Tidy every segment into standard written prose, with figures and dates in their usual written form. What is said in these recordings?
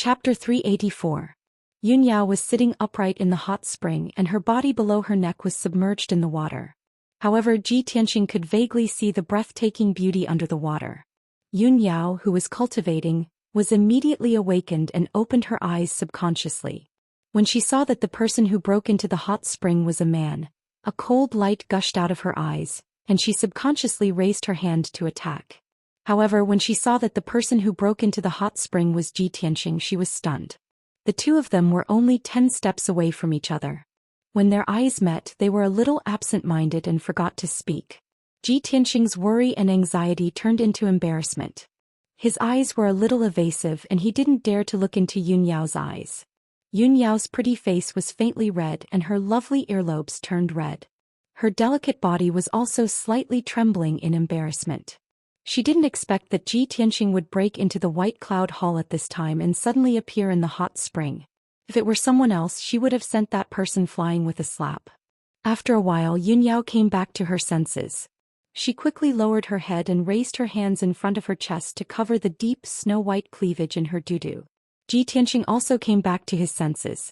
Chapter 384. Yunyao was sitting upright in the hot spring and her body below her neck was submerged in the water. However, Ji Tianxing could vaguely see the breathtaking beauty under the water. Yunyao, who was cultivating, was immediately awakened and opened her eyes subconsciously. When she saw that the person who broke into the hot spring was a man, a cold light gushed out of her eyes, and she subconsciously raised her hand to attack. However, when she saw that the person who broke into the hot spring was Ji Tianxing, she was stunned. The two of them were only 10 steps away from each other. When their eyes met, they were a little absent-minded and forgot to speak. Ji Tianxing's worry and anxiety turned into embarrassment. His eyes were a little evasive and he didn't dare to look into Yunyao's eyes. Yunyao's pretty face was faintly red and her lovely earlobes turned red. Her delicate body was also slightly trembling in embarrassment. She didn't expect that Ji Tianxing would break into the White Cloud Hall at this time and suddenly appear in the hot spring. If it were someone else, she would have sent that person flying with a slap. After a while, Yunyao came back to her senses. She quickly lowered her head and raised her hands in front of her chest to cover the deep snow-white cleavage in her doo-doo. Ji Tianxing also came back to his senses.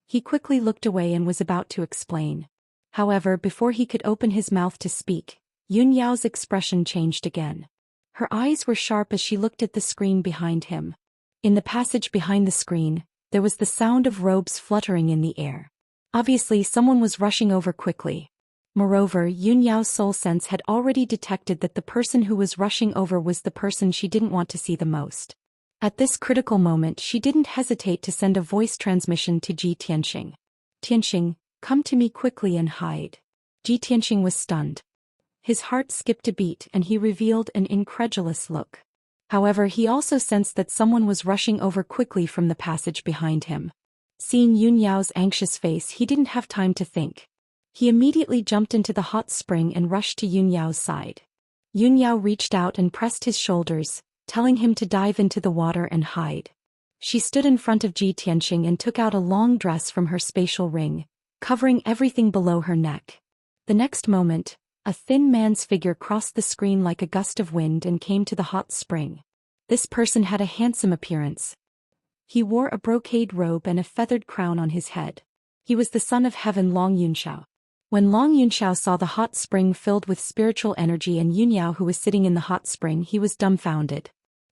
He quickly looked away and was about to explain. However, before he could open his mouth to speak, Yunyao's expression changed again. Her eyes were sharp as she looked at the screen behind him. In the passage behind the screen, there was the sound of robes fluttering in the air. Obviously, someone was rushing over quickly. Moreover, Yunyao's soul sense had already detected that the person who was rushing over was the person she didn't want to see the most. At this critical moment, she didn't hesitate to send a voice transmission to Ji Tianxing. "Tianxing, come to me quickly and hide." Ji Tianxing was stunned. His heart skipped a beat and he revealed an incredulous look. However, he also sensed that someone was rushing over quickly from the passage behind him. Seeing Yunyao's anxious face, he didn't have time to think. He immediately jumped into the hot spring and rushed to Yunyao's side. Yunyao reached out and pressed his shoulders, telling him to dive into the water and hide. She stood in front of Ji Tianxing and took out a long dress from her spatial ring, covering everything below her neck. The next moment, a thin man's figure crossed the screen like a gust of wind and came to the hot spring. This person had a handsome appearance. He wore a brocade robe and a feathered crown on his head. He was the son of heaven Long Yunxiao. When Long Yunxiao saw the hot spring filled with spiritual energy and Yunyao who was sitting in the hot spring, he was dumbfounded.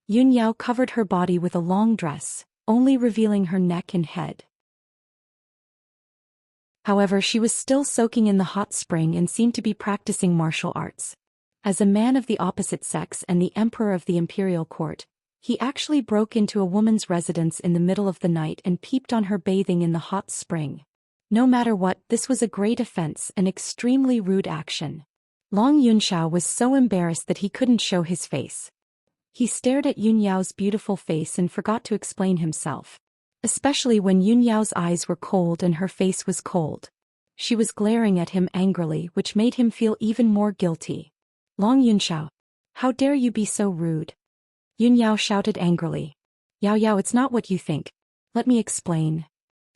Yunyao covered her body with a long dress, only revealing her neck and head. However, she was still soaking in the hot spring and seemed to be practicing martial arts. As a man of the opposite sex and the emperor of the imperial court, he actually broke into a woman's residence in the middle of the night and peeped on her bathing in the hot spring. No matter what, this was a great offense, an extremely rude action. Long Yunxiao was so embarrassed that he couldn't show his face. He stared at Yunyao's beautiful face and forgot to explain himself. Especially when Yunyao's eyes were cold and her face was cold. She was glaring at him angrily, which made him feel even more guilty. "Long Yunxiao, how dare you be so rude?" Yunyao shouted angrily. "Yao, it's not what you think. Let me explain."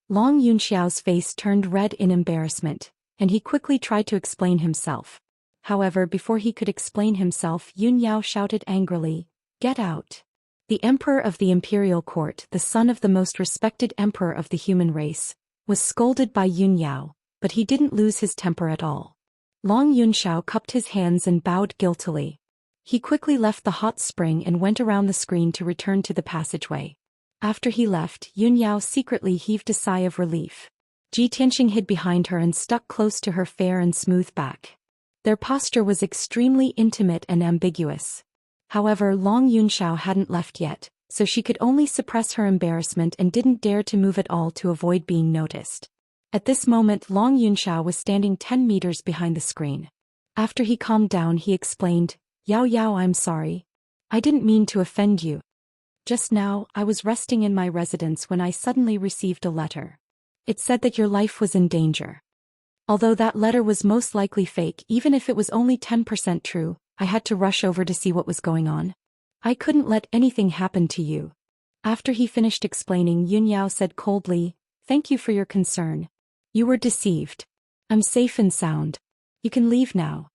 Long Yunxiao's face turned red in embarrassment, and he quickly tried to explain himself. However, before he could explain himself, Yunyao shouted angrily, "Get out." The emperor of the imperial court, the son of the most respected emperor of the human race, was scolded by Yunyao, but he didn't lose his temper at all. Long Yunxiao cupped his hands and bowed guiltily. He quickly left the hot spring and went around the screen to return to the passageway. After he left, Yunyao secretly heaved a sigh of relief. Ji Tianxing hid behind her and stuck close to her fair and smooth back. Their posture was extremely intimate and ambiguous. However, Long Yunxiao hadn't left yet, so she could only suppress her embarrassment and didn't dare to move at all to avoid being noticed. At this moment, Long Yunxiao was standing 10 meters behind the screen. After he calmed down, he explained, Yao, I'm sorry. I didn't mean to offend you. Just now, I was resting in my residence when I suddenly received a letter. It said that your life was in danger. Although that letter was most likely fake, even if it was only 10% true, I had to rush over to see what was going on. I couldn't let anything happen to you. After he finished explaining, Yunyao said coldly, "Thank you for your concern. You were deceived. I'm safe and sound. You can leave now."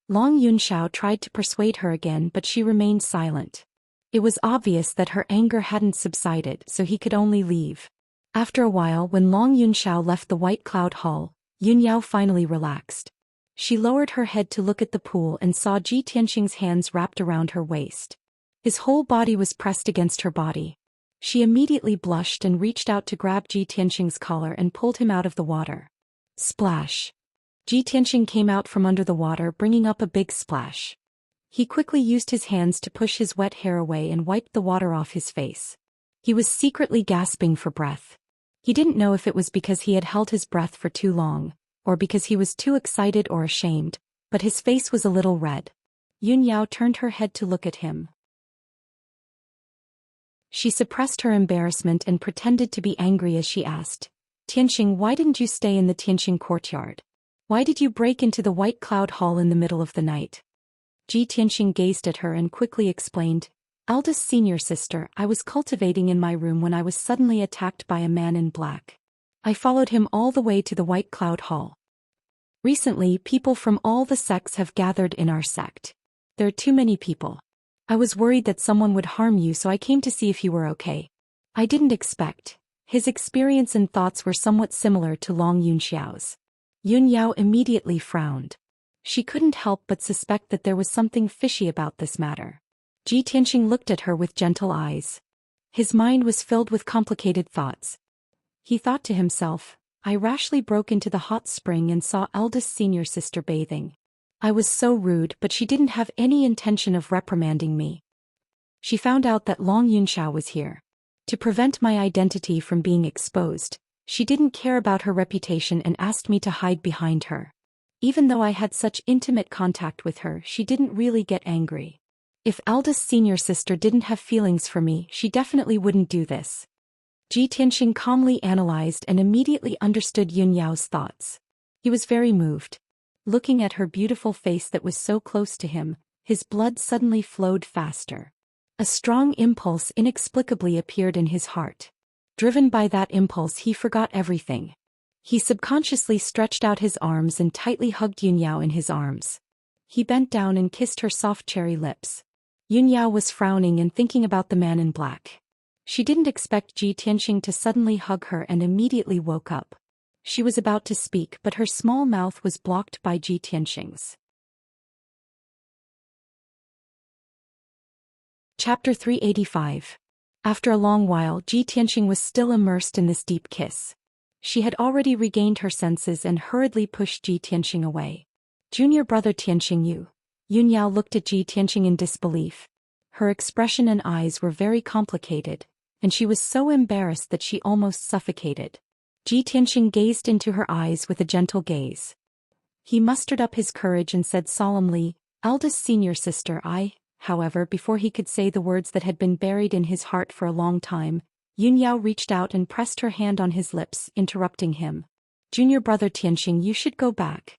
Long Yunxiao tried to persuade her again, but she remained silent. It was obvious that her anger hadn't subsided, so he could only leave. After a while, when Long Yunxiao left the White Cloud Hall, Yunyao finally relaxed. She lowered her head to look at the pool and saw Ji Tianxing's hands wrapped around her waist. His whole body was pressed against her body. She immediately blushed and reached out to grab Ji Tianxing's collar and pulled him out of the water. Splash! Ji Tianxing came out from under the water, bringing up a big splash. He quickly used his hands to push his wet hair away and wiped the water off his face. He was secretly gasping for breath. He didn't know if it was because he had held his breath for too long, or because he was too excited or ashamed, but his face was a little red. Yunyao turned her head to look at him. She suppressed her embarrassment and pretended to be angry as she asked, "Tianxing, why didn't you stay in the Tianxing courtyard? Why did you break into the White Cloud Hall in the middle of the night?" Ji Tianxing gazed at her and quickly explained, "Eldest senior sister, I was cultivating in my room when I was suddenly attacked by a man in black. I followed him all the way to the White Cloud Hall. Recently, people from all the sects have gathered in our sect. There are too many people. I was worried that someone would harm you, so I came to see if you were okay." I didn't expect. His experience and thoughts were somewhat similar to Long Yunxiao's. Yunyao immediately frowned. She couldn't help but suspect that there was something fishy about this matter. Ji Tianxing looked at her with gentle eyes. His mind was filled with complicated thoughts. He thought to himself, "I rashly broke into the hot spring and saw eldest senior sister bathing. I was so rude, but she didn't have any intention of reprimanding me. She found out that Long Yunxiao was here. To prevent my identity from being exposed, she didn't care about her reputation and asked me to hide behind her. Even though I had such intimate contact with her, she didn't really get angry. If eldest senior sister didn't have feelings for me, she definitely wouldn't do this." Ji Tianxing calmly analyzed and immediately understood Yunyao's thoughts. He was very moved. Looking at her beautiful face that was so close to him, his blood suddenly flowed faster. A strong impulse inexplicably appeared in his heart. Driven by that impulse, he forgot everything. He subconsciously stretched out his arms and tightly hugged Yunyao in his arms. He bent down and kissed her soft cherry lips. Yunyao was frowning and thinking about the man in black. She didn't expect Ji Tianxing to suddenly hug her and immediately woke up. She was about to speak, but her small mouth was blocked by Ji Tianxing's. Chapter 385. After a long while, Ji Tianxing was still immersed in this deep kiss. She had already regained her senses and hurriedly pushed Ji Tianxing away. "Junior brother Tianxing, Yunyao looked at Ji Tianxing in disbelief. Her expression and eyes were very complicated, and she was so embarrassed that she almost suffocated. Ji Tianxing gazed into her eyes with a gentle gaze. He mustered up his courage and said solemnly, "Eldest senior sister, However, before he could say the words that had been buried in his heart for a long time, Yunyao reached out and pressed her hand on his lips, interrupting him. "Junior brother Tianxing, you should go back."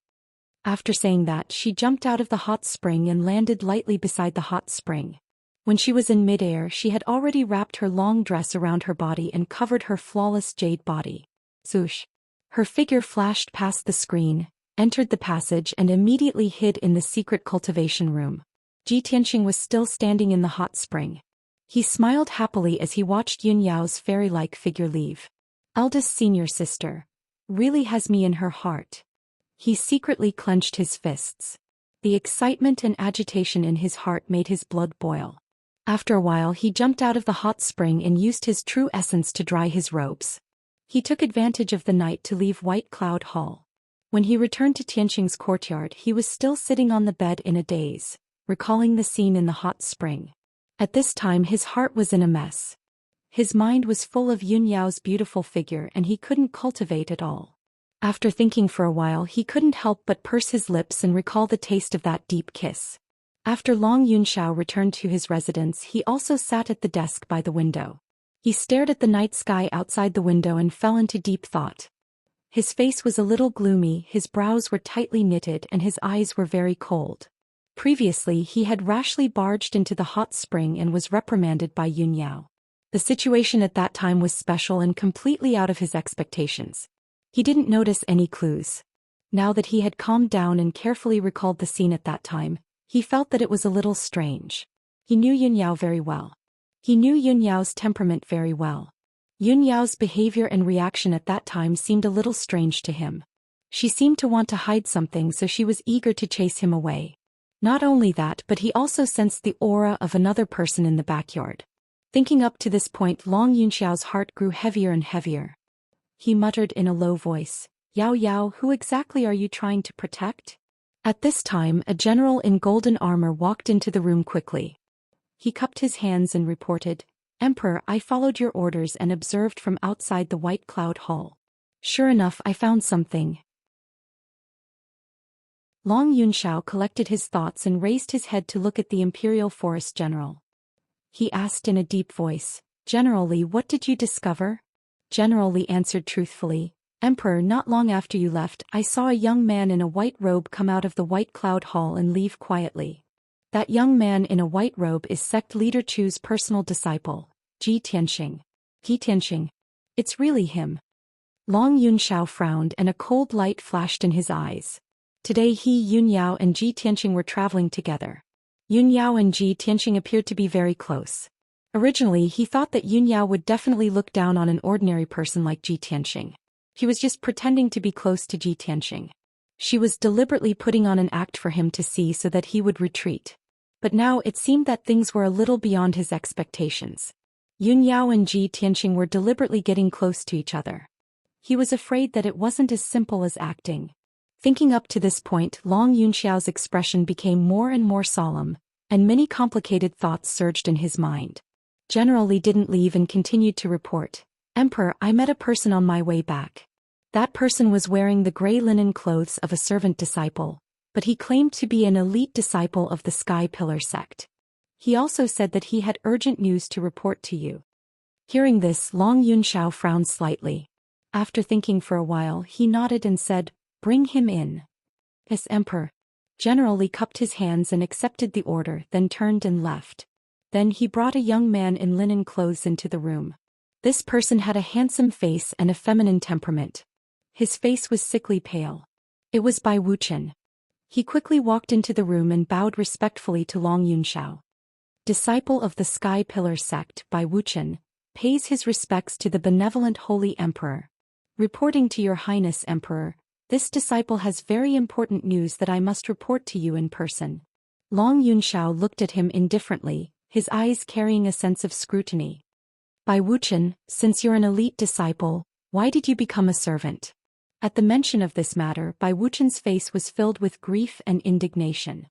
After saying that, she jumped out of the hot spring and landed lightly beside the hot spring. When she was in midair, she had already wrapped her long dress around her body and covered her flawless jade body. Swoosh! Her figure flashed past the screen, entered the passage and immediately hid in the secret cultivation room. Ji Tianxing was still standing in the hot spring. He smiled happily as he watched Yunyao's fairy-like figure leave. "Eldest senior sister. Really has me in her heart." He secretly clenched his fists. The excitement and agitation in his heart made his blood boil. After a while, he jumped out of the hot spring and used his true essence to dry his robes. He took advantage of the night to leave White Cloud Hall. When he returned to Tianxing's courtyard, he was still sitting on the bed in a daze, recalling the scene in the hot spring. At this time his heart was in a mess. His mind was full of Yunyao's beautiful figure and he couldn't cultivate at all. After thinking for a while, he couldn't help but purse his lips and recall the taste of that deep kiss. After Long Yunxiao returned to his residence, he also sat at the desk by the window. He stared at the night sky outside the window and fell into deep thought. His face was a little gloomy, his brows were tightly knitted and his eyes were very cold. Previously, he had rashly barged into the hot spring and was reprimanded by Yunyao. The situation at that time was special and completely out of his expectations. He didn't notice any clues. Now that he had calmed down and carefully recalled the scene at that time, he felt that it was a little strange. He knew Yunyao very well. He knew Yun Yao's temperament very well. Yun Yao's behavior and reaction at that time seemed a little strange to him. She seemed to want to hide something, so she was eager to chase him away. Not only that, but he also sensed the aura of another person in the backyard. Thinking up to this point, Long Yunxiao's heart grew heavier and heavier. He muttered in a low voice, "Yao Yao, who exactly are you trying to protect?" At this time, a general in golden armor walked into the room quickly. He cupped his hands and reported, "Emperor, I followed your orders and observed from outside the White Cloud Hall. Sure enough, I found something." Long Yunxiao collected his thoughts and raised his head to look at the Imperial Forest General. He asked in a deep voice, "General Li, what did you discover?" General Li answered truthfully, "Emperor, not long after you left, I saw a young man in a white robe come out of the White Cloud Hall and leave quietly. That young man in a white robe is sect leader Chu's personal disciple, Ji Tianxing. Ji Tianxing. It's really him." Long Yunxiao frowned and a cold light flashed in his eyes. Today Yun Yao and Ji Tianxing were traveling together. Yun Yao and Ji Tianxing appeared to be very close. Originally he thought that Yun Yao would definitely look down on an ordinary person like Ji Tianxing. He was just pretending to be close to Ji Tianxing. She was deliberately putting on an act for him to see so that he would retreat. But now it seemed that things were a little beyond his expectations. Yun Yao and Ji Tianxing were deliberately getting close to each other. He was afraid that it wasn't as simple as acting. Thinking up to this point, Long Yunxiao's expression became more and more solemn, and many complicated thoughts surged in his mind. General Li didn't leave and continued to report, "Emperor, I met a person on my way back. That person was wearing the gray linen clothes of a servant disciple, but he claimed to be an elite disciple of the Sky Pillar sect. He also said that he had urgent news to report to you." Hearing this, Long Yunxiao frowned slightly. After thinking for a while, he nodded and said, "Bring him in." "Yes, Emperor." General Li cupped his hands and accepted the order, then turned and left. Then he brought a young man in linen clothes into the room. This person had a handsome face and a feminine temperament. His face was sickly pale. It was Bai Wuchen. He quickly walked into the room and bowed respectfully to Long Yunxiao. "Disciple of the Sky Pillar sect, Bai Wuchen, pays his respects to the benevolent Holy Emperor. Reporting to your Highness Emperor, this disciple has very important news that I must report to you in person." Long Yunxiao looked at him indifferently, his eyes carrying a sense of scrutiny. "Bai Wuchen, since you're an elite disciple, why did you become a servant?" At the mention of this matter, Bai Wuchen's face was filled with grief and indignation.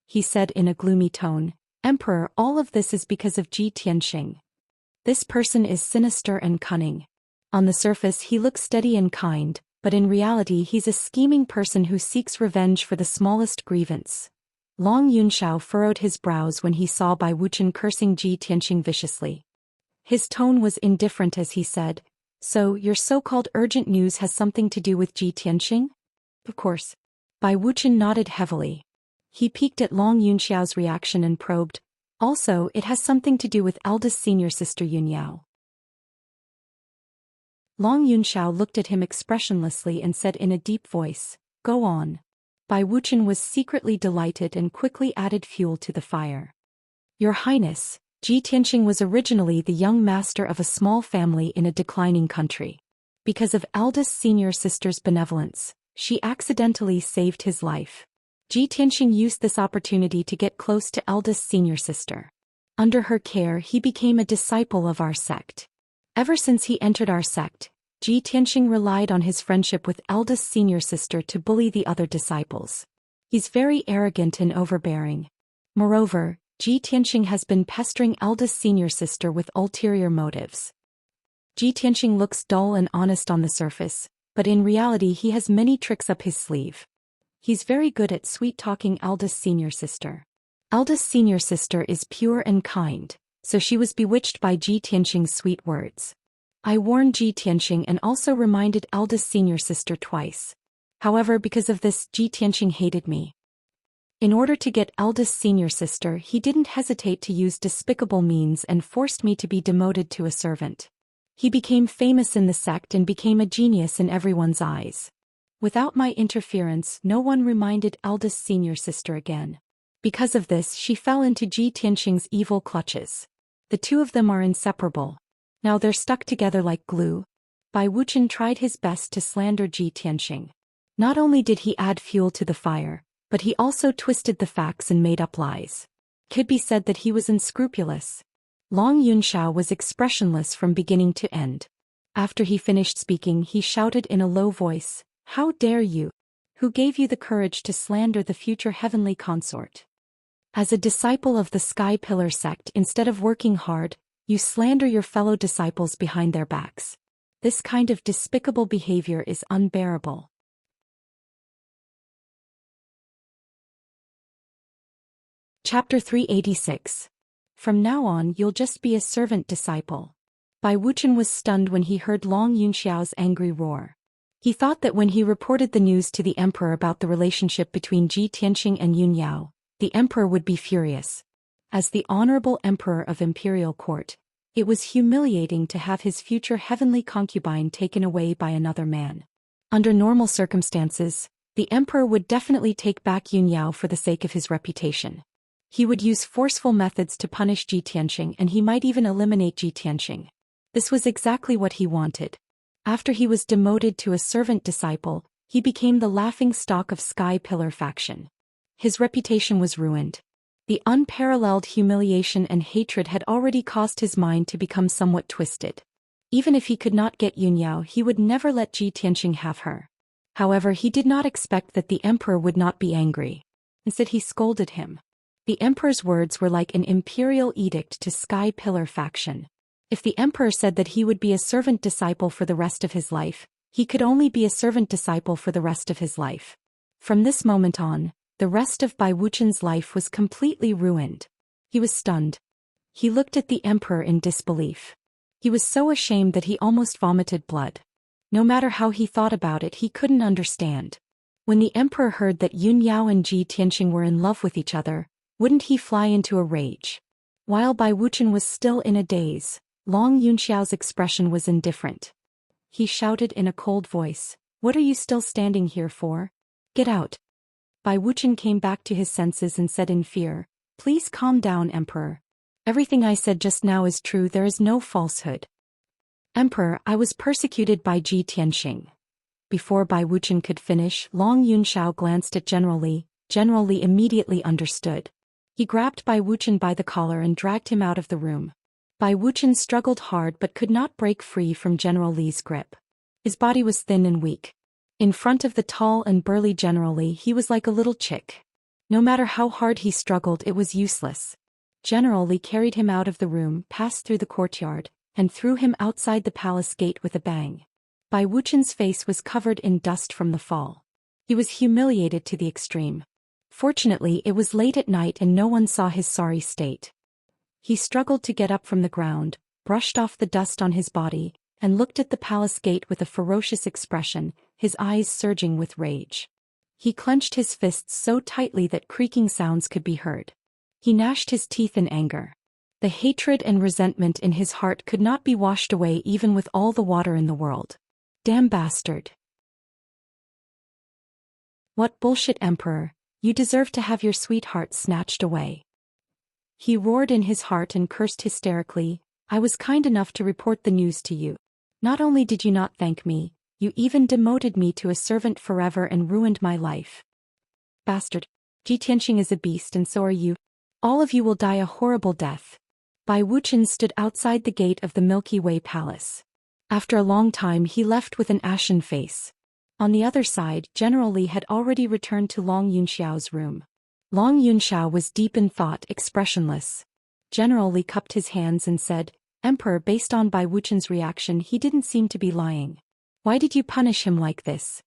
He said in a gloomy tone, "Emperor, all of this is because of Ji Tianxing. This person is sinister and cunning. On the surface he looks steady and kind, but in reality he's a scheming person who seeks revenge for the smallest grievance." Long Yunxiao furrowed his brows when he saw Bai Wuchen cursing Ji Tianxing viciously. His tone was indifferent as he said, "So, your so-called urgent news has something to do with Ji Tianxing?" "Of course." Bai Wuchen nodded heavily. He peeked at Long Yunxiao's reaction and probed, "Also, it has something to do with eldest senior sister Yun Yao." Long Yunxiao looked at him expressionlessly and said in a deep voice, "Go on." Bai Wuchen was secretly delighted and quickly added fuel to the fire. "Your Highness, Ji Tianxing was originally the young master of a small family in a declining country. Because of eldest senior sister's benevolence, she accidentally saved his life. Ji Tianxing used this opportunity to get close to eldest senior sister. Under her care he became a disciple of our sect. Ever since he entered our sect, Ji Tianxing relied on his friendship with eldest senior sister to bully the other disciples. He's very arrogant and overbearing. Moreover, Ji Tianxing has been pestering eldest senior sister with ulterior motives. Ji Tianxing looks dull and honest on the surface, but in reality he has many tricks up his sleeve. He's very good at sweet-talking eldest senior sister. Eldest senior sister is pure and kind, so she was bewitched by Ji Tianxing's sweet words. I warned Ji Tianxing and also reminded eldest senior sister twice. However, because of this, Ji Tianxing hated me. In order to get eldest senior sister, he didn't hesitate to use despicable means and forced me to be demoted to a servant. He became famous in the sect and became a genius in everyone's eyes. Without my interference, no one reminded eldest senior sister again. Because of this, she fell into Ji Tianxing's evil clutches. The two of them are inseparable. Now they're stuck together like glue. Bai Wuchen tried his best to slander Ji Tianxing. Not only did he add fuel to the fire, but he also twisted the facts and made up lies. Could be said that he was unscrupulous. Long Yunxiao was expressionless from beginning to end. After he finished speaking, he shouted in a low voice, "How dare you? Who gave you the courage to slander the future heavenly consort? As a disciple of the Sky Pillar sect, instead of working hard, you slander your fellow disciples behind their backs. This kind of despicable behavior is unbearable." Chapter 386. From now on you'll just be a servant disciple. Bai Wuchen was stunned when he heard Long Yunxiao's angry roar. He thought that when he reported the news to the emperor about the relationship between Ji Tianxing and Yun Yao, the emperor would be furious. As the honorable emperor of imperial court, it was humiliating to have his future heavenly concubine taken away by another man. Under normal circumstances, the emperor would definitely take back Yun Yao for the sake of his reputation. He would use forceful methods to punish Ji Tianxing, and he might even eliminate Ji Tianxing. This was exactly what he wanted. After he was demoted to a servant disciple, he became the laughingstock of Sky Pillar faction. His reputation was ruined. The unparalleled humiliation and hatred had already caused his mind to become somewhat twisted. Even if he could not get Yun Yao, he would never let Ji Tianxing have her. However, he did not expect that the emperor would not be angry. Instead, he scolded him. The emperor's words were like an imperial edict to Sky Pillar faction. If the emperor said that he would be a servant disciple for the rest of his life, he could only be a servant disciple for the rest of his life. From this moment on, the rest of Bai Wuchen's life was completely ruined. He was stunned. He looked at the emperor in disbelief. He was so ashamed that he almost vomited blood. No matter how he thought about it, he couldn't understand. When the emperor heard that Yun Yao and Ji Tianxing were in love with each other, wouldn't he fly into a rage? While Bai Wuchen was still in a daze, Long Yunxiao's expression was indifferent. He shouted in a cold voice, "What are you still standing here for? Get out." Bai Wuchen came back to his senses and said in fear, "Please calm down, Emperor. Everything I said just now is true, there is no falsehood." "Emperor, I was persecuted by Ji Tianxing." Before Bai Wuchen could finish, Long Yunxiao glanced at General Li. General Li immediately understood. He grabbed Bai Wuchen by the collar and dragged him out of the room. Bai Wuchen struggled hard but could not break free from General Li's grip. His body was thin and weak. In front of the tall and burly General Li, he was like a little chick. No matter how hard he struggled, it was useless. General Li carried him out of the room, passed through the courtyard, and threw him outside the palace gate with a bang. Bai Wuchen's face was covered in dust from the fall. He was humiliated to the extreme. Fortunately, it was late at night and no one saw his sorry state. He struggled to get up from the ground, brushed off the dust on his body, and looked at the palace gate with a ferocious expression, his eyes surging with rage. He clenched his fists so tightly that creaking sounds could be heard. He gnashed his teeth in anger. The hatred and resentment in his heart could not be washed away even with all the water in the world. Damn bastard. What bullshit, Emperor. You deserve to have your sweetheart snatched away. He roared in his heart and cursed hysterically. I was kind enough to report the news to you. Not only did you not thank me, you even demoted me to a servant forever and ruined my life. Bastard. Ji Tianxing is a beast and so are you. All of you will die a horrible death. Bai Wuchen stood outside the gate of the Milky Way Palace. After a long time he left with an ashen face. On the other side, General Li had already returned to Long Yunxiao's room. Long Yunxiao was deep in thought, expressionless. General Li cupped his hands and said, Emperor, based on Bai Wuchen's reaction, he didn't seem to be lying. Why did you punish him like this?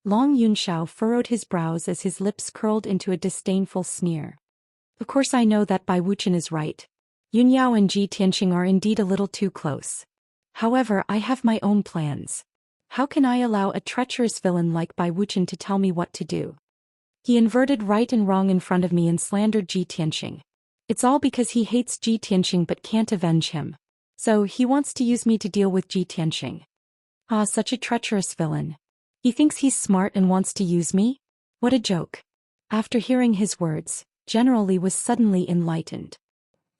Long Yunxiao furrowed his brows as his lips curled into a disdainful sneer. Of course I know that Bai Wuchen is right. Yun Yao and Ji Tianxing are indeed a little too close. However, I have my own plans. How can I allow a treacherous villain like Bai Wuchen to tell me what to do? He inverted right and wrong in front of me and slandered Ji Tianxing. It's all because he hates Ji Tianxing but can't avenge him. So he wants to use me to deal with Ji Tianxing. Ah, such a treacherous villain. He thinks he's smart and wants to use me? What a joke. After hearing his words, General Li was suddenly enlightened.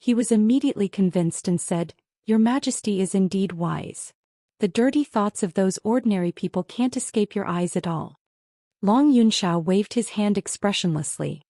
He was immediately convinced and said, "Your Majesty is indeed wise. The dirty thoughts of those ordinary people can't escape your eyes at all." Long Yunxiao waved his hand expressionlessly.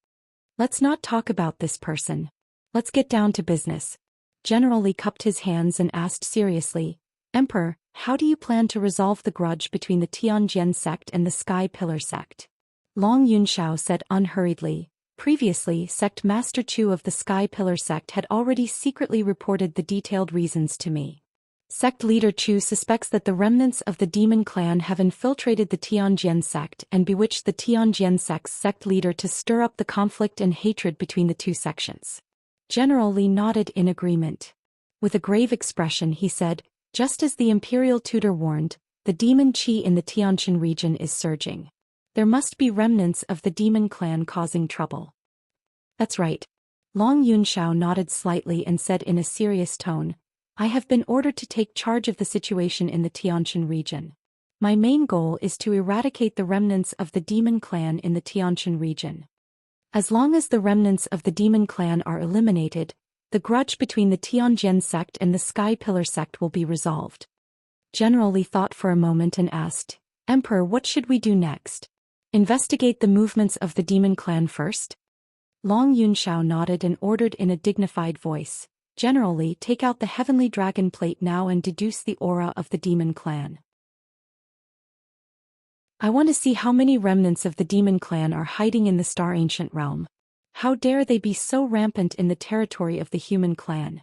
"Let's not talk about this person. Let's get down to business." General Li cupped his hands and asked seriously, "Emperor, how do you plan to resolve the grudge between the Tianjin sect and the Sky Pillar sect?" Long Yunxiao said unhurriedly, "Previously, Sect Master Chu of the Sky Pillar sect had already secretly reported the detailed reasons to me. Sect leader Chu suspects that the remnants of the demon clan have infiltrated the Tianjin sect and bewitched the Tianjin sect's sect leader to stir up the conflict and hatred between the two sections." General Li nodded in agreement. With a grave expression he said, "Just as the imperial tutor warned, the demon qi in the Tianjin region is surging. There must be remnants of the demon clan causing trouble." "That's right." Long Yunxiao nodded slightly and said in a serious tone, "I have been ordered to take charge of the situation in the Tianjin region. My main goal is to eradicate the remnants of the demon clan in the Tianjin region. As long as the remnants of the demon clan are eliminated, the grudge between the Tianjin sect and the Sky Pillar sect will be resolved." General Li thought for a moment and asked, "Emperor, what should we do next? Investigate the movements of the demon clan first?" Long Yunxiao nodded and ordered in a dignified voice, "General Li, take out the heavenly dragon plate now and deduce the aura of the demon clan. I want to see how many remnants of the demon clan are hiding in the Star Ancient Realm. How dare they be so rampant in the territory of the human clan?"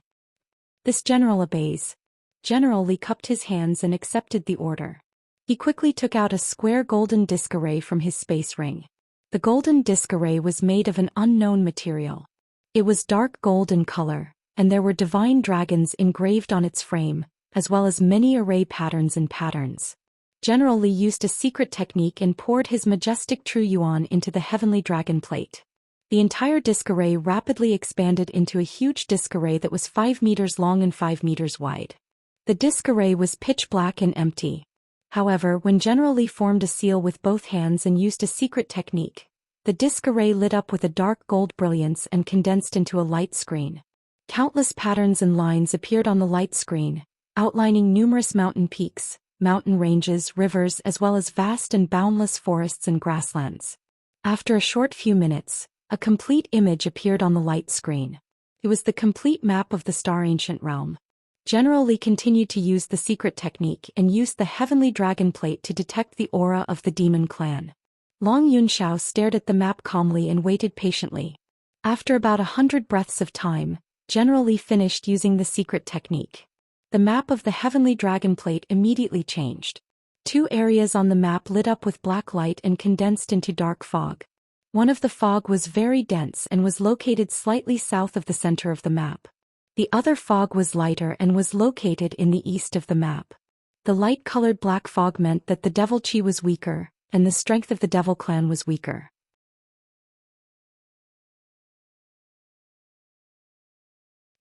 This general obeys. General Li cupped his hands and accepted the order. He quickly took out a square golden disc array from his space ring. The golden disc array was made of an unknown material. It was dark gold in color, and there were divine dragons engraved on its frame, as well as many array patterns and patterns. General Li used a secret technique and poured his majestic true yuan into the heavenly dragon plate. The entire disc array rapidly expanded into a huge disc array that was 5 meters long and 5 meters wide. The disc array was pitch black and empty. However, when General Li formed a seal with both hands and used a secret technique, the disc array lit up with a dark gold brilliance and condensed into a light screen. Countless patterns and lines appeared on the light screen, outlining numerous mountain peaks, mountain ranges, rivers, as well as vast and boundless forests and grasslands. After a short few minutes, a complete image appeared on the light screen. It was the complete map of the Star Ancient Realm. General Li continued to use the secret technique and used the heavenly dragon plate to detect the aura of the demon clan. Long Yunxiao stared at the map calmly and waited patiently. After about 100 breaths of time, General Li finished using the secret technique. The map of the heavenly dragon plate immediately changed. 2 areas on the map lit up with black light and condensed into dark fog. One of the fog was very dense and was located slightly south of the center of the map. The other fog was lighter and was located in the east of the map. The light-colored black fog meant that the devil chi was weaker, and the strength of the devil clan was weaker.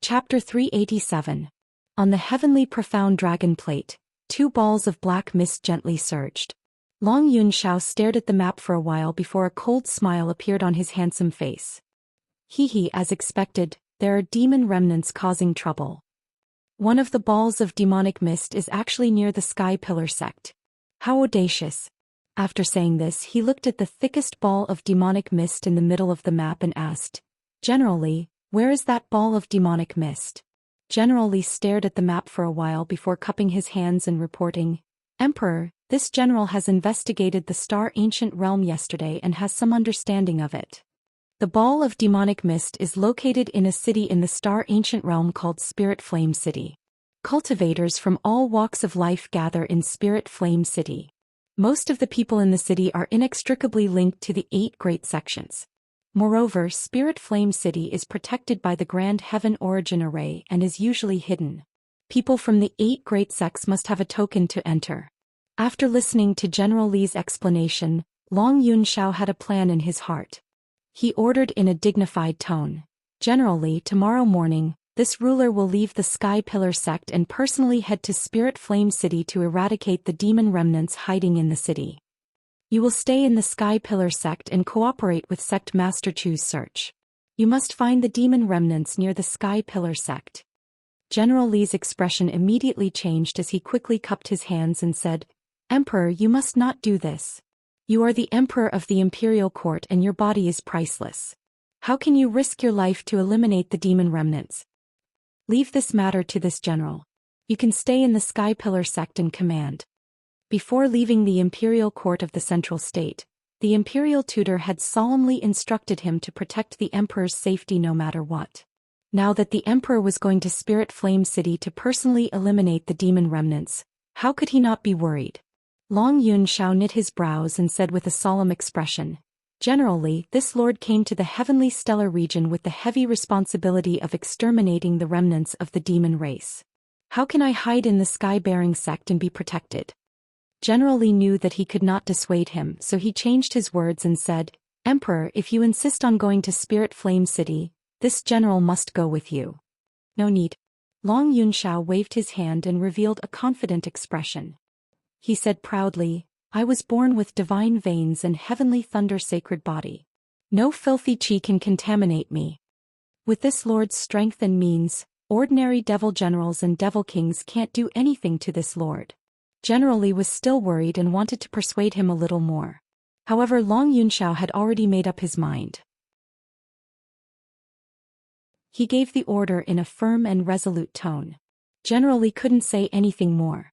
Chapter 387. On the heavenly profound dragon plate, 2 balls of black mist gently surged. Long Yunxiao stared at the map for a while before a cold smile appeared on his handsome face. "Hee, as expected, there are demon remnants causing trouble. One of the balls of demonic mist is actually near the Sky Pillar sect. How audacious." After saying this, he looked at the thickest ball of demonic mist in the middle of the map and asked, "General Li, where is that ball of demonic mist?" General Li stared at the map for a while before cupping his hands and reporting, "Emperor, this general has investigated the Star Ancient Realm yesterday and has some understanding of it. The ball of demonic mist is located in a city in the Star Ancient Realm called Spirit Flame City. Cultivators from all walks of life gather in Spirit Flame City. Most of the people in the city are inextricably linked to the 8 great sections. Moreover, Spirit Flame City is protected by the Grand Heaven Origin Array and is usually hidden. People from the 8 great sects must have a token to enter." After listening to General Li's explanation, Long Yunxiao had a plan in his heart. He ordered in a dignified tone, "General Li, tomorrow morning, this ruler will leave the Sky Pillar sect and personally head to Spirit Flame City to eradicate the demon remnants hiding in the city. You will stay in the Sky Pillar sect and cooperate with Sect Master Chu's search. You must find the demon remnants near the Sky Pillar sect. General Li's expression immediately changed as he quickly cupped his hands and said, Emperor, you must not do this. You are the emperor of the imperial court and your body is priceless. How can you risk your life to eliminate the demon remnants? Leave this matter to this general. You can stay in the Sky Pillar sect and command. Before leaving the imperial court of the central state, the imperial tutor had solemnly instructed him to protect the emperor's safety no matter what. Now that the emperor was going to Spirit Flame City to personally eliminate the demon remnants, how could he not be worried? Long Yunxiao knit his brows and said with a solemn expression, Generally, this lord came to the heavenly stellar region with the heavy responsibility of exterminating the remnants of the demon race. How can I hide in the sky-bearing sect and be protected? General Li knew that he could not dissuade him, so he changed his words and said, Emperor, if you insist on going to Spirit Flame City, this general must go with you. No need. Long Yunxiao waved his hand and revealed a confident expression. He said proudly, I was born with divine veins and heavenly thunder sacred body. No filthy chi can contaminate me. With this lord's strength and means, ordinary devil generals and devil kings can't do anything to this lord. General Li was still worried and wanted to persuade him a little more. However, Long Yunxiao had already made up his mind. He gave the order in a firm and resolute tone. General Li couldn't say anything more.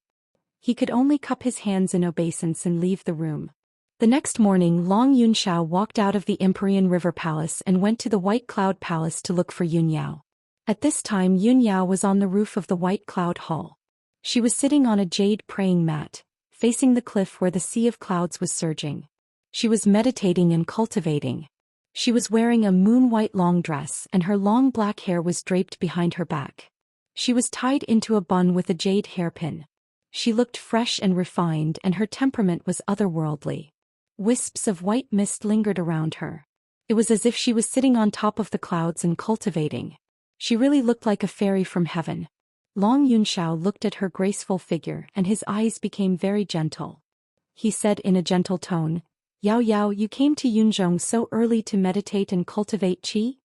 He could only cup his hands in obeisance and leave the room. The next morning Long Yunxiao walked out of the Empyrean River Palace and went to the White Cloud Palace to look for Yunyao. At this time Yunyao was on the roof of the White Cloud Hall. She was sitting on a jade praying mat, facing the cliff where the sea of clouds was surging. She was meditating and cultivating. She was wearing a moon-white long dress and her long black hair was draped behind her back. She was tied into a bun with a jade hairpin. She looked fresh and refined and her temperament was otherworldly. Wisps of white mist lingered around her. It was as if she was sitting on top of the clouds and cultivating. She really looked like a fairy from heaven. Long Yunxiao looked at her graceful figure and his eyes became very gentle. He said in a gentle tone, Yao Yao, you came to Yunzhong so early to meditate and cultivate qi?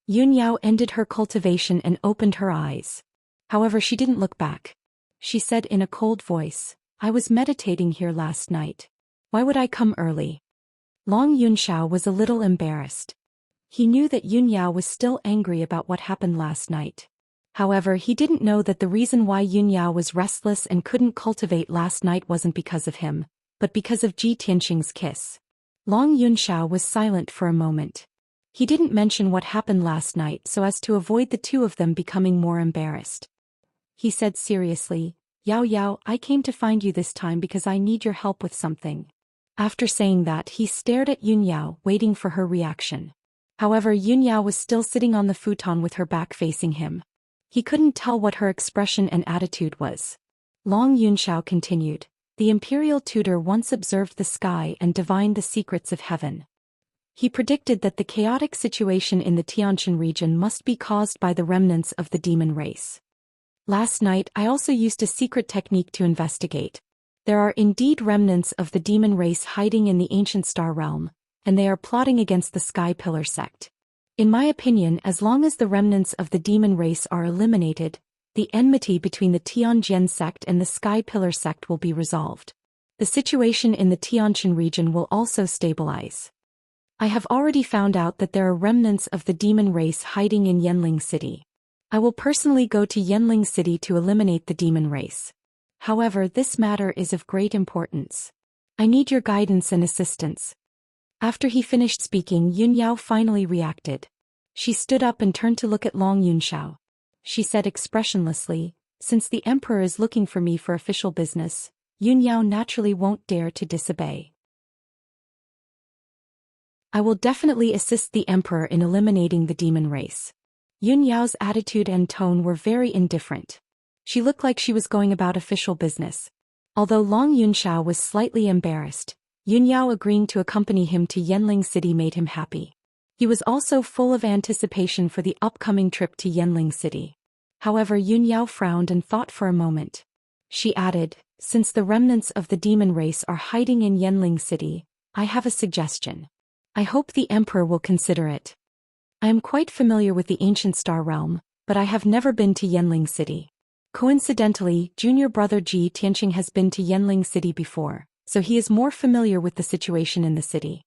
Yunyao ended her cultivation and opened her eyes. However, she didn't look back. She said in a cold voice, I was meditating here last night. Why would I come early? Long Yunxiao was a little embarrassed. He knew that Yunyao was still angry about what happened last night. However, he didn't know that the reason why Yunyao was restless and couldn't cultivate last night wasn't because of him, but because of Ji Tianqing's kiss. Long Yunxiao was silent for a moment. He didn't mention what happened last night so as to avoid the two of them becoming more embarrassed. He said seriously, Yao Yao, I came to find you this time because I need your help with something. After saying that, he stared at Yunyao, waiting for her reaction. However, Yunyao was still sitting on the futon with her back facing him. He couldn't tell what her expression and attitude was. Long Yunxiao continued, the imperial tutor once observed the sky and divined the secrets of heaven. He predicted that the chaotic situation in the Tianqin region must be caused by the remnants of the demon race. Last night I also used a secret technique to investigate. There are indeed remnants of the demon race hiding in the ancient star realm, and they are plotting against the Sky Pillar sect. In my opinion, as long as the remnants of the demon race are eliminated, the enmity between the Tianjin sect and the Sky Pillar sect will be resolved. The situation in the Tianqin region will also stabilize. I have already found out that there are remnants of the demon race hiding in Yanling City. I will personally go to Yanling City to eliminate the demon race. However, this matter is of great importance. I need your guidance and assistance. After he finished speaking, Yunyao finally reacted. She stood up and turned to look at Long Yunxiao. She said expressionlessly, since the emperor is looking for me for official business, Yunyao naturally won't dare to disobey. I will definitely assist the emperor in eliminating the demon race. Yunyao's attitude and tone were very indifferent. She looked like she was going about official business. Although Long Yunxiao was slightly embarrassed, Yunyao agreeing to accompany him to Yanling City made him happy. He was also full of anticipation for the upcoming trip to Yanling City. However, Yunyao frowned and thought for a moment. She added, since the remnants of the demon race are hiding in Yanling City, I have a suggestion. I hope the emperor will consider it. I am quite familiar with the ancient star realm, but I have never been to Yanling City. Coincidentally, junior brother Ji Tianqing has been to Yanling City before, so he is more familiar with the situation in the city.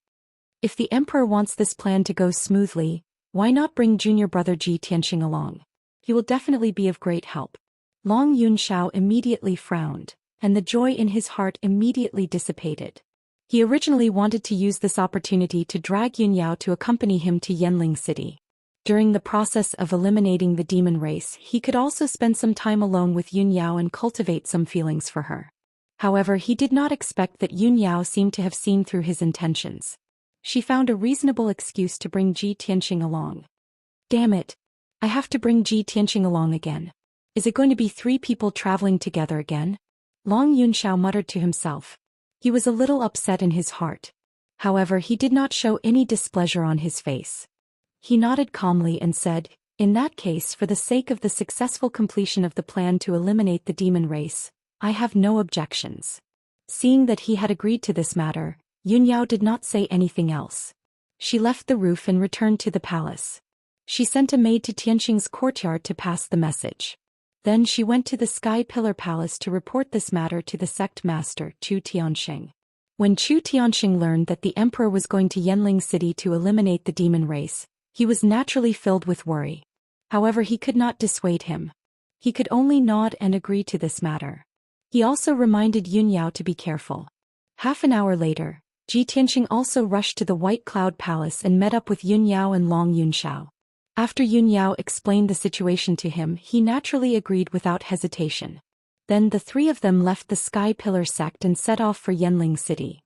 If the emperor wants this plan to go smoothly, why not bring junior brother Ji Tianqing along? He will definitely be of great help. Long Yunxiao immediately frowned, and the joy in his heart immediately dissipated. He originally wanted to use this opportunity to drag Yunyao to accompany him to Yanling City. During the process of eliminating the demon race, he could also spend some time alone with Yunyao and cultivate some feelings for her. However, he did not expect that Yunyao seemed to have seen through his intentions. She found a reasonable excuse to bring Ji Tianqing along. Damn it! I have to bring Ji Tianqing along again. Is it going to be 3 people traveling together again? Long Yunxiao muttered to himself. He was a little upset in his heart. However, he did not show any displeasure on his face. He nodded calmly and said, "In that case, for the sake of the successful completion of the plan to eliminate the demon race, I have no objections." Seeing that he had agreed to this matter, Yunyao did not say anything else. She left the roof and returned to the palace. She sent a maid to Tianqing's courtyard to pass the message. Then she went to the Sky Pillar Palace to report this matter to the sect master, Chu Tianxing. When Chu Tianxing learned that the emperor was going to Yanling City to eliminate the demon race, he was naturally filled with worry. However, he could not dissuade him. He could only nod and agree to this matter. He also reminded Yunyao to be careful. Half an hour later, Ji Tianqing also rushed to the White Cloud Palace and met up with Yunyao and Long Yunxiao. After Yunyao explained the situation to him, he naturally agreed without hesitation. Then the 3 of them left the Sky Pillar sect and set off for Yanling City.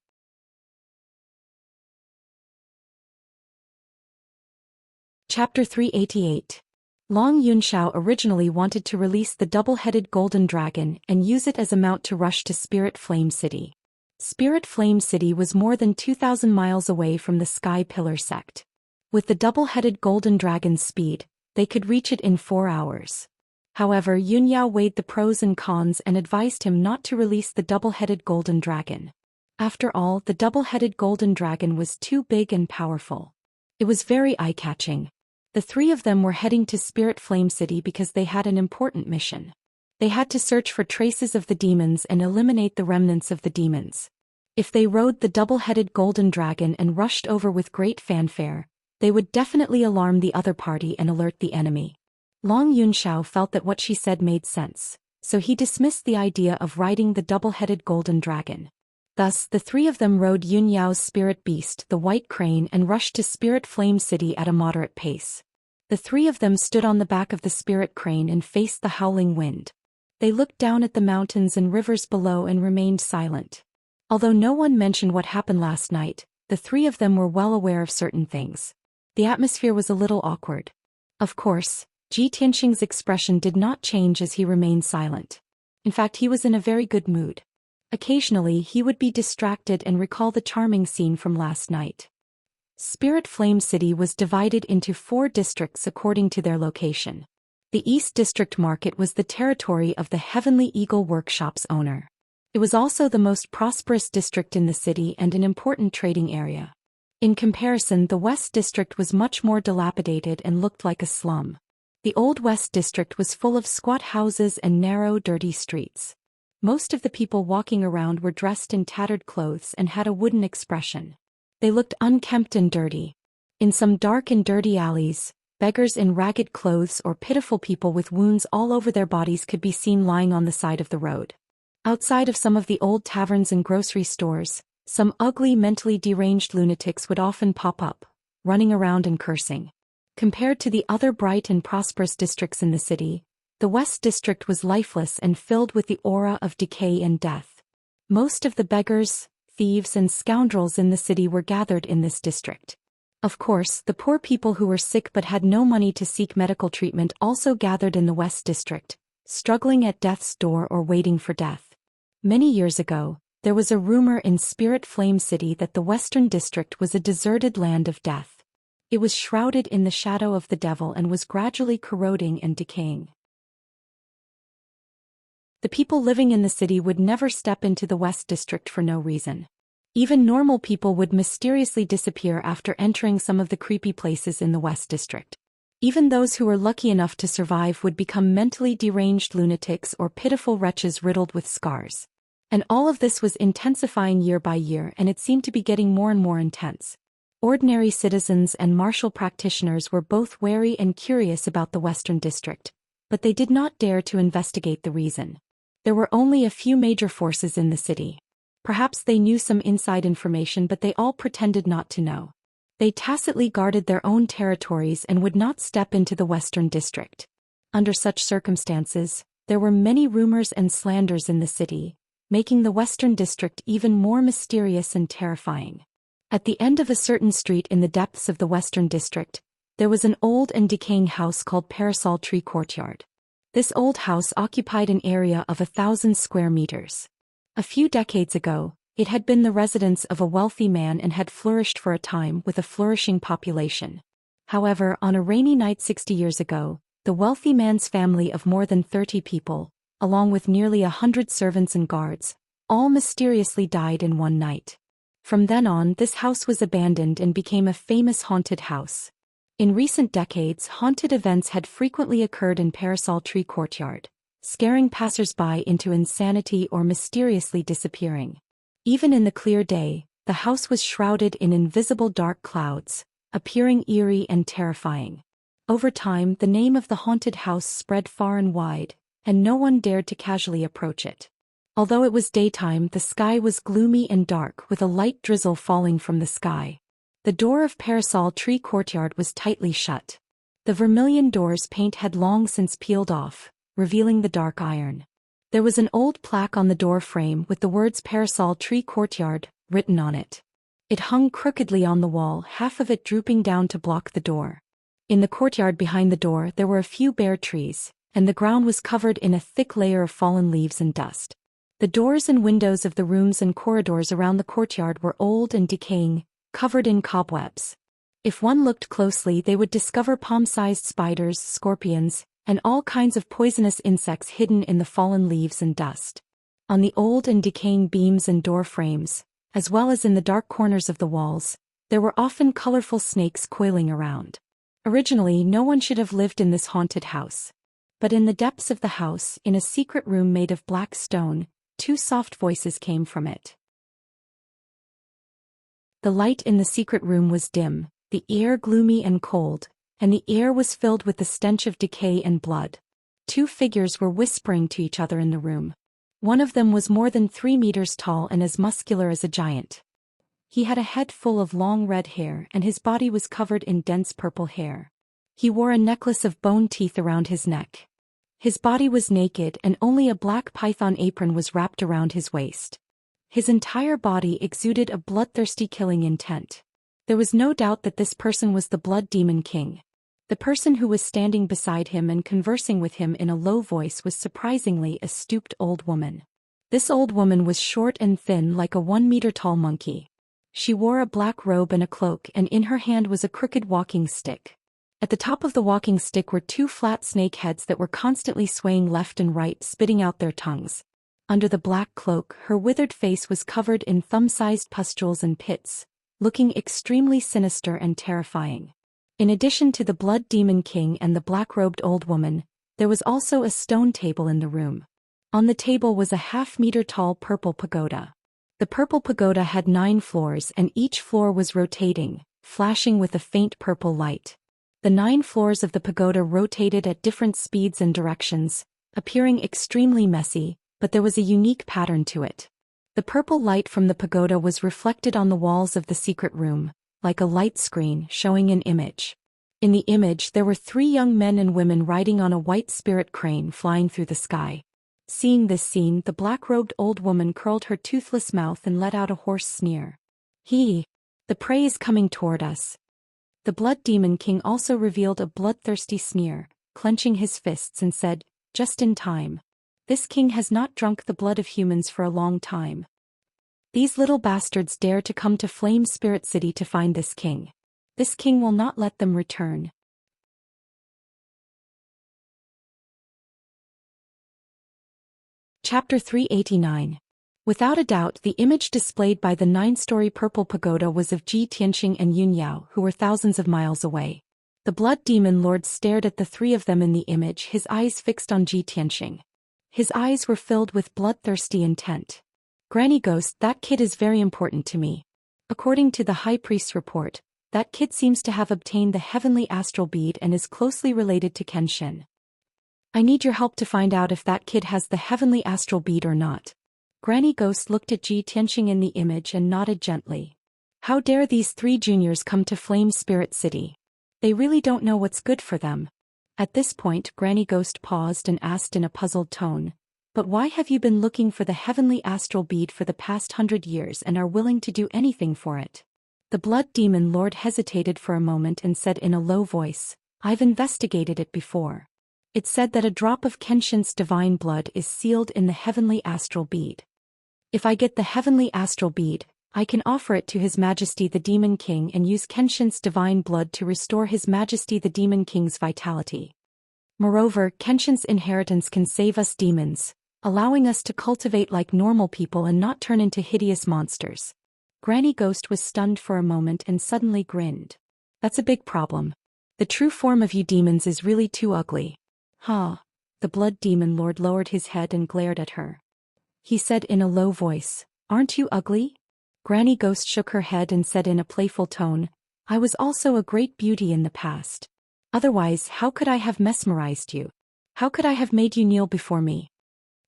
Chapter 388. Long Yunxiao originally wanted to release the double-headed golden dragon and use it as a mount to rush to Spirit Flame City. Spirit Flame City was more than 2,000 miles away from the Sky Pillar sect. With the double-headed golden dragon's speed, they could reach it in 4 hours. However, Yunyao weighed the pros and cons and advised him not to release the double-headed golden dragon. After all, the double-headed golden dragon was too big and powerful. It was very eye-catching. The 3 of them were heading to Spirit Flame City because they had an important mission. They had to search for traces of the demons and eliminate the remnants of the demons. If they rode the double-headed golden dragon and rushed over with great fanfare, they would definitely alarm the other party and alert the enemy. Long Yunxiao felt that what she said made sense, so he dismissed the idea of riding the double-headed golden dragon. Thus, the 3 of them rode Yunyao's spirit beast, the White Crane, and rushed to Spirit Flame City at a moderate pace. The 3 of them stood on the back of the spirit crane and faced the howling wind. They looked down at the mountains and rivers below and remained silent. Although no one mentioned what happened last night, the 3 of them were well aware of certain things. The atmosphere was a little awkward. Of course, Ji Tianqing's expression did not change as he remained silent. In fact, he was in a very good mood. Occasionally, he would be distracted and recall the charming scene from last night. Spirit Flame City was divided into 4 districts according to their location. The East District Market was the territory of the Heavenly Eagle Workshop's owner. It was also the most prosperous district in the city and an important trading area. In comparison, the West District was much more dilapidated and looked like a slum. The Old West District was full of squat houses and narrow, dirty streets. Most of the people walking around were dressed in tattered clothes and had a wooden expression. They looked unkempt and dirty. In some dark and dirty alleys, beggars in ragged clothes or pitiful people with wounds all over their bodies could be seen lying on the side of the road. Outside of some of the old taverns and grocery stores, some ugly, mentally deranged lunatics would often pop up, running around and cursing. Compared to the other bright and prosperous districts in the city, the West District was lifeless and filled with the aura of decay and death. Most of the beggars, thieves and scoundrels in the city were gathered in this district. Of course, the poor people who were sick but had no money to seek medical treatment also gathered in the West District, struggling at death's door or waiting for death. Many years ago, there was a rumor in Spirit Flame City that the Western District was a deserted land of death. It was shrouded in the shadow of the devil and was gradually corroding and decaying. The people living in the city would never step into the West District for no reason. Even normal people would mysteriously disappear after entering some of the creepy places in the West District. Even those who were lucky enough to survive would become mentally deranged lunatics or pitiful wretches riddled with scars. And all of this was intensifying year by year, and it seemed to be getting more and more intense. Ordinary citizens and martial practitioners were both wary and curious about the Western District, but they did not dare to investigate the reason. There were only a few major forces in the city. Perhaps they knew some inside information, but they all pretended not to know. They tacitly guarded their own territories and would not step into the Western District. Under such circumstances, there were many rumors and slanders in the city, making the Western District even more mysterious and terrifying. At the end of a certain street in the depths of the Western District, there was an old and decaying house called Parasol Tree Courtyard. This old house occupied an area of 1,000 square meters. A few decades ago, it had been the residence of a wealthy man and had flourished for a time with a flourishing population. However, on a rainy night 60 years ago, the wealthy man's family of more than 30 people, along with nearly 100 servants and guards, all mysteriously died in one night. From then on, this house was abandoned and became a famous haunted house. In recent decades, haunted events had frequently occurred in Parasol Tree Courtyard, scaring passers-by into insanity or mysteriously disappearing. Even in the clear day, the house was shrouded in invisible dark clouds, appearing eerie and terrifying. Over time, the name of the haunted house spread far and wide, and no one dared to casually approach it. Although it was daytime, the sky was gloomy and dark with a light drizzle falling from the sky. The door of Parasol Tree Courtyard was tightly shut. The vermilion door's paint had long since peeled off, revealing the dark iron. There was an old plaque on the door frame with the words Parasol Tree Courtyard written on it. It hung crookedly on the wall, half of it drooping down to block the door. In the courtyard behind the door there were a few bare trees, and the ground was covered in a thick layer of fallen leaves and dust. The doors and windows of the rooms and corridors around the courtyard were old and decaying, covered in cobwebs. If one looked closely, they would discover palm-sized spiders, scorpions, and all kinds of poisonous insects hidden in the fallen leaves and dust. On the old and decaying beams and door frames, as well as in the dark corners of the walls, there were often colorful snakes coiling around. Originally, no one should have lived in this haunted house. But in the depths of the house, in a secret room made of black stone, two soft voices came from it. The light in the secret room was dim, the air gloomy and cold, and the air was filled with the stench of decay and blood. Two figures were whispering to each other in the room. One of them was more than 3 meters tall and as muscular as a giant. He had a head full of long red hair and his body was covered in dense purple hair. He wore a necklace of bone teeth around his neck. His body was naked and only a black python apron was wrapped around his waist. His entire body exuded a bloodthirsty killing intent. There was no doubt that this person was the Blood Demon King. The person who was standing beside him and conversing with him in a low voice was surprisingly a stooped old woman. This old woman was short and thin like a 1-meter-tall monkey. She wore a black robe and a cloak, and in her hand was a crooked walking stick. At the top of the walking stick were 2 flat snake heads that were constantly swaying left and right, spitting out their tongues. Under the black cloak, her withered face was covered in thumb-sized pustules and pits, looking extremely sinister and terrifying. In addition to the Blood Demon King and the black-robed old woman, there was also a stone table in the room. On the table was a half-meter-tall purple pagoda. The purple pagoda had 9 floors and each floor was rotating, flashing with a faint purple light. The 9 floors of the pagoda rotated at different speeds and directions, appearing extremely messy, but there was a unique pattern to it. The purple light from the pagoda was reflected on the walls of the secret room, like a light screen showing an image. In the image there were 3 young men and women riding on a white spirit crane flying through the sky. Seeing this scene, the black-robed old woman curled her toothless mouth and let out a hoarse sneer. The prey is coming toward us. The Blood Demon King also revealed a bloodthirsty sneer, clenching his fists, and said, "Just in time. This king has not drunk the blood of humans for a long time. These little bastards dare to come to Flame Spirit City to find this king. This king will not let them return." Chapter 389. Without a doubt, the image displayed by the 9-story purple pagoda was of Ji Tianqing and Yunyao, who were thousands of miles away. The blood demon lord stared at the three of them in the image, his eyes fixed on Ji Tianqing. His eyes were filled with bloodthirsty intent. Granny Ghost, that kid is very important to me. According to the High Priest's report, that kid seems to have obtained the heavenly astral bead and is closely related to Kenshin. I need your help to find out if that kid has the heavenly astral bead or not. Granny Ghost looked at Ji Tianqing in the image and nodded gently. How dare these three juniors come to Flame Spirit City? They really don't know what's good for them. At this point, Granny Ghost paused and asked in a puzzled tone, but why have you been looking for the heavenly astral bead for the past 100 years and are willing to do anything for it? The blood demon lord hesitated for a moment and said in a low voice, I've investigated it before. It said that a drop of Kenshin's divine blood is sealed in the heavenly astral bead. If I get the heavenly astral bead, I can offer it to His Majesty the Demon King and use Kenshin's divine blood to restore His Majesty the Demon King's vitality. Moreover, Kenshin's inheritance can save us demons, allowing us to cultivate like normal people and not turn into hideous monsters. Granny Ghost was stunned for a moment and suddenly grinned. That's a big problem. The true form of you demons is really too ugly. Huh. The blood demon lord lowered his head and glared at her. He said in a low voice, Aren't you ugly? Granny Ghost shook her head and said in a playful tone, I was also a great beauty in the past. Otherwise, how could I have mesmerized you? How could I have made you kneel before me?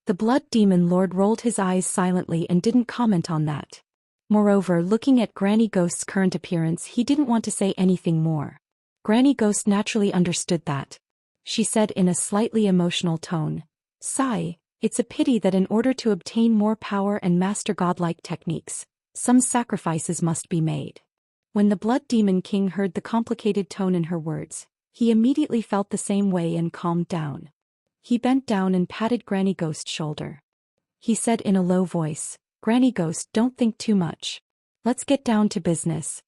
The blood demon lord rolled his eyes silently and didn't comment on that. Moreover, looking at Granny Ghost's current appearance, he didn't want to say anything more. Granny Ghost naturally understood that. She said in a slightly emotional tone, Sigh, it's a pity that in order to obtain more power and master godlike techniques, some sacrifices must be made. When the Blood Demon King heard the complicated tone in her words, he immediately felt the same way and calmed down. He bent down and patted Granny Ghost's shoulder. He said in a low voice, Granny Ghost, don't think too much. Let's get down to business.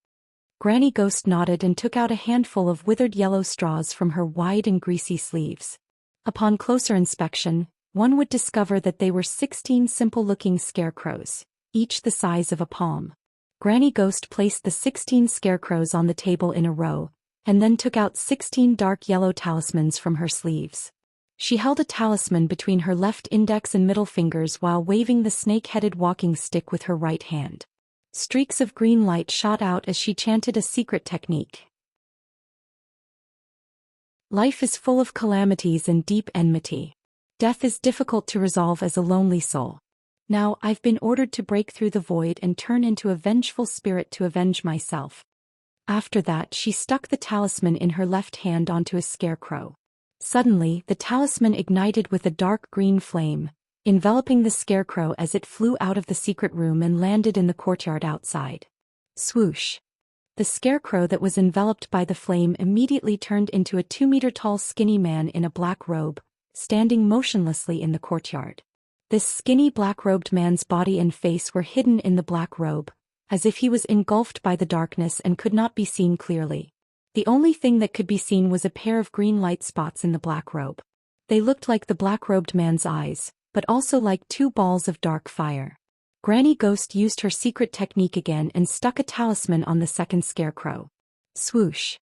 Granny Ghost nodded and took out a handful of withered yellow straws from her wide and greasy sleeves. Upon closer inspection, one would discover that they were 16 simple-looking scarecrows, each the size of a palm. Granny Ghost placed the 16 scarecrows on the table in a row, and then took out 16 dark yellow talismans from her sleeves. She held a talisman between her left index and middle fingers while waving the snake-headed walking stick with her right hand. Streaks of green light shot out as she chanted a secret technique. Life is full of calamities and deep enmity. Death is difficult to resolve as a lonely soul. Now I've been ordered to break through the void and turn into a vengeful spirit to avenge myself. After that, she stuck the talisman in her left hand onto a scarecrow. Suddenly, the talisman ignited with a dark green flame, enveloping the scarecrow as it flew out of the secret room and landed in the courtyard outside. Swoosh! The scarecrow that was enveloped by the flame immediately turned into a 2-meter-tall skinny man in a black robe, standing motionlessly in the courtyard. This skinny black-robed man's body and face were hidden in the black robe, as if he was engulfed by the darkness and could not be seen clearly. The only thing that could be seen was a pair of green light spots in the black robe. They looked like the black-robed man's eyes, but also like 2 balls of dark fire. Granny Ghost used her secret technique again and stuck a talisman on the second scarecrow. Swoosh!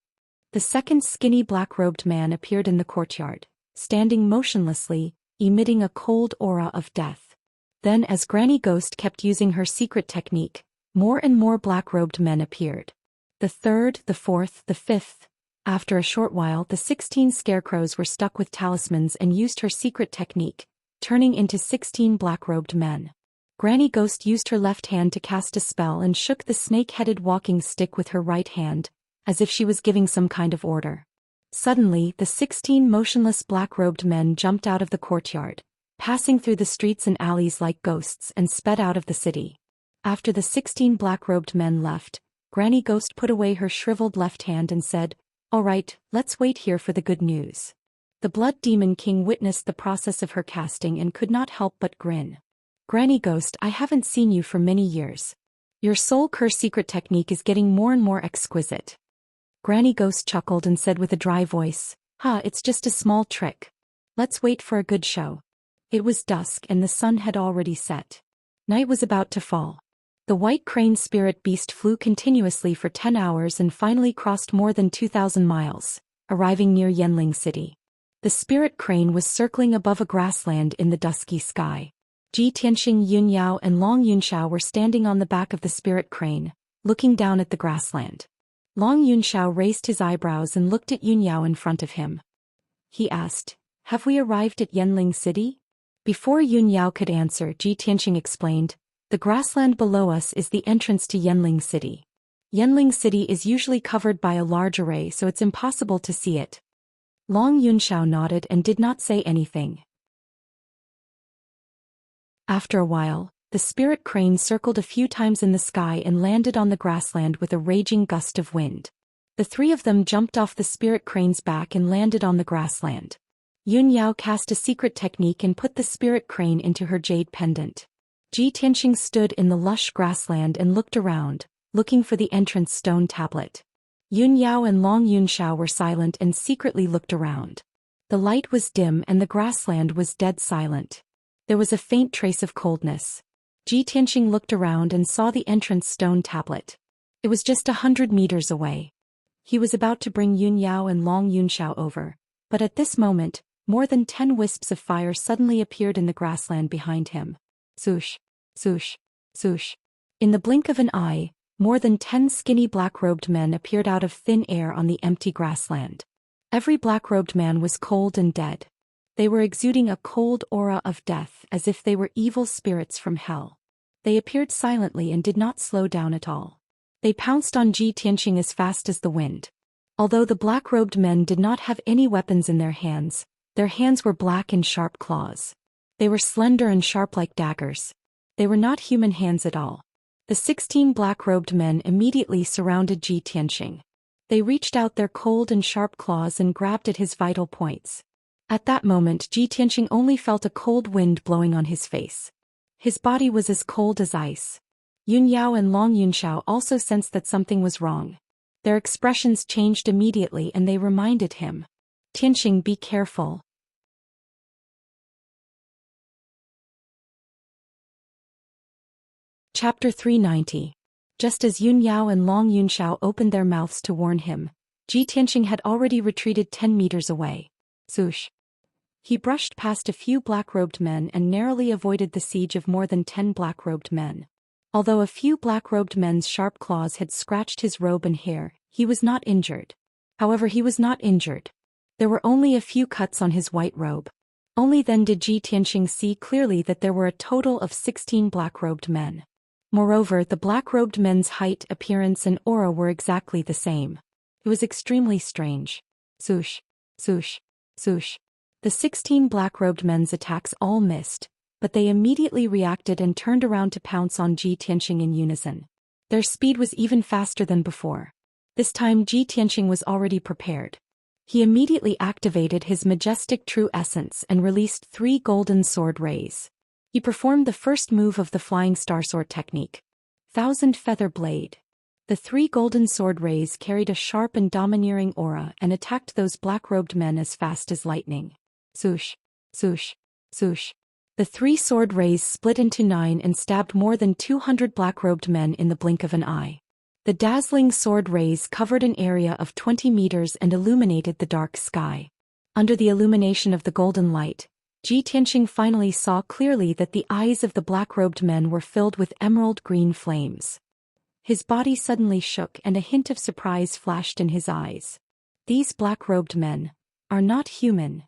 The second skinny black-robed man appeared in the courtyard, standing motionlessly, emitting a cold aura of death. Then as Granny Ghost kept using her secret technique, more and more black-robed men appeared. The third, the fourth, the fifth. After a short while, the 16 scarecrows were stuck with talismans and used her secret technique, turning into 16 black-robed men. Granny Ghost used her left hand to cast a spell and shook the snake-headed walking stick with her right hand, as if she was giving some kind of order. Suddenly, the 16 motionless black-robed men jumped out of the courtyard, passing through the streets and alleys like ghosts and sped out of the city. After the 16 black-robed men left, Granny Ghost put away her shriveled left hand and said, All right, let's wait here for the good news. The Blood Demon King witnessed the process of her casting and could not help but grin. Granny Ghost, I haven't seen you for many years. Your soul curse secret technique is getting more and more exquisite. Granny Ghost chuckled and said with a dry voice, it's just a small trick. Let's wait for a good show. It was dusk and the sun had already set. Night was about to fall. The white crane spirit beast flew continuously for 10 hours and finally crossed more than 2,000 miles, arriving near Yanling City. The spirit crane was circling above a grassland in the dusky sky. Ji Tianxing, Yun Yao and Long Yunxiao were standing on the back of the spirit crane, looking down at the grassland. Long Yunxiao raised his eyebrows and looked at Yun Yao in front of him. He asked, "Have we arrived at Yanling City?" Before Yun Yao could answer, Ji Tianxing explained, "The grassland below us is the entrance to Yanling City. Yanling City is usually covered by a large array, so it's impossible to see it." Long Yunxiao nodded and did not say anything. After a while, the spirit crane circled a few times in the sky and landed on the grassland with a raging gust of wind. The three of them jumped off the spirit crane's back and landed on the grassland. Yun Yao cast a secret technique and put the spirit crane into her jade pendant. Ji Tianxing stood in the lush grassland and looked around, looking for the entrance stone tablet. Yun Yao and Long Yunxiao were silent and secretly looked around. The light was dim and the grassland was dead silent. There was a faint trace of coldness. Ji Tianxing looked around and saw the entrance stone tablet. It was just 100 meters away. He was about to bring Yun Yao and Long Yunxiao over, but at this moment, more than 10 wisps of fire suddenly appeared in the grassland behind him. Swoosh, swoosh, swoosh. In the blink of an eye, more than 10 skinny black-robed men appeared out of thin air on the empty grassland. Every black-robed man was cold and dead. They were exuding a cold aura of death as if they were evil spirits from hell. They appeared silently and did not slow down at all. They pounced on Ji Tianxing as fast as the wind. Although the black-robed men did not have any weapons in their hands were black and sharp claws. They were slender and sharp like daggers. They were not human hands at all. The 16 black-robed men immediately surrounded Ji Tianxing. They reached out their cold and sharp claws and grabbed at his vital points. At that moment, Ji Tianxing only felt a cold wind blowing on his face. His body was as cold as ice. Yun Yao and Long Yunxiao also sensed that something was wrong. Their expressions changed immediately and they reminded him. "Tianxing, be careful." Chapter 390. Just as Yun Yao and Long Yunxiao opened their mouths to warn him, Ji Tianxing had already retreated 10 meters away. Swoosh. He brushed past a few black-robed men and narrowly avoided the siege of more than 10 black-robed men. Although a few black-robed men's sharp claws had scratched his robe and hair, he was not injured. However, he was not injured. There were only a few cuts on his white robe. Only then did Ji Tianxing see clearly that there were a total of 16 black-robed men. Moreover, the black-robed men's height, appearance and aura were exactly the same. It was extremely strange. Swoosh, swoosh, swoosh. The 16 black-robed men's attacks all missed, but they immediately reacted and turned around to pounce on Ji Tianxing in unison. Their speed was even faster than before. This time Ji Tianxing was already prepared. He immediately activated his majestic true essence and released 3 golden sword rays. He performed the first move of the flying star sword technique. Thousand Feather Blade. The 3 golden sword rays carried a sharp and domineering aura and attacked those black-robed men as fast as lightning. Swoosh, swoosh, swoosh. The 3 sword rays split into 9 and stabbed more than 200 black-robed men in the blink of an eye. The dazzling sword rays covered an area of 20 meters and illuminated the dark sky. Under the illumination of the golden light, Ji Tianxing finally saw clearly that the eyes of the black-robed men were filled with emerald-green flames. His body suddenly shook and a hint of surprise flashed in his eyes. These black-robed men are not human.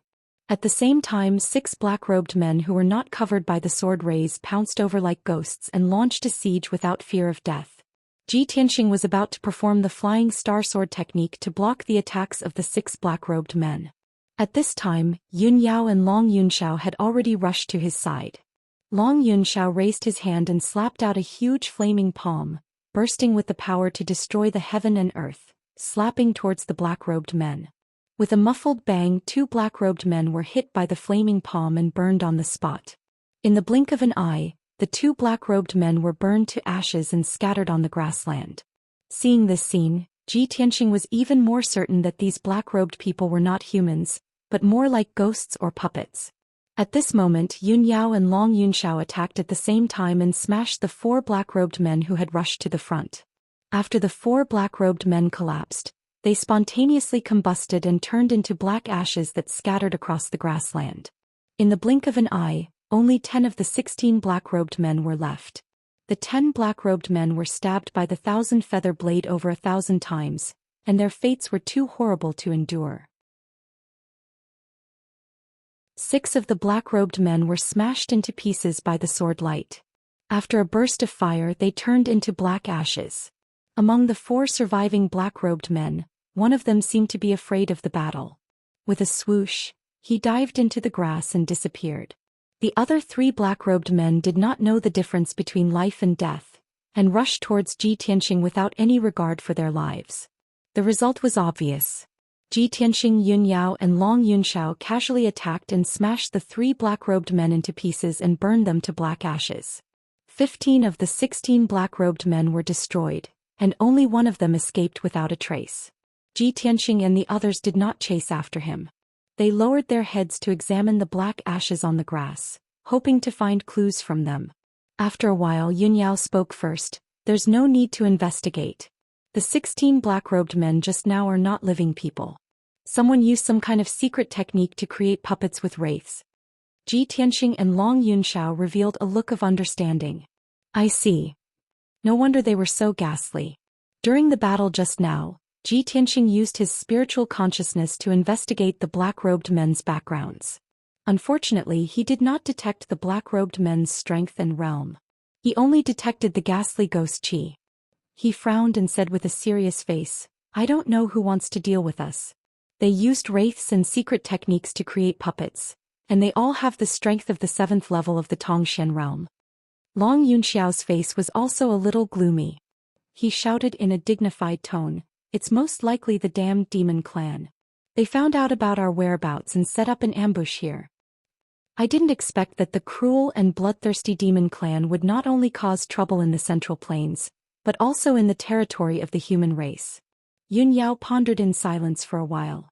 At the same time, 6 black-robed men who were not covered by the sword rays pounced over like ghosts and launched a siege without fear of death. Ji Tianxing was about to perform the flying star sword technique to block the attacks of the 6 black-robed men. At this time, Yun Yao and Long Yunxiao had already rushed to his side. Long Yunxiao raised his hand and slapped out a huge flaming palm, bursting with the power to destroy the heaven and earth, slapping towards the black-robed men. With a muffled bang, 2 black-robed men were hit by the flaming palm and burned on the spot. In the blink of an eye, the 2 black-robed men were burned to ashes and scattered on the grassland. Seeing this scene, Ji Tianxing was even more certain that these black-robed people were not humans, but more like ghosts or puppets. At this moment Yun Yao and Long Yunxiao attacked at the same time and smashed the 4 black-robed men who had rushed to the front. After the 4 black-robed men collapsed, they spontaneously combusted and turned into black ashes that scattered across the grassland. In the blink of an eye, only 10 of the 16 black-robed men were left. The 10 black-robed men were stabbed by the 1,000-feather blade over 1,000 times, and their fates were too horrible to endure. 6 of the black-robed men were smashed into pieces by the sword light. After a burst of fire they turned into black ashes. Among the 4 surviving black-robed men, one of them seemed to be afraid of the battle. With a swoosh, he dived into the grass and disappeared. The other 3 black-robed men did not know the difference between life and death, and rushed towards Ji Tianxing without any regard for their lives. The result was obvious. Ji Tianxing, Yun Yao and Long Yunxiao casually attacked and smashed the 3 black-robed men into pieces and burned them to black ashes. 15 of the 16 black-robed men were destroyed, and only one of them escaped without a trace. Ji Tianxing and the others did not chase after him. They lowered their heads to examine the black ashes on the grass, hoping to find clues from them. After a while Yun Yao spoke first. There's no need to investigate. The 16 black-robed men just now are not living people. Someone used some kind of secret technique to create puppets with wraiths. Ji Tianxing and Long Yunxiao revealed a look of understanding. I see. No wonder they were so ghastly. During the battle just now, Ji Tianxing used his spiritual consciousness to investigate the black-robed men's backgrounds. Unfortunately, he did not detect the black-robed men's strength and realm. He only detected the ghastly ghost chi. He frowned and said with a serious face, I don't know who wants to deal with us. They used wraiths and secret techniques to create puppets, and they all have the strength of the 7th level of the Tongshan realm. Long Yunxiao's face was also a little gloomy. He shouted in a dignified tone, It's most likely the damned demon clan. They found out about our whereabouts and set up an ambush here. I didn't expect that the cruel and bloodthirsty demon clan would not only cause trouble in the Central Plains, but also in the territory of the human race. Yun Yao pondered in silence for a while.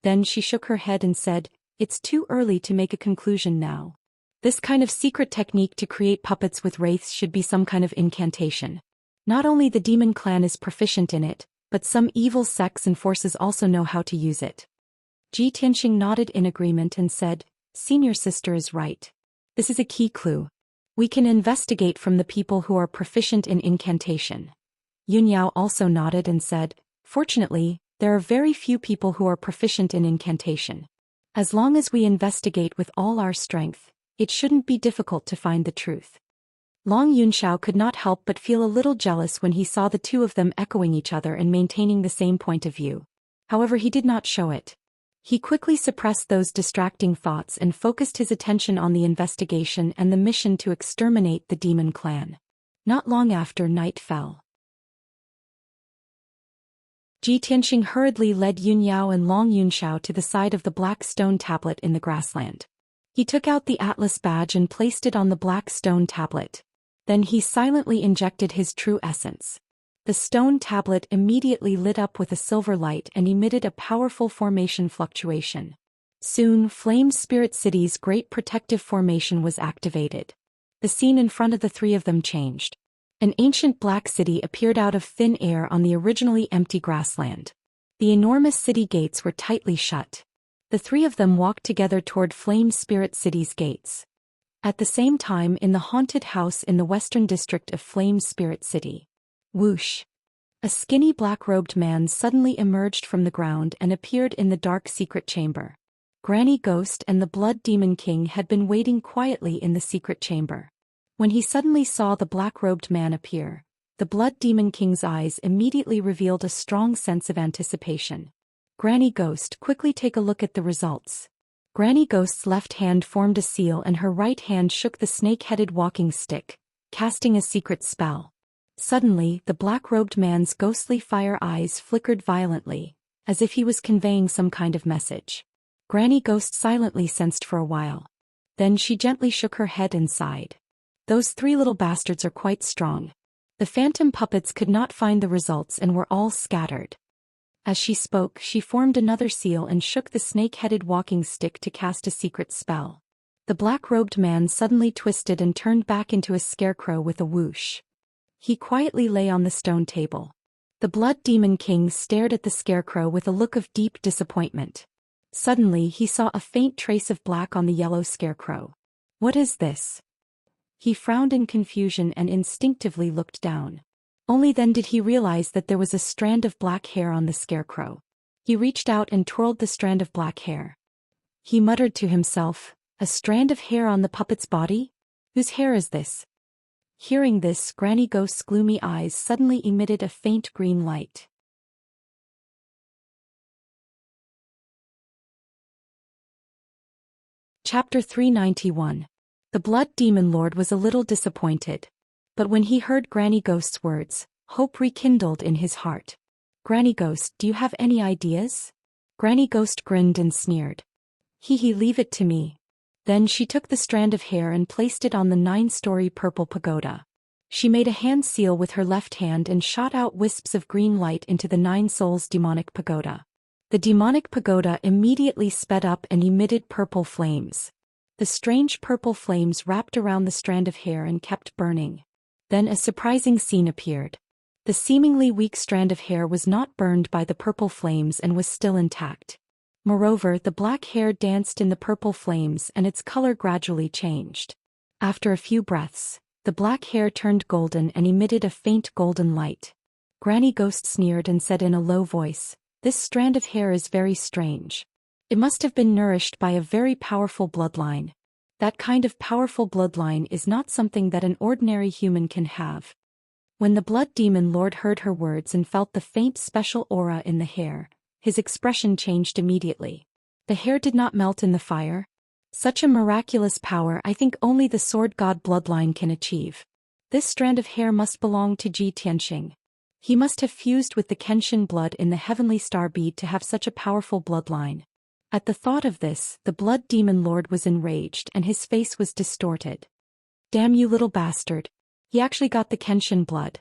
Then she shook her head and said, It's too early to make a conclusion now. This kind of secret technique to create puppets with wraiths should be some kind of incantation. Not only the demon clan is proficient in it, but some evil sects and forces also know how to use it. Ji Tianxing nodded in agreement and said, Senior sister is right. This is a key clue. We can investigate from the people who are proficient in incantation. Yun Yao also nodded and said, Fortunately, there are very few people who are proficient in incantation. As long as we investigate with all our strength, it shouldn't be difficult to find the truth. Long Yunxiao could not help but feel a little jealous when he saw the 2 of them echoing each other and maintaining the same point of view. However, he did not show it. He quickly suppressed those distracting thoughts and focused his attention on the investigation and the mission to exterminate the demon clan. Not long after night fell. Ji Tianxing hurriedly led Yun Yao and Long Yunxiao to the side of the black stone tablet in the grassland. He took out the atlas badge and placed it on the black stone tablet. Then he silently injected his true essence. The stone tablet immediately lit up with a silver light and emitted a powerful formation fluctuation. Soon, Flame Spirit City's great protective formation was activated. The scene in front of the 3 of them changed. An ancient black city appeared out of thin air on the originally empty grassland. The enormous city gates were tightly shut. The 3 of them walked together toward Flame Spirit City's gates. At the same time, in the haunted house in the western district of Flame Spirit City. Whoosh! A skinny black-robed man suddenly emerged from the ground and appeared in the dark secret chamber. Granny Ghost and the Blood Demon King had been waiting quietly in the secret chamber. When he suddenly saw the black-robed man appear, the Blood Demon King's eyes immediately revealed a strong sense of anticipation. Granny Ghost, quickly take a look at the results. Granny Ghost's left hand formed a seal and her right hand shook the snake-headed walking stick, casting a secret spell. Suddenly, the black-robed man's ghostly fire eyes flickered violently, as if he was conveying some kind of message. Granny Ghost silently sensed for a while. Then she gently shook her head and sighed. Those 3 little bastards are quite strong. The phantom puppets could not find the results and were all scattered. As she spoke, she formed another seal and shook the snake-headed walking stick to cast a secret spell. The black-robed man suddenly twisted and turned back into a scarecrow with a whoosh. He quietly lay on the stone table. The Blood Demon King stared at the scarecrow with a look of deep disappointment. Suddenly he saw a faint trace of black on the yellow scarecrow. What is this? He frowned in confusion and instinctively looked down. Only then did he realize that there was a strand of black hair on the scarecrow. He reached out and twirled the strand of black hair. He muttered to himself, "A strand of hair on the puppet's body? Whose hair is this?" Hearing this, Granny Ghost's gloomy eyes suddenly emitted a faint green light. Chapter 391. The Blood Demon Lord was a little disappointed. But when he heard Granny Ghost's words, hope rekindled in his heart. "Granny Ghost, do you have any ideas?" Granny Ghost grinned and sneered. Leave it to me." Then she took the strand of hair and placed it on the 9-story purple pagoda. She made a hand seal with her left hand and shot out wisps of green light into the 9 souls demonic pagoda. The demonic pagoda immediately sped up and emitted purple flames. The strange purple flames wrapped around the strand of hair and kept burning. Then a surprising scene appeared. The seemingly weak strand of hair was not burned by the purple flames and was still intact. Moreover, the black hair danced in the purple flames and its color gradually changed. After a few breaths, the black hair turned golden and emitted a faint golden light. Granny Ghost sneered and said in a low voice, "This strand of hair is very strange. It must have been nourished by a very powerful bloodline. That kind of powerful bloodline is not something that an ordinary human can have." When the Blood Demon Lord heard her words and felt the faint special aura in the hair, his expression changed immediately. The hair did not melt in the fire. Such a miraculous power I think only the Sword God bloodline can achieve. This strand of hair must belong to Ji Tianxing. He must have fused with the Kenshin blood in the heavenly star bead to have such a powerful bloodline. At the thought of this, the Blood Demon Lord was enraged and his face was distorted. "Damn you little bastard. He actually got the Kenshin blood.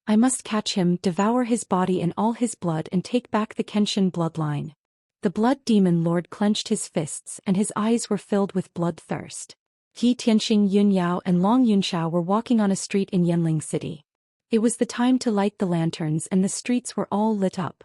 I must catch him, devour his body and all his blood and take back the Kenshin bloodline." The Blood Demon Lord clenched his fists and his eyes were filled with bloodthirst. Ji Tianxing, Yun Yao and Long Yunxiao were walking on a street in Yanling City. It was the time to light the lanterns and the streets were all lit up.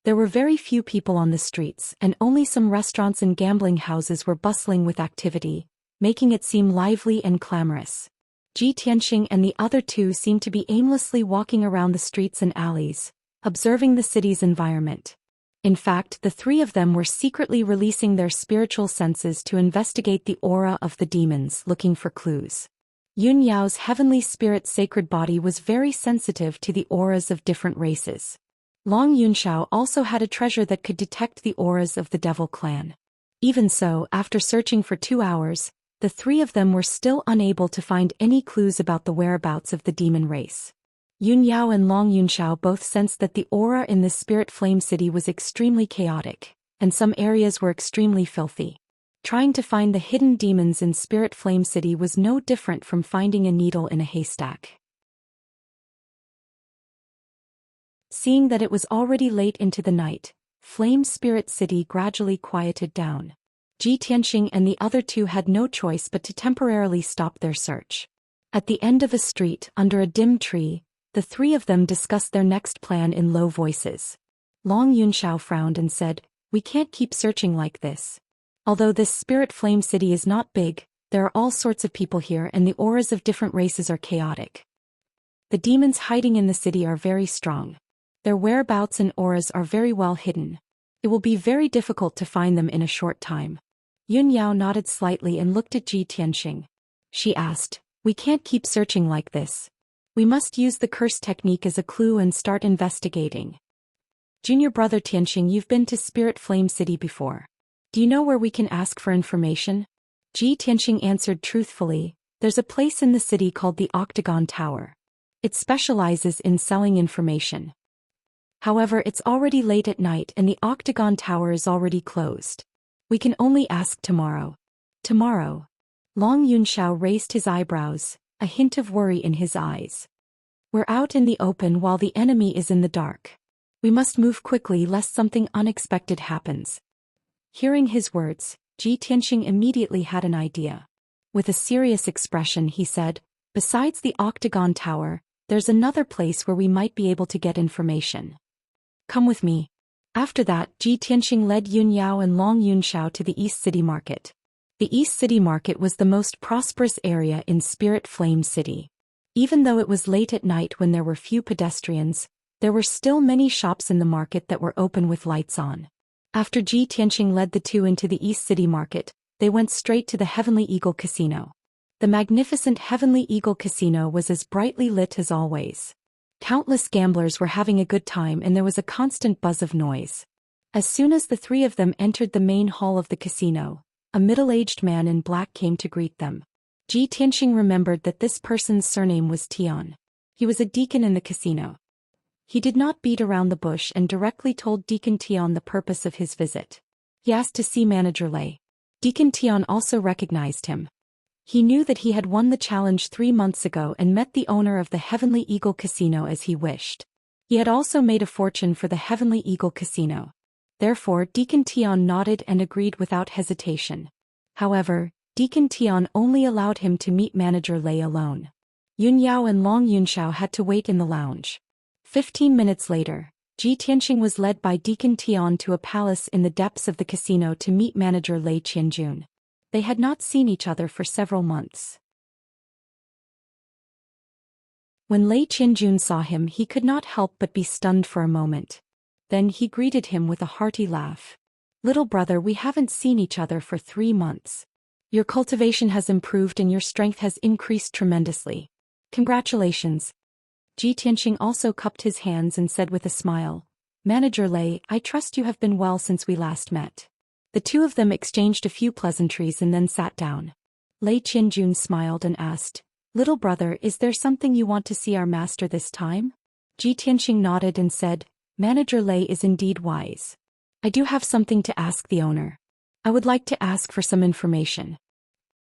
There were very few people on the streets and only some restaurants and gambling houses were bustling with activity, making it seem lively and clamorous. Ji Tianxing and the other two seemed to be aimlessly walking around the streets and alleys, observing the city's environment. In fact, the three of them were secretly releasing their spiritual senses to investigate the aura of the demons, looking for clues. Yun Yao's heavenly spirit sacred body was very sensitive to the auras of different races. Long Yunxiao also had a treasure that could detect the auras of the Devil Clan. Even so, after searching for 2 hours, the three of them were still unable to find any clues about the whereabouts of the demon race. Yun Yao and Long Yunxiao both sensed that the aura in the Spirit Flame City was extremely chaotic, and some areas were extremely filthy. Trying to find the hidden demons in Spirit Flame City was no different from finding a needle in a haystack. Seeing that it was already late into the night, Flame Spirit City gradually quieted down. Ji Tianxing and the other two had no choice but to temporarily stop their search. At the end of a street, under a dim tree, the three of them discussed their next plan in low voices. Long Yunxiao frowned and said, "We can't keep searching like this. Although this Spirit Flame City is not big, there are all sorts of people here and the auras of different races are chaotic. The demons hiding in the city are very strong. Their whereabouts and auras are very well hidden. It will be very difficult to find them in a short time." Yun Yao nodded slightly and looked at Ji Tianxing. She asked, "We can't keep searching like this. We must use the curse technique as a clue and start investigating. Junior brother Tianxing, you've been to Spirit Flame City before. Do you know where we can ask for information?" Ji Tianxing answered truthfully, "There's a place in the city called the Octagon Tower. It specializes in selling information. However, it's already late at night and the Octagon Tower is already closed. We can only ask tomorrow." "Tomorrow?" Long Yunxiao raised his eyebrows, a hint of worry in his eyes. "We're out in the open while the enemy is in the dark. We must move quickly lest something unexpected happens." Hearing his words, Ji Tianxing immediately had an idea. With a serious expression he said, "Besides the Octagon Tower, there's another place where we might be able to get information. Come with me." After that, Ji Tianxing led Yun Yao and Long Yunxiao to the East City Market. The East City Market was the most prosperous area in Spirit Flame City. Even though it was late at night when there were few pedestrians, there were still many shops in the market that were open with lights on. After Ji Tianxing led the two into the East City Market, they went straight to the Heavenly Eagle Casino. The magnificent Heavenly Eagle Casino was as brightly lit as always. Countless gamblers were having a good time and there was a constant buzz of noise. As soon as the three of them entered the main hall of the casino, a middle-aged man in black came to greet them. Ji Tianxing remembered that this person's surname was Tian. He was a deacon in the casino. He did not beat around the bush and directly told Deacon Tian the purpose of his visit. He asked to see Manager Lei. Deacon Tian also recognized him. He knew that he had won the challenge 3 months ago and met the owner of the Heavenly Eagle Casino as he wished. He had also made a fortune for the Heavenly Eagle Casino. Therefore, Deacon Tian nodded and agreed without hesitation. However, Deacon Tian only allowed him to meet Manager Lei alone. Yun Yao and Long Yunxiao had to wait in the lounge. 15 minutes later, Ji Tianxing was led by Deacon Tian to a palace in the depths of the casino to meet Manager Lei Qianjun. They had not seen each other for several months. When Lei Qianjun saw him, he could not help but be stunned for a moment. Then he greeted him with a hearty laugh. "Little brother, we haven't seen each other for 3 months. Your cultivation has improved and your strength has increased tremendously. Congratulations." Ji Tianxing also cupped his hands and said with a smile, "Manager Lei, I trust you have been well since we last met." The two of them exchanged a few pleasantries and then sat down. Lei Qianjun smiled and asked, "Little brother, is there something you want to see our master this time?" Ji Tianxing nodded and said, "Manager Lei is indeed wise. I do have something to ask the owner. I would like to ask for some information."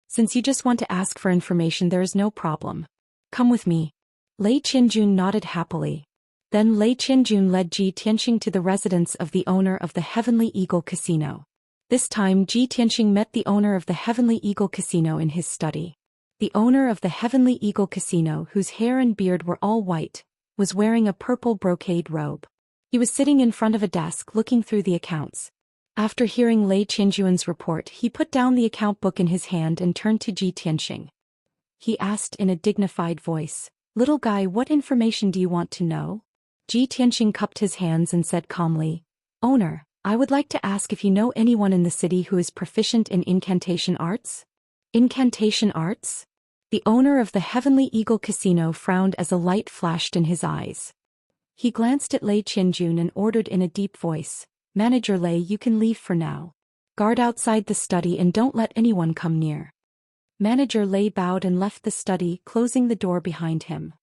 "Since you just want to ask for information, there is no problem. Come with me." Lei Qianjun nodded happily. Then Lei Qianjun led Ji Tianxing to the residence of the owner of the Heavenly Eagle Casino. This time Ji Tianxing met the owner of the Heavenly Eagle Casino in his study. The owner of the Heavenly Eagle Casino, whose hair and beard were all white, was wearing a purple brocade robe. He was sitting in front of a desk looking through the accounts. After hearing Lei Qianjun's report, he put down the account book in his hand and turned to Ji Tianxing. He asked in a dignified voice, "Little guy, what information do you want to know?" Ji Tianxing cupped his hands and said calmly, "Owner, I would like to ask if you know anyone in the city who is proficient in incantation arts?" "Incantation arts?" The owner of the Heavenly Eagle Casino frowned as a light flashed in his eyes. He glanced at Lei Qianjun and ordered in a deep voice, "Manager Lei, you can leave for now. Guard outside the study and don't let anyone come near." Manager Lei bowed and left the study, closing the door behind him.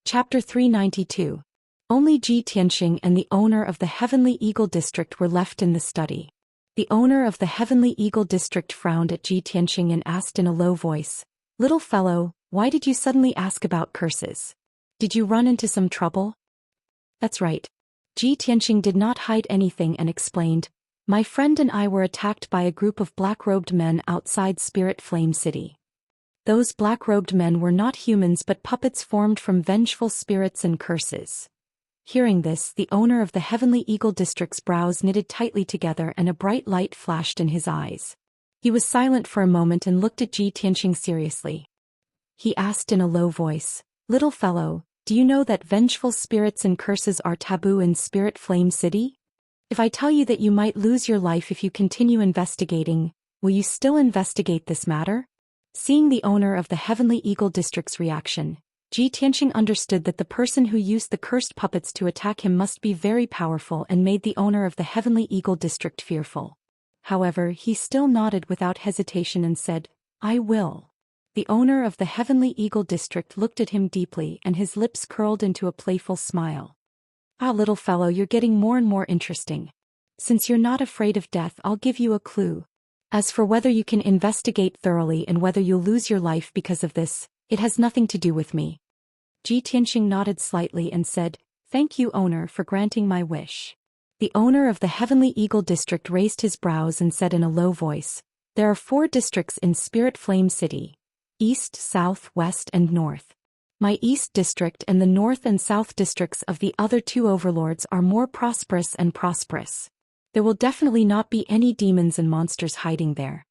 Chapter 392. Only Ji Tianxing and the owner of the Heavenly Eagle District were left in the study. The owner of the Heavenly Eagle District frowned at Ji Tianxing and asked in a low voice, "Little fellow, why did you suddenly ask about curses? Did you run into some trouble?" "That's right." Ji Tianxing did not hide anything and explained, "My friend and I were attacked by a group of black-robed men outside Spirit Flame City. Those black-robed men were not humans but puppets formed from vengeful spirits and curses." Hearing this, the owner of the Heavenly Eagle District's brows knitted tightly together and a bright light flashed in his eyes. He was silent for a moment and looked at Ji Tianxing seriously. He asked in a low voice, "Little fellow, do you know that vengeful spirits and curses are taboo in Spirit Flame City? If I tell you that you might lose your life if you continue investigating, will you still investigate this matter?" Seeing the owner of the Heavenly Eagle District's reaction, Ji Tianxing understood that the person who used the cursed puppets to attack him must be very powerful and made the owner of the Heavenly Eagle District fearful. However, he still nodded without hesitation and said, "I will." The owner of the Heavenly Eagle District looked at him deeply and his lips curled into a playful smile. "Ah, little fellow, you're getting more and more interesting. Since you're not afraid of death, I'll give you a clue. As for whether you can investigate thoroughly and whether you'll lose your life because of this, it has nothing to do with me." Ji Tianxing nodded slightly and said, "Thank you, owner, for granting my wish." The owner of the Heavenly Eagle District raised his brows and said in a low voice, "There are 4 districts in Spirit Flame City: East, South, West, and North. My East District and the North and South districts of the other 2 overlords are more prosperous and prosperous. There will definitely not be any demons and monsters hiding there.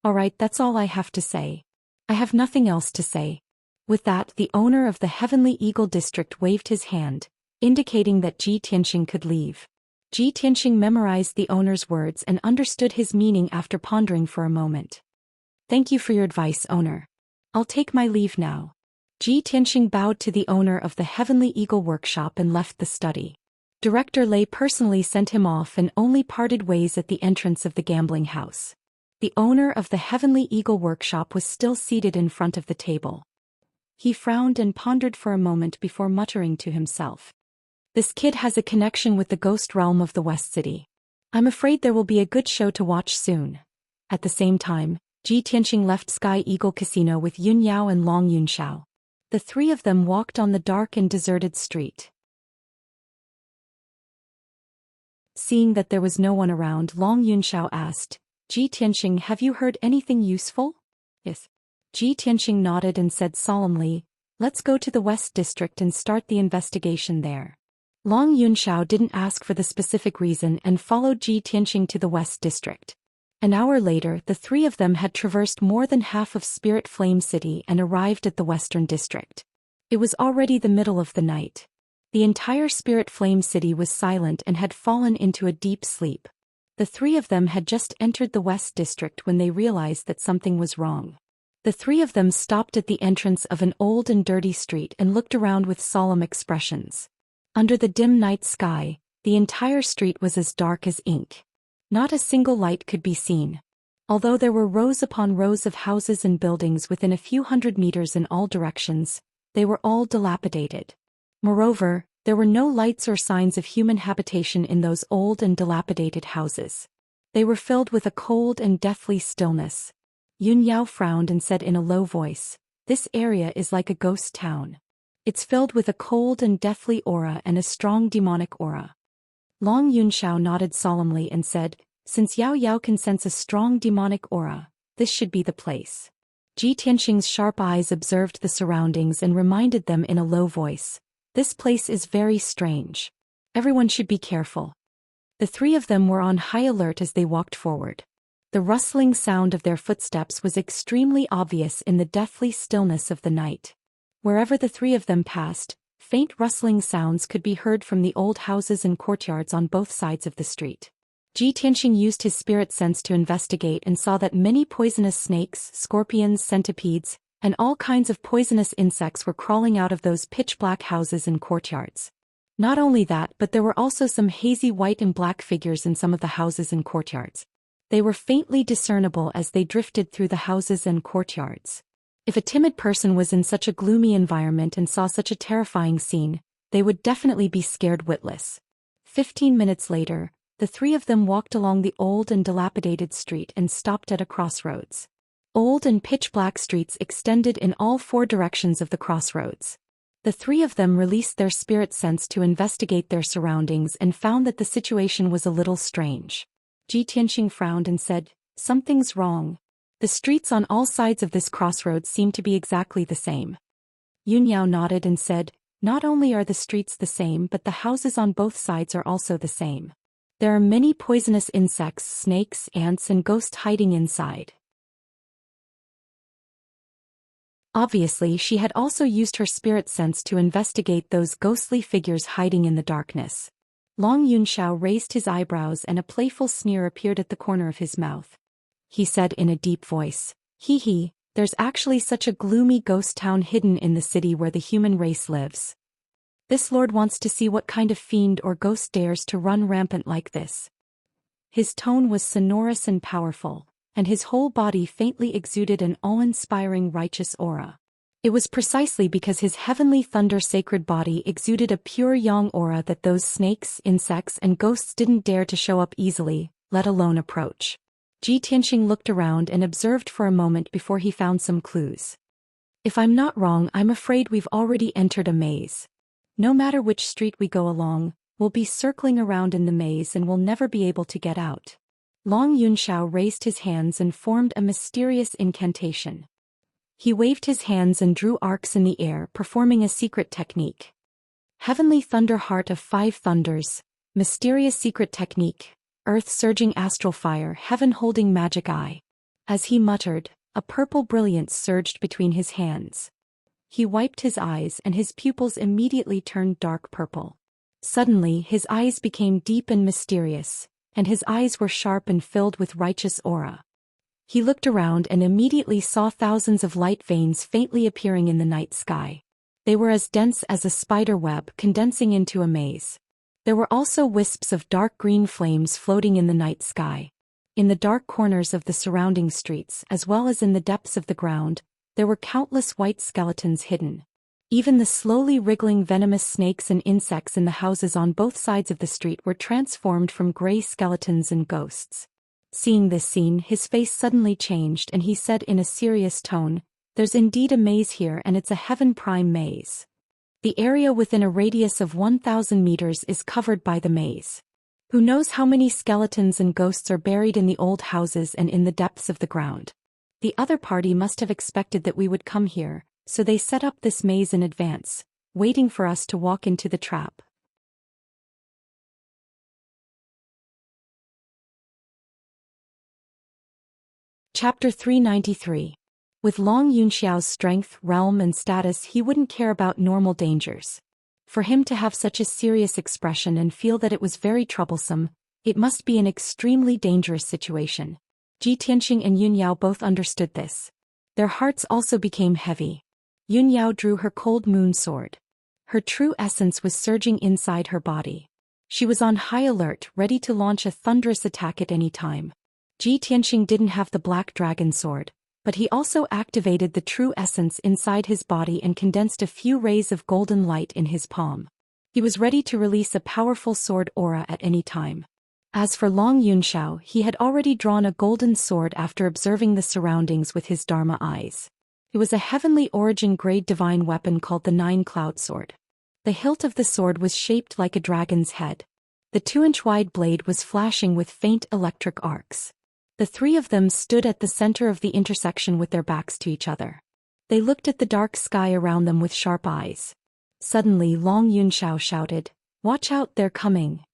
Alright, that's all I have to say. I have nothing else to say." With that, the owner of the Heavenly Eagle District waved his hand, indicating that Ji Tianxing could leave. Ji Tianxing memorized the owner's words and understood his meaning after pondering for a moment. "Thank you for your advice, owner. I'll take my leave now." Ji Tianxing bowed to the owner of the Heavenly Eagle Workshop and left the study. Director Lei personally sent him off and only parted ways at the entrance of the gambling house. The owner of the Heavenly Eagle Workshop was still seated in front of the table. He frowned and pondered for a moment before muttering to himself. "This kid has a connection with the ghost realm of the West City. I'm afraid there will be a good show to watch soon." At the same time, Ji Tianxing left Sky Eagle Casino with Yun Yao and Long Yunxiao. The 3 of them walked on the dark and deserted street. Seeing that there was no one around, Long Yunxiao asked, "Ji Tianxing, have you heard anything useful?" "Yes." Ji Tianxing nodded and said solemnly, "Let's go to the West District and start the investigation there." Long Yunxiao didn't ask for the specific reason and followed Ji Tianxing to the West District. An hour later, the 3 of them had traversed more than half of Spirit Flame City and arrived at the Western District. It was already the middle of the night. The entire Spirit Flame City was silent and had fallen into a deep sleep. The 3 of them had just entered the West District when they realized that something was wrong. The 3 of them stopped at the entrance of an old and dirty street and looked around with solemn expressions. Under the dim night sky, the entire street was as dark as ink. Not a single light could be seen. Although there were rows upon rows of houses and buildings within a few hundred meters in all directions, they were all dilapidated. Moreover, there were no lights or signs of human habitation in those old and dilapidated houses. They were filled with a cold and deathly stillness. Yun Yao frowned and said in a low voice, "This area is like a ghost town. It's filled with a cold and deathly aura and a strong demonic aura." Long Yunxiao nodded solemnly and said, "Since Yao Yao can sense a strong demonic aura, this should be the place." Ji Tianxing's sharp eyes observed the surroundings and reminded them in a low voice, "This place is very strange. Everyone should be careful." The 3 of them were on high alert as they walked forward. The rustling sound of their footsteps was extremely obvious in the deathly stillness of the night. Wherever the 3 of them passed, faint rustling sounds could be heard from the old houses and courtyards on both sides of the street. Ji Tianxing used his spirit sense to investigate and saw that many poisonous snakes, scorpions, centipedes, and all kinds of poisonous insects were crawling out of those pitch-black houses and courtyards. Not only that, but there were also some hazy white and black figures in some of the houses and courtyards. They were faintly discernible as they drifted through the houses and courtyards. If a timid person was in such a gloomy environment and saw such a terrifying scene, they would definitely be scared witless. 15 minutes later, the 3 of them walked along the old and dilapidated street and stopped at a crossroads. Old and pitch-black streets extended in all 4 directions of the crossroads. The 3 of them released their spirit sense to investigate their surroundings and found that the situation was a little strange. Ji Tianxing frowned and said, "Something's wrong. The streets on all sides of this crossroads seem to be exactly the same." Yun Yao nodded and said, "Not only are the streets the same, but the houses on both sides are also the same. There are many poisonous insects, snakes, ants, and ghosts hiding inside." Obviously, she had also used her spirit sense to investigate those ghostly figures hiding in the darkness. Long Yunxiao raised his eyebrows and a playful sneer appeared at the corner of his mouth. He said in a deep voice, "Hee hee, there's actually such a gloomy ghost town hidden in the city where the human race lives. This lord wants to see what kind of fiend or ghost dares to run rampant like this." His tone was sonorous and powerful, and his whole body faintly exuded an awe-inspiring righteous aura. It was precisely because his heavenly thunder sacred body exuded a pure yang aura that those snakes, insects, and ghosts didn't dare to show up easily, let alone approach. Ji Tianxing looked around and observed for a moment before he found some clues. "If I'm not wrong, I'm afraid we've already entered a maze. No matter which street we go along, we'll be circling around in the maze and we'll never be able to get out. Long Yunxiao raised his hands and formed a mysterious incantation. He waved his hands and drew arcs in the air, performing a secret technique. Heavenly Thunder, Heart of Five Thunders, mysterious secret technique, Earth surging astral fire, Heaven holding magic eye. As he muttered, a purple brilliance surged between his hands. He wiped his eyes and his pupils immediately turned dark purple. Suddenly his eyes became deep and mysterious, and his eyes were sharp and filled with righteous aura. He looked around and immediately saw thousands of light veins faintly appearing in the night sky. They were as dense as a spider web condensing into a maze. There were also wisps of dark green flames floating in the night sky. In the dark corners of the surrounding streets as well as in the depths of the ground, there were countless white skeletons hidden. Even the slowly wriggling venomous snakes and insects in the houses on both sides of the street were transformed from gray skeletons and ghosts. Seeing this scene, his face suddenly changed and he said in a serious tone, "There's indeed a maze here and it's a Heaven Prime maze. The area within a radius of 1,000 meters is covered by the maze. Who knows how many skeletons and ghosts are buried in the old houses and in the depths of the ground. The other party must have expected that we would come here, so they set up this maze in advance, waiting for us to walk into the trap." Chapter 393. With Long Yunxiao's strength, realm and status, he wouldn't care about normal dangers. For him to have such a serious expression and feel that it was very troublesome, it must be an extremely dangerous situation. Ji Tianxing and Yun Yao both understood this. Their hearts also became heavy. Yun Yao drew her cold moon sword. Her true essence was surging inside her body. She was on high alert, ready to launch a thunderous attack at any time. Ji Tianxing didn't have the black dragon sword, but he also activated the true essence inside his body and condensed a few rays of golden light in his palm. He was ready to release a powerful sword aura at any time. As for Long Yunxiao, he had already drawn a golden sword after observing the surroundings with his Dharma eyes. It was a heavenly origin grade divine weapon called the Nine Cloud Sword. The hilt of the sword was shaped like a dragon's head. The 2-inch wide blade was flashing with faint electric arcs. The three of them stood at the center of the intersection with their backs to each other. They looked at the dark sky around them with sharp eyes. Suddenly Long Yunxiao shouted, "Watch out, they're coming."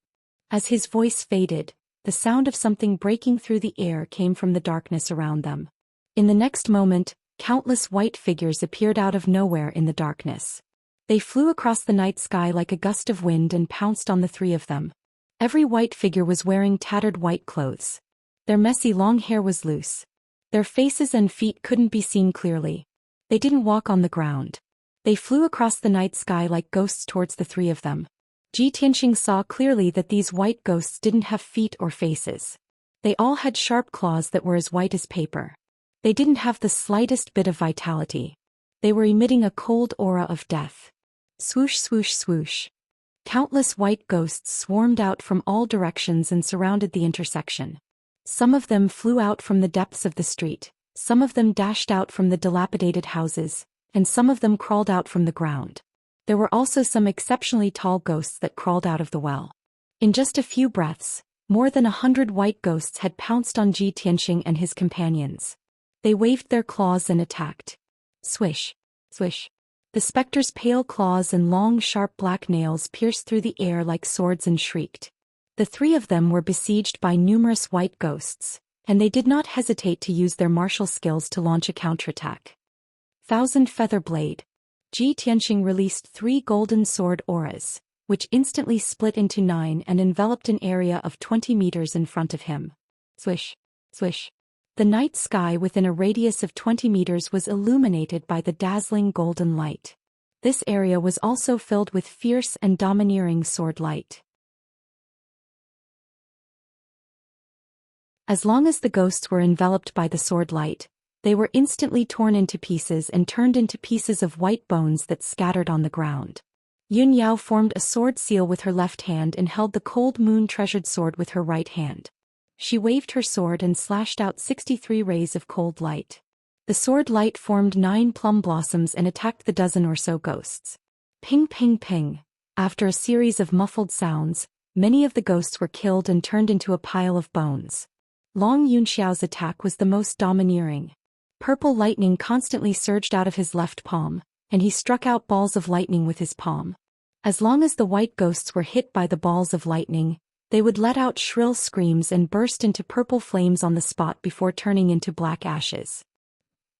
As his voice faded, the sound of something breaking through the air came from the darkness around them. In the next moment, countless white figures appeared out of nowhere in the darkness. They flew across the night sky like a gust of wind and pounced on the three of them. Every white figure was wearing tattered white clothes. Their messy long hair was loose. Their faces and feet couldn't be seen clearly. They didn't walk on the ground. They flew across the night sky like ghosts towards the three of them. Ji Tianxing saw clearly that these white ghosts didn't have feet or faces. They all had sharp claws that were as white as paper. They didn't have the slightest bit of vitality. They were emitting a cold aura of death. Swoosh, swoosh, swoosh. Countless white ghosts swarmed out from all directions and surrounded the intersection. Some of them flew out from the depths of the street, some of them dashed out from the dilapidated houses, and some of them crawled out from the ground. There were also some exceptionally tall ghosts that crawled out of the well. In just a few breaths, more than 100 white ghosts had pounced on Ji Tianxing and his companions. They waved their claws and attacked. Swish, swish. The specter's pale claws and long sharp black nails pierced through the air like swords and shrieked. The three of them were besieged by numerous white ghosts, and they did not hesitate to use their martial skills to launch a counterattack. Thousand Feather Blade. Ji Tianxing released 3 golden sword auras, which instantly split into 9 and enveloped an area of 20 meters in front of him. Swish, swish. The night sky within a radius of 20 meters was illuminated by the dazzling golden light. This area was also filled with fierce and domineering sword light. As long as the ghosts were enveloped by the sword light, they were instantly torn into pieces and turned into pieces of white bones that scattered on the ground. Yun Yao formed a sword seal with her left hand and held the cold moon treasured sword with her right hand. She waved her sword and slashed out 63 rays of cold light. The sword light formed 9 plum blossoms and attacked the dozen or so ghosts. Ping, ping, ping. After a series of muffled sounds, many of the ghosts were killed and turned into a pile of bones. Long Yunxiao's attack was the most domineering. Purple lightning constantly surged out of his left palm, and he struck out balls of lightning with his palm. As long as the white ghosts were hit by the balls of lightning, they would let out shrill screams and burst into purple flames on the spot before turning into black ashes.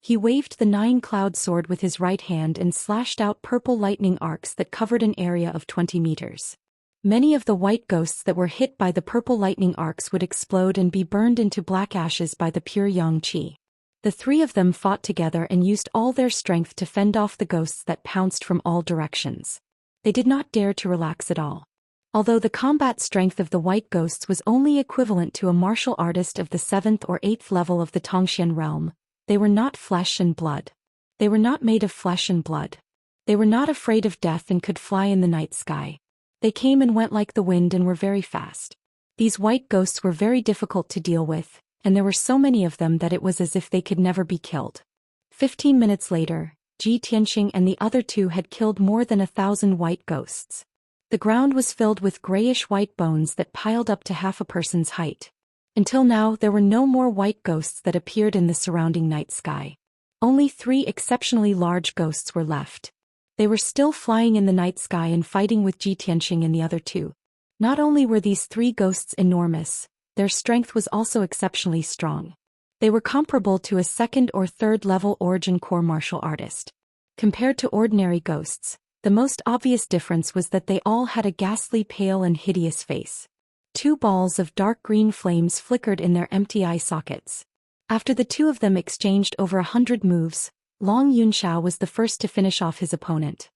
He waved the 9-cloud sword with his right hand and slashed out purple lightning arcs that covered an area of 20 meters. Many of the white ghosts that were hit by the purple lightning arcs would explode and be burned into black ashes by the pure yang qi. The three of them fought together and used all their strength to fend off the ghosts that pounced from all directions. They did not dare to relax at all. Although the combat strength of the white ghosts was only equivalent to a martial artist of the 7th or 8th level of the Tongxian realm, they were not flesh and blood. They were not made of flesh and blood. They were not afraid of death and could fly in the night sky. They came and went like the wind and were very fast. These white ghosts were very difficult to deal with, and there were so many of them that it was as if they could never be killed. 15 minutes later, Ji Tianqing and the other two had killed more than 1,000 white ghosts. The ground was filled with grayish-white bones that piled up to half a person's height. Until now there were no more white ghosts that appeared in the surrounding night sky. Only 3 exceptionally large ghosts were left. They were still flying in the night sky and fighting with Ji Tianqing and the other two. Not only were these 3 ghosts enormous, their strength was also exceptionally strong. They were comparable to a 2nd or 3rd level origin core martial artist. Compared to ordinary ghosts, the most obvious difference was that they all had a ghastly pale and hideous face. 2 balls of dark green flames flickered in their empty eye sockets. After the two of them exchanged over 100 moves, Long Yunxiao was the first to finish off his opponent.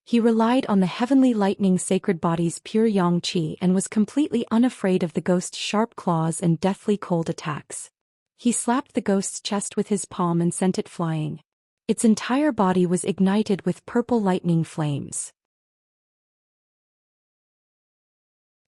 He relied on the heavenly lightning sacred body's pure yang qi and was completely unafraid of the ghost's sharp claws and deathly cold attacks. He slapped the ghost's chest with his palm and sent it flying. Its entire body was ignited with purple lightning flames.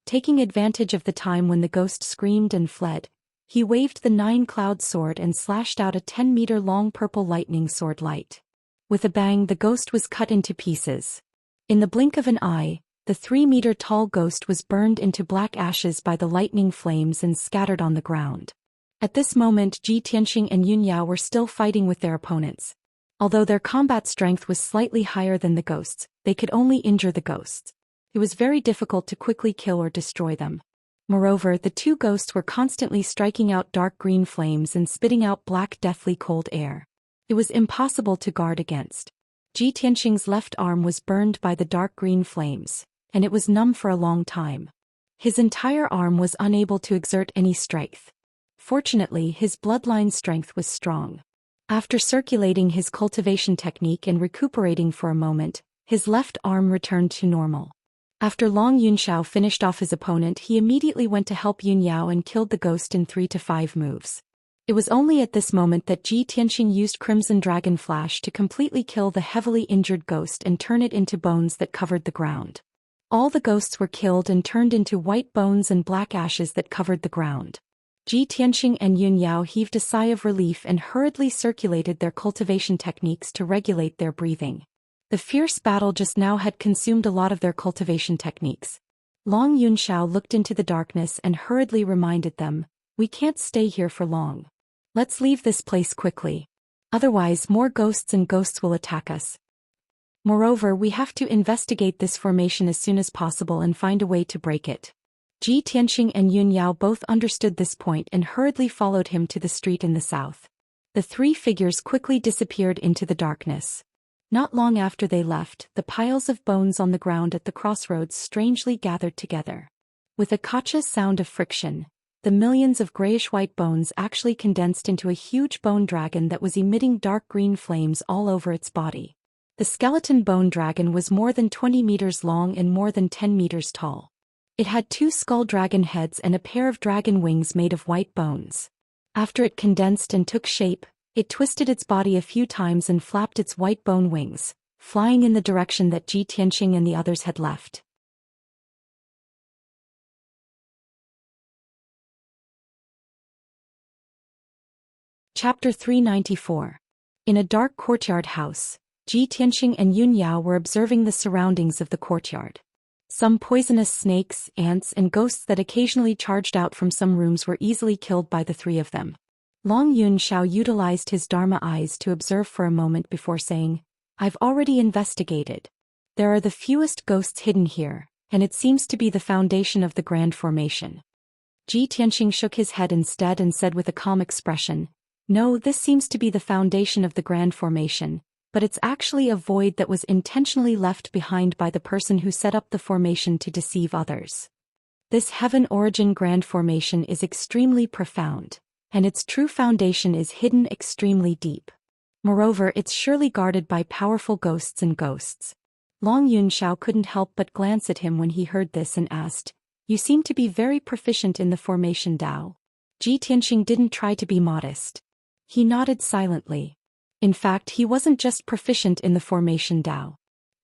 Taking advantage of the time when the ghost screamed and fled, he waved the 9-cloud sword and slashed out a 10-meter-long purple lightning sword light. With a bang, the ghost was cut into pieces. In the blink of an eye, the 3-meter-tall ghost was burned into black ashes by the lightning flames and scattered on the ground. At this moment, Ji Tianqing and Yun Yao were still fighting with their opponents. Although their combat strength was slightly higher than the ghosts, they could only injure the ghosts. It was very difficult to quickly kill or destroy them. Moreover, the 2 ghosts were constantly striking out dark green flames and spitting out black deathly cold air. It was impossible to guard against. Ji Tianqing's left arm was burned by the dark green flames, and it was numb for a long time. His entire arm was unable to exert any strength. Fortunately, his bloodline strength was strong. After circulating his cultivation technique and recuperating for a moment, his left arm returned to normal. After Long Yunxiao finished off his opponent, he immediately went to help Yun Yao and killed the ghost in 3 to 5 moves. It was only at this moment that Ji Tianqing used Crimson Dragon Flash to completely kill the heavily injured ghost and turn it into bones that covered the ground. All the ghosts were killed and turned into white bones and black ashes that covered the ground. Ji Tianqing and Yun Yao heaved a sigh of relief and hurriedly circulated their cultivation techniques to regulate their breathing. The fierce battle just now had consumed a lot of their cultivation techniques. Long Yunxiao looked into the darkness and hurriedly reminded them, "We can't stay here for long. Let's leave this place quickly. Otherwise more ghosts and ghosts will attack us. Moreover, we have to investigate this formation as soon as possible and find a way to break it." Ji Tianqing and Yun Yao both understood this point and hurriedly followed him to the street in the south. The 3 figures quickly disappeared into the darkness. Not long after they left, the piles of bones on the ground at the crossroads strangely gathered together. With a cautious sound of friction, the millions of grayish-white bones actually condensed into a huge bone dragon that was emitting dark green flames all over its body. The skeleton bone dragon was more than 20 meters long and more than 10 meters tall. It had 2 skull dragon heads and a pair of dragon wings made of white bones. After it condensed and took shape, it twisted its body a few times and flapped its white bone wings, flying in the direction that Ji Tianqing and the others had left. Chapter 394. In a dark courtyard house, Ji Tianqing and Yun Yao were observing the surroundings of the courtyard. Some poisonous snakes, ants, and ghosts that occasionally charged out from some rooms were easily killed by the three of them. Long Yunxiao utilized his Dharma eyes to observe for a moment before saying, "I've already investigated. There are the fewest ghosts hidden here, and it seems to be the foundation of the Grand Formation." Ji Tianxing shook his head instead and said with a calm expression, "No, this seems to be the foundation of the Grand Formation, but it's actually a void that was intentionally left behind by the person who set up the formation to deceive others. This heaven origin Grand Formation is extremely profound, and its true foundation is hidden extremely deep. Moreover, it's surely guarded by powerful ghosts and ghosts." Long Yunxiao couldn't help but glance at him when he heard this and asked, "You seem to be very proficient in the formation Dao." Ji Tianxing didn't try to be modest. He nodded silently. In fact, he wasn't just proficient in the formation Dao.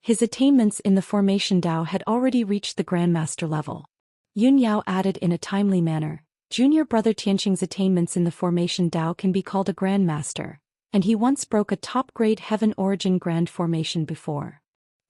His attainments in the formation Dao had already reached the Grandmaster level. Yun Yao added in a timely manner, "Junior brother Tianxing's attainments in the formation Dao can be called a Grandmaster, and he once broke a top-grade heaven origin Grand Formation before."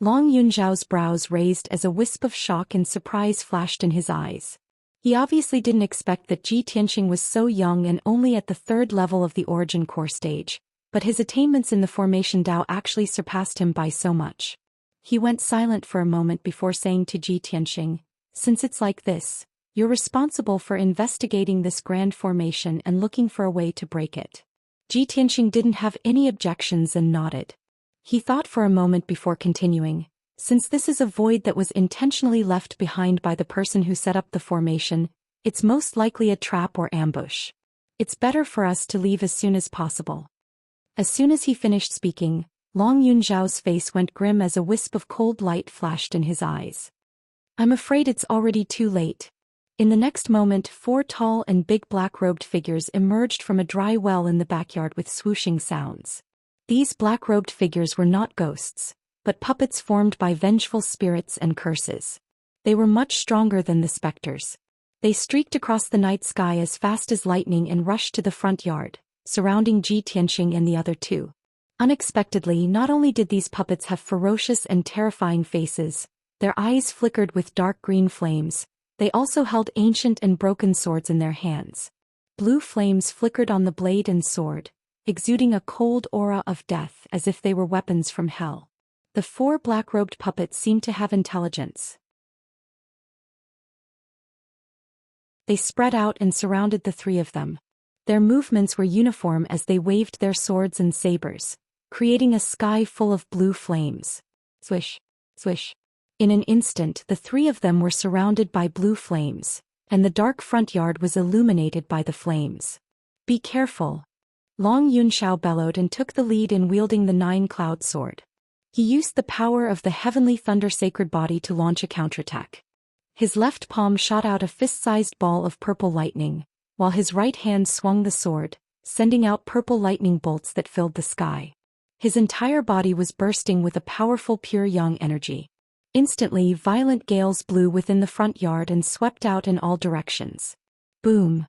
Long Yunxiao's brows raised as a wisp of shock and surprise flashed in his eyes. He obviously didn't expect that Ji Tianxing was so young and only at the third level of the origin core stage, but his attainments in the formation Dao actually surpassed him by so much. He went silent for a moment before saying to Ji Tianxing, "Since it's like this, you're responsible for investigating this grand formation and looking for a way to break it." Ji Tianxing didn't have any objections and nodded. He thought for a moment before continuing, "Since this is a void that was intentionally left behind by the person who set up the formation, it's most likely a trap or ambush. It's better for us to leave as soon as possible." As soon as he finished speaking, Long Yunxiao's face went grim as a wisp of cold light flashed in his eyes. "I'm afraid it's already too late." In the next moment, 4 tall and big black-robed figures emerged from a dry well in the backyard with swooshing sounds. These black-robed figures were not ghosts, but puppets formed by vengeful spirits and curses. They were much stronger than the specters. They streaked across the night sky as fast as lightning and rushed to the front yard, surrounding Ji Tianxing and the other two. Unexpectedly, not only did these puppets have ferocious and terrifying faces, their eyes flickered with dark green flames, they also held ancient and broken swords in their hands. Blue flames flickered on the blade and sword, exuding a cold aura of death as if they were weapons from hell. The 4 black-robed puppets seemed to have intelligence. They spread out and surrounded the 3 of them. Their movements were uniform as they waved their swords and sabers, creating a sky full of blue flames. Swish, swish. In an instant, the 3 of them were surrounded by blue flames, and the dark front yard was illuminated by the flames. "Be careful." Long Yunxiao bellowed and took the lead in wielding the 9-cloud sword. He used the power of the heavenly thunder sacred body to launch a counterattack. His left palm shot out a fist-sized ball of purple lightning, while his right hand swung the sword, sending out purple lightning bolts that filled the sky. His entire body was bursting with a powerful pure yang energy. Instantly, violent gales blew within the front yard and swept out in all directions. Boom!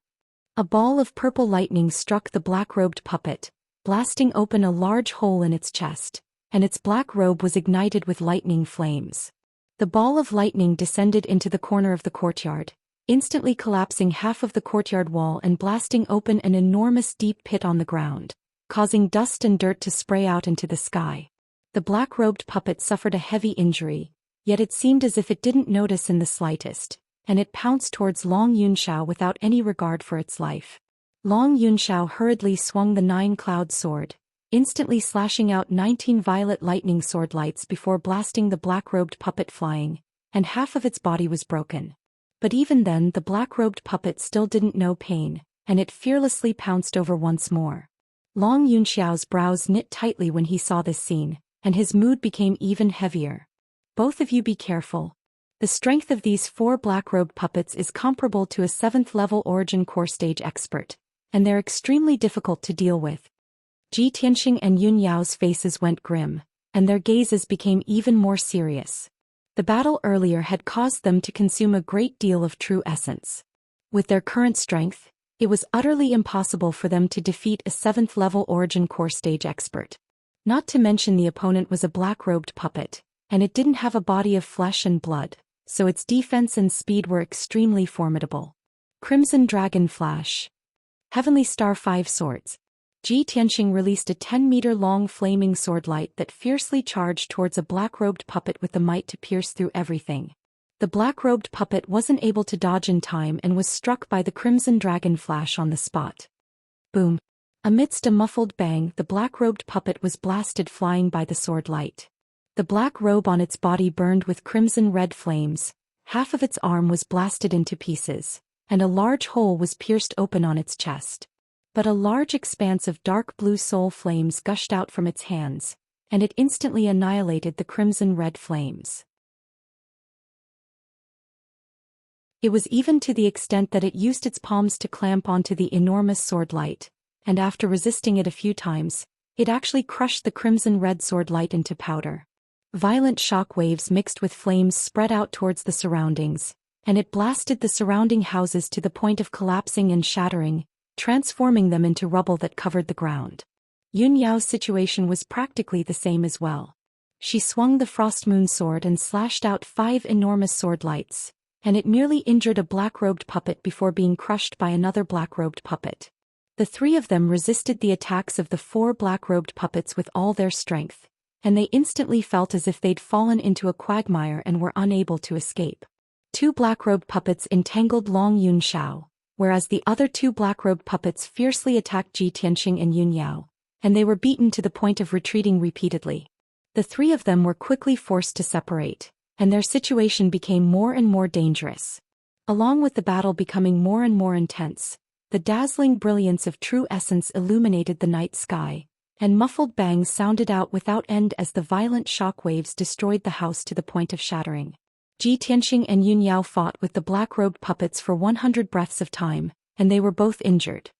A ball of purple lightning struck the black-robed puppet, blasting open a large hole in its chest, and its black robe was ignited with lightning flames. The ball of lightning descended into the corner of the courtyard, instantly collapsing half of the courtyard wall and blasting open an enormous deep pit on the ground, causing dust and dirt to spray out into the sky. The black-robed puppet suffered a heavy injury, yet it seemed as if it didn't notice in the slightest, and it pounced towards Long Yunxiao without any regard for its life. Long Yunxiao hurriedly swung the 9-cloud sword, instantly slashing out 19 violet lightning sword lights before blasting the black-robed puppet flying, and half of its body was broken. But even then the black-robed puppet still didn't know pain, and it fearlessly pounced over once more. Long Yunxiao's brows knit tightly when he saw this scene, and his mood became even heavier. "Both of you be careful. The strength of these 4 black-robed puppets is comparable to a 7th-level origin core stage expert, and they're extremely difficult to deal with." Ji Tianxing and Yun Yao's faces went grim, and their gazes became even more serious. The battle earlier had caused them to consume a great deal of true essence. With their current strength, it was utterly impossible for them to defeat a 7th-level origin core stage expert. Not to mention the opponent was a black-robed puppet, and it didn't have a body of flesh and blood, so its defense and speed were extremely formidable. Crimson Dragon Flash. Heavenly Star 5 Swords. Ji Tianxing released a 10-meter-long flaming sword light that fiercely charged towards a black-robed puppet with the might to pierce through everything. The black-robed puppet wasn't able to dodge in time and was struck by the Crimson Dragon Flash on the spot. Boom. Amidst a muffled bang, the black-robed puppet was blasted flying by the sword light. The black robe on its body burned with crimson-red flames, half of its arm was blasted into pieces, and a large hole was pierced open on its chest. But a large expanse of dark blue soul flames gushed out from its hands, and it instantly annihilated the crimson-red flames. It was even to the extent that it used its palms to clamp onto the enormous sword light, and after resisting it a few times, it actually crushed the crimson-red sword light into powder. Violent shock waves mixed with flames spread out towards the surroundings, and it blasted the surrounding houses to the point of collapsing and shattering, transforming them into rubble that covered the ground. Yun Yao's situation was practically the same as well. She swung the Frost Moon sword and slashed out 5 enormous sword lights, and it merely injured a black-robed puppet before being crushed by another black-robed puppet. The 3 of them resisted the attacks of the 4 black-robed puppets with all their strength, and they instantly felt as if they'd fallen into a quagmire and were unable to escape. 2 black-robed puppets entangled Long Yun Xiao, whereas the other 2 black-robed puppets fiercely attacked Ji Tianxing and Yun Yao, and they were beaten to the point of retreating repeatedly. The 3 of them were quickly forced to separate, and their situation became more and more dangerous. Along with the battle becoming more and more intense, the dazzling brilliance of true essence illuminated the night sky, and muffled bangs sounded out without end as the violent shock waves destroyed the house to the point of shattering. Ji Tianxing and Yun Yao fought with the black-robed puppets for 100 breaths of time, and they were both injured.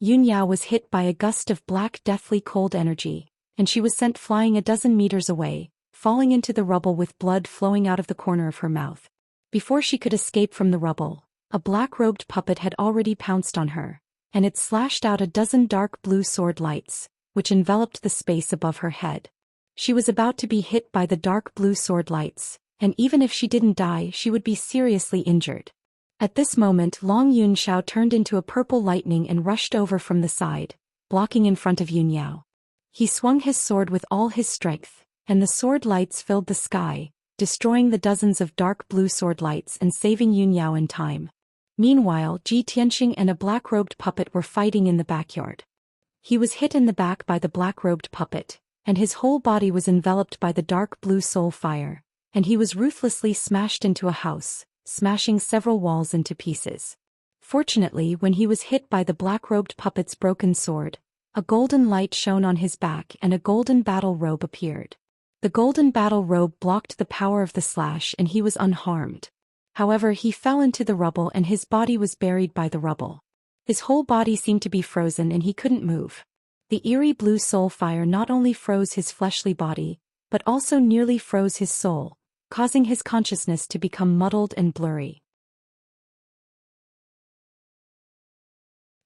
Yun Yao was hit by a gust of black deathly cold energy, and she was sent flying a dozen meters away, falling into the rubble with blood flowing out of the corner of her mouth. Before she could escape from the rubble, a black-robed puppet had already pounced on her, and it slashed out a dozen dark blue sword lights, which enveloped the space above her head. She was about to be hit by the dark blue sword lights, and even if she didn't die, she would be seriously injured. At this moment, Long Yun Xiao turned into a purple lightning and rushed over from the side, blocking in front of Yun Yao. He swung his sword with all his strength, and the sword lights filled the sky, destroying the dozens of dark blue sword lights and saving Yun Yao in time. Meanwhile, Ji Tianxing and a black-robed puppet were fighting in the backyard. He was hit in the back by the black-robed puppet, and his whole body was enveloped by the dark blue soul fire, and he was ruthlessly smashed into a house, smashing several walls into pieces. Fortunately, when he was hit by the black-robed puppet's broken sword, a golden light shone on his back and a golden battle robe appeared. The golden battle robe blocked the power of the slash and he was unharmed. However, he fell into the rubble and his body was buried by the rubble. His whole body seemed to be frozen and he couldn't move. The eerie blue soul fire not only froze his fleshly body, but also nearly froze his soul, causing his consciousness to become muddled and blurry.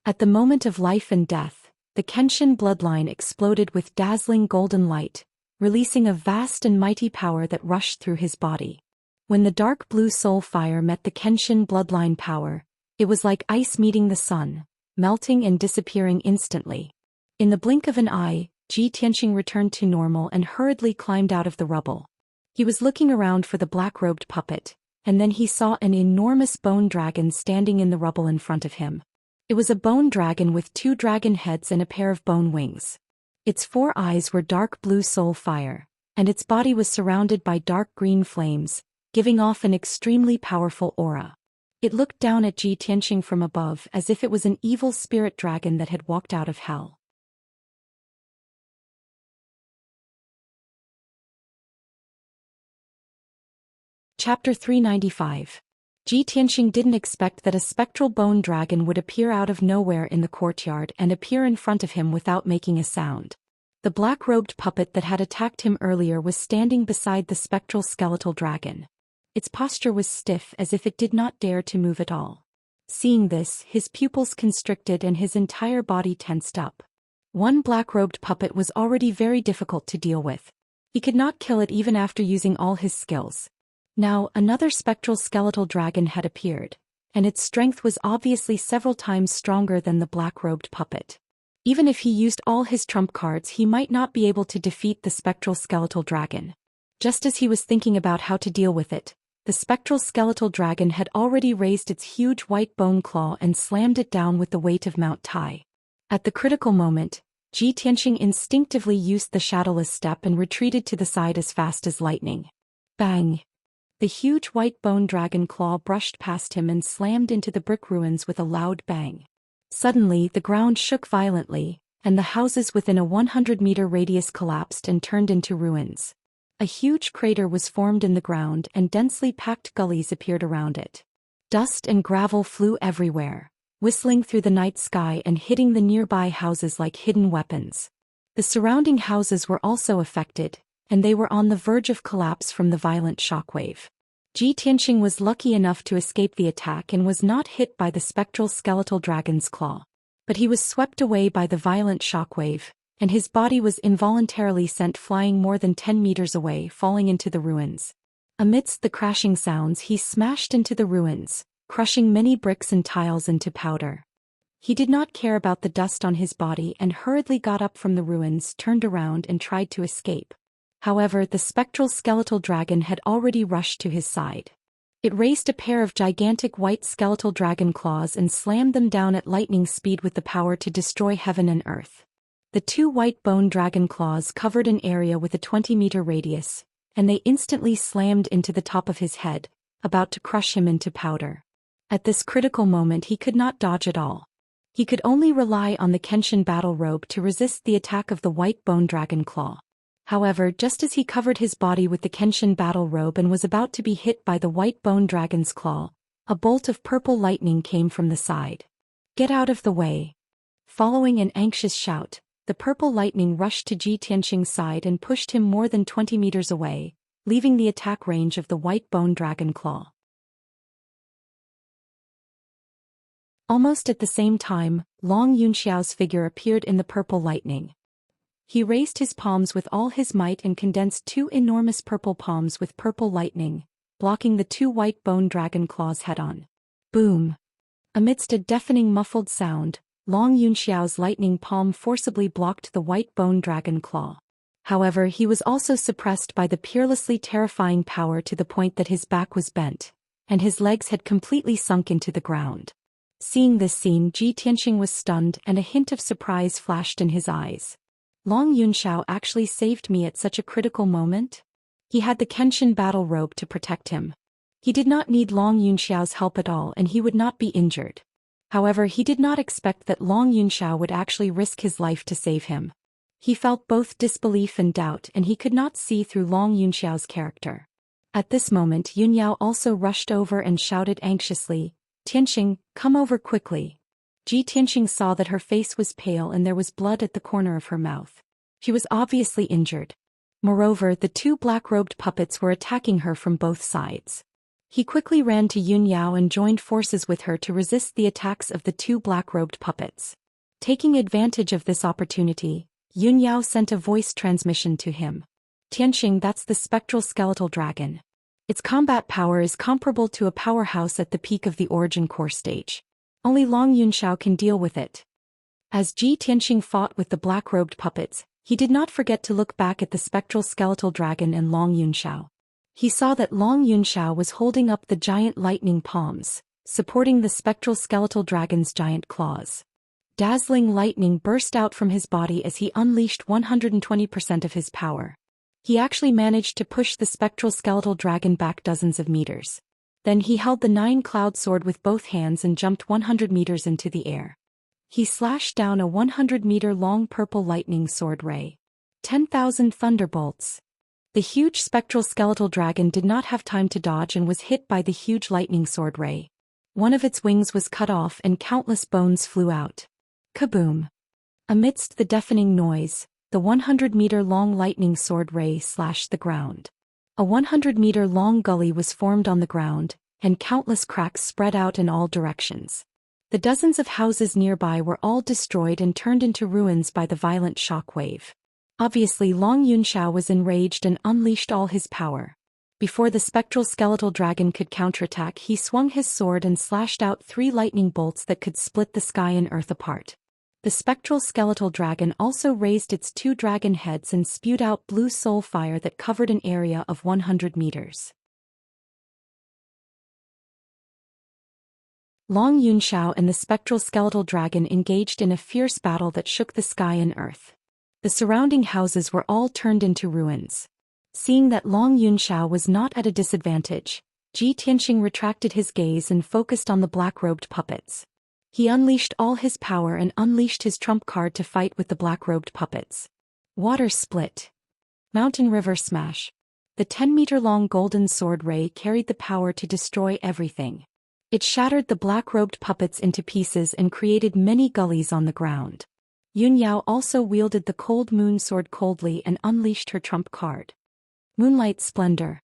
At the moment of life and death, the Kenshin bloodline exploded with dazzling golden light, releasing a vast and mighty power that rushed through his body. When the dark blue soul fire met the Kenshin bloodline power, it was like ice meeting the sun, melting and disappearing instantly. In the blink of an eye, Ji Tianxing returned to normal and hurriedly climbed out of the rubble. He was looking around for the black-robed puppet, and then he saw an enormous bone dragon standing in the rubble in front of him. It was a bone dragon with 2 dragon heads and a pair of bone wings. Its 4 eyes were dark blue soul fire, and its body was surrounded by dark green flames, giving off an extremely powerful aura. It looked down at Ji Tianxing from above as if it was an evil spirit dragon that had walked out of hell. Chapter 395. Ji Tianxing didn't expect that a spectral bone dragon would appear out of nowhere in the courtyard and appear in front of him without making a sound. The black-robed puppet that had attacked him earlier was standing beside the spectral skeletal dragon. Its posture was stiff as if it did not dare to move at all. Seeing this, his pupils constricted and his entire body tensed up. One black-robed puppet was already very difficult to deal with. He could not kill it even after using all his skills. Now, another spectral skeletal dragon had appeared, and its strength was obviously several times stronger than the black-robed puppet. Even if he used all his trump cards, he might not be able to defeat the spectral skeletal dragon. Just as he was thinking about how to deal with it, the spectral skeletal dragon had already raised its huge white bone claw and slammed it down with the weight of Mount Tai. At the critical moment, Ji Tianqing instinctively used the shadowless step and retreated to the side as fast as lightning. Bang! The huge white bone dragon claw brushed past him and slammed into the brick ruins with a loud bang. Suddenly, the ground shook violently, and the houses within a 100-meter radius collapsed and turned into ruins. A huge crater was formed in the ground and densely packed gullies appeared around it. Dust and gravel flew everywhere, whistling through the night sky and hitting the nearby houses like hidden weapons. The surrounding houses were also affected, and they were on the verge of collapse from the violent shockwave. Ji Tianqing was lucky enough to escape the attack and was not hit by the spectral skeletal dragon's claw. But he was swept away by the violent shockwave, and his body was involuntarily sent flying more than 10 meters away, falling into the ruins. Amidst the crashing sounds, he smashed into the ruins, crushing many bricks and tiles into powder. He did not care about the dust on his body and hurriedly got up from the ruins, turned around and tried to escape. However, the spectral skeletal dragon had already rushed to his side. It raised a pair of gigantic white skeletal dragon claws and slammed them down at lightning speed with the power to destroy heaven and earth. The two white bone dragon claws covered an area with a 20-meter radius, and they instantly slammed into the top of his head, about to crush him into powder. At this critical moment he could not dodge at all. He could only rely on the Kenshin battle robe to resist the attack of the white bone dragon claw. However, just as he covered his body with the Kenshin battle robe and was about to be hit by the white bone dragon's claw, a bolt of purple lightning came from the side. "Get out of the way!" Following an anxious shout, the purple lightning rushed to Ji Tianqing's side and pushed him more than 20 meters away, leaving the attack range of the white bone dragon claw. Almost at the same time, Long Yunxiao's figure appeared in the purple lightning. He raised his palms with all his might and condensed two enormous purple palms with purple lightning, blocking the two white bone dragon claws head-on. Boom! Amidst a deafening muffled sound, Long Yunxiao's lightning palm forcibly blocked the white bone dragon claw. However, he was also suppressed by the peerlessly terrifying power to the point that his back was bent, and his legs had completely sunk into the ground. Seeing this scene, Ji Tianqing was stunned and a hint of surprise flashed in his eyes. Long Yunxiao actually saved me at such a critical moment? He had the Kenshin battle robe to protect him. He did not need Long Yunxiao's help at all and he would not be injured. However, he did not expect that Long Yunxiao would actually risk his life to save him. He felt both disbelief and doubt and he could not see through Long Yunxiao's character. At this moment, Yunyao also rushed over and shouted anxiously, "Tianqing, come over quickly." Ji Tianqing saw that her face was pale and there was blood at the corner of her mouth. She was obviously injured. Moreover, the two black-robed puppets were attacking her from both sides. He quickly ran to Yunyao and joined forces with her to resist the attacks of the two black-robed puppets. Taking advantage of this opportunity, Yunyao sent a voice transmission to him. "Tianqing, that's the spectral skeletal dragon. Its combat power is comparable to a powerhouse at the peak of the origin core stage. Only Long Yunxiao can deal with it." As Ji Tianqing fought with the black-robed puppets, he did not forget to look back at the spectral skeletal dragon and Long Yunxiao. He saw that Long Yunxiao was holding up the giant lightning palms, supporting the spectral skeletal dragon's giant claws. Dazzling lightning burst out from his body as he unleashed 120% of his power. He actually managed to push the spectral skeletal dragon back dozens of meters. Then he held the 9-cloud sword with both hands and jumped 100 meters into the air. He slashed down a 100-meter-long purple lightning sword ray. 10,000 thunderbolts. The huge spectral skeletal dragon did not have time to dodge and was hit by the huge lightning sword ray. One of its wings was cut off and countless bones flew out. Kaboom! Amidst the deafening noise, the 100-meter-long lightning sword ray slashed the ground. A 100-meter-long gully was formed on the ground, and countless cracks spread out in all directions. The dozens of houses nearby were all destroyed and turned into ruins by the violent shock wave. Obviously, Long Yunxiao was enraged and unleashed all his power. Before the spectral skeletal dragon could counterattack, he swung his sword and slashed out 3 lightning bolts that could split the sky and earth apart. The spectral skeletal dragon also raised its 2 dragon heads and spewed out blue soul fire that covered an area of 100 meters. Long Yunxiao and the spectral skeletal dragon engaged in a fierce battle that shook the sky and earth. The surrounding houses were all turned into ruins. Seeing that Long Yunxiao was not at a disadvantage, Ji Tianxing retracted his gaze and focused on the black-robed puppets. He unleashed all his power and unleashed his trump card to fight with the black-robed puppets. Water split. Mountain river smash. The 10-meter-long golden sword ray carried the power to destroy everything. It shattered the black-robed puppets into pieces and created many gullies on the ground. Yun Yao also wielded the cold moon sword coldly and unleashed her trump card. Moonlight splendor.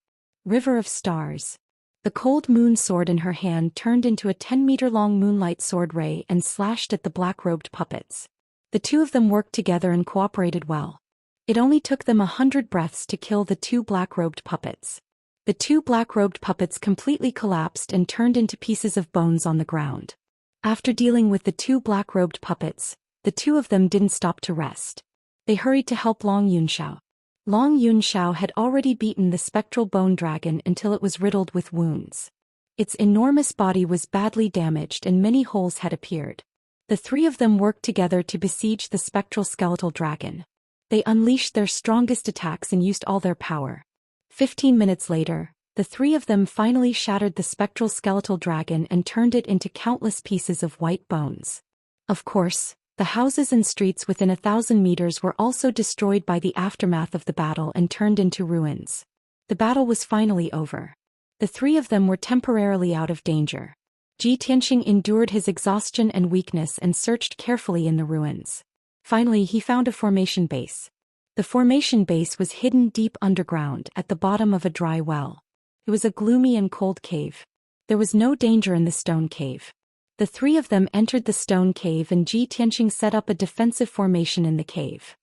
River of stars. The cold moon sword in her hand turned into a 10-meter-long moonlight sword ray and slashed at the black-robed puppets. The 2 of them worked together and cooperated well. It only took them 100 breaths to kill the 2 black-robed puppets. The 2 black-robed puppets completely collapsed and turned into pieces of bones on the ground. After dealing with the 2 black-robed puppets, the 2 of them didn't stop to rest. They hurried to help Long Yunxiao. Long Yunxiao had already beaten the spectral bone dragon until it was riddled with wounds. Its enormous body was badly damaged and many holes had appeared. The 3 of them worked together to besiege the spectral skeletal dragon. They unleashed their strongest attacks and used all their power. 15 minutes later, the 3 of them finally shattered the spectral skeletal dragon and turned it into countless pieces of white bones. Of course, the houses and streets within 1,000 meters were also destroyed by the aftermath of the battle and turned into ruins. The battle was finally over. The 3 of them were temporarily out of danger. Ji Tianxing endured his exhaustion and weakness and searched carefully in the ruins. Finally, he found a formation base. The formation base was hidden deep underground at the bottom of a dry well. It was a gloomy and cold cave. There was no danger in the stone cave. The 3 of them entered the stone cave and Ji Tianxing set up a defensive formation in the cave.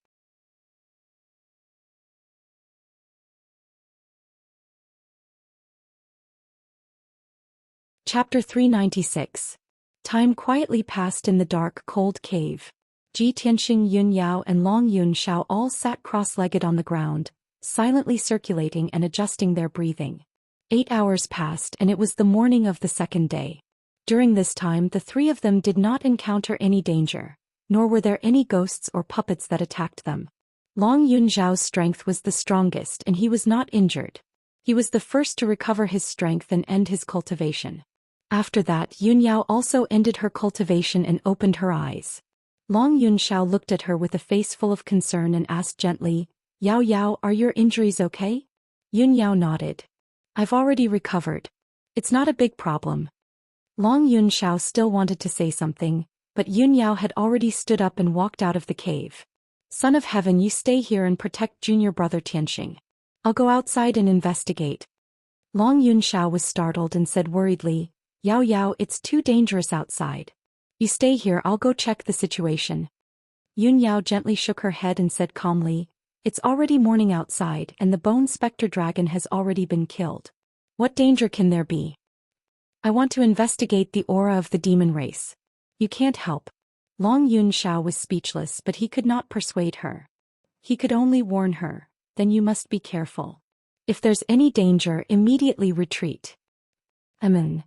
Chapter 396. Time quietly passed in the dark, cold cave. Ji Tianxing, Yun Yao and Long Yunxiao all sat cross-legged on the ground, silently circulating and adjusting their breathing. 8 hours passed and it was the morning of the 2nd day. During this time the 3 of them did not encounter any danger, nor were there any ghosts or puppets that attacked them. Long Yunxiao's strength was the strongest and he was not injured. He was the first to recover his strength and end his cultivation. After that, Yun Yao also ended her cultivation and opened her eyes. Long Yunxiao looked at her with a face full of concern and asked gently, "Yao Yao, are your injuries okay?" Yun Yao nodded. "I've already recovered. It's not a big problem." Long Yunxiao still wanted to say something, but Yun Yao had already stood up and walked out of the cave. "Son of Heaven, you stay here and protect junior brother Tianxing. I'll go outside and investigate." Long Yunxiao was startled and said worriedly, "Yao Yao, it's too dangerous outside. You stay here, I'll go check the situation." Yun Yao gently shook her head and said calmly, "It's already morning outside and the bone spectre dragon has already been killed. What danger can there be? I want to investigate the aura of the demon race. You can't help." Long Yunxiao was speechless, but he could not persuade her. He could only warn her, "Then you must be careful. If there's any danger, immediately retreat." "Amen."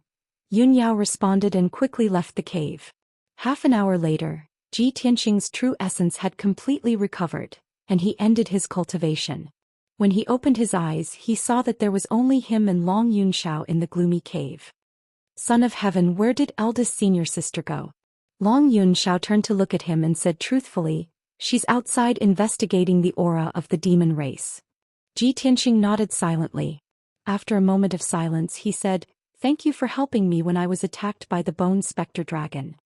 Yun Yao responded and quickly left the cave. Half an hour later, Ji Tianxing's true essence had completely recovered, and he ended his cultivation. When he opened his eyes, he saw that there was only him and Long Yunxiao in the gloomy cave. "Son of Heaven, where did eldest senior sister go?" Long Yunxiao turned to look at him and said truthfully, "She's outside investigating the aura of the demon race." Ji Tianxing nodded silently. After a moment of silence he said, "Thank you for helping me when I was attacked by the bone spectre dragon."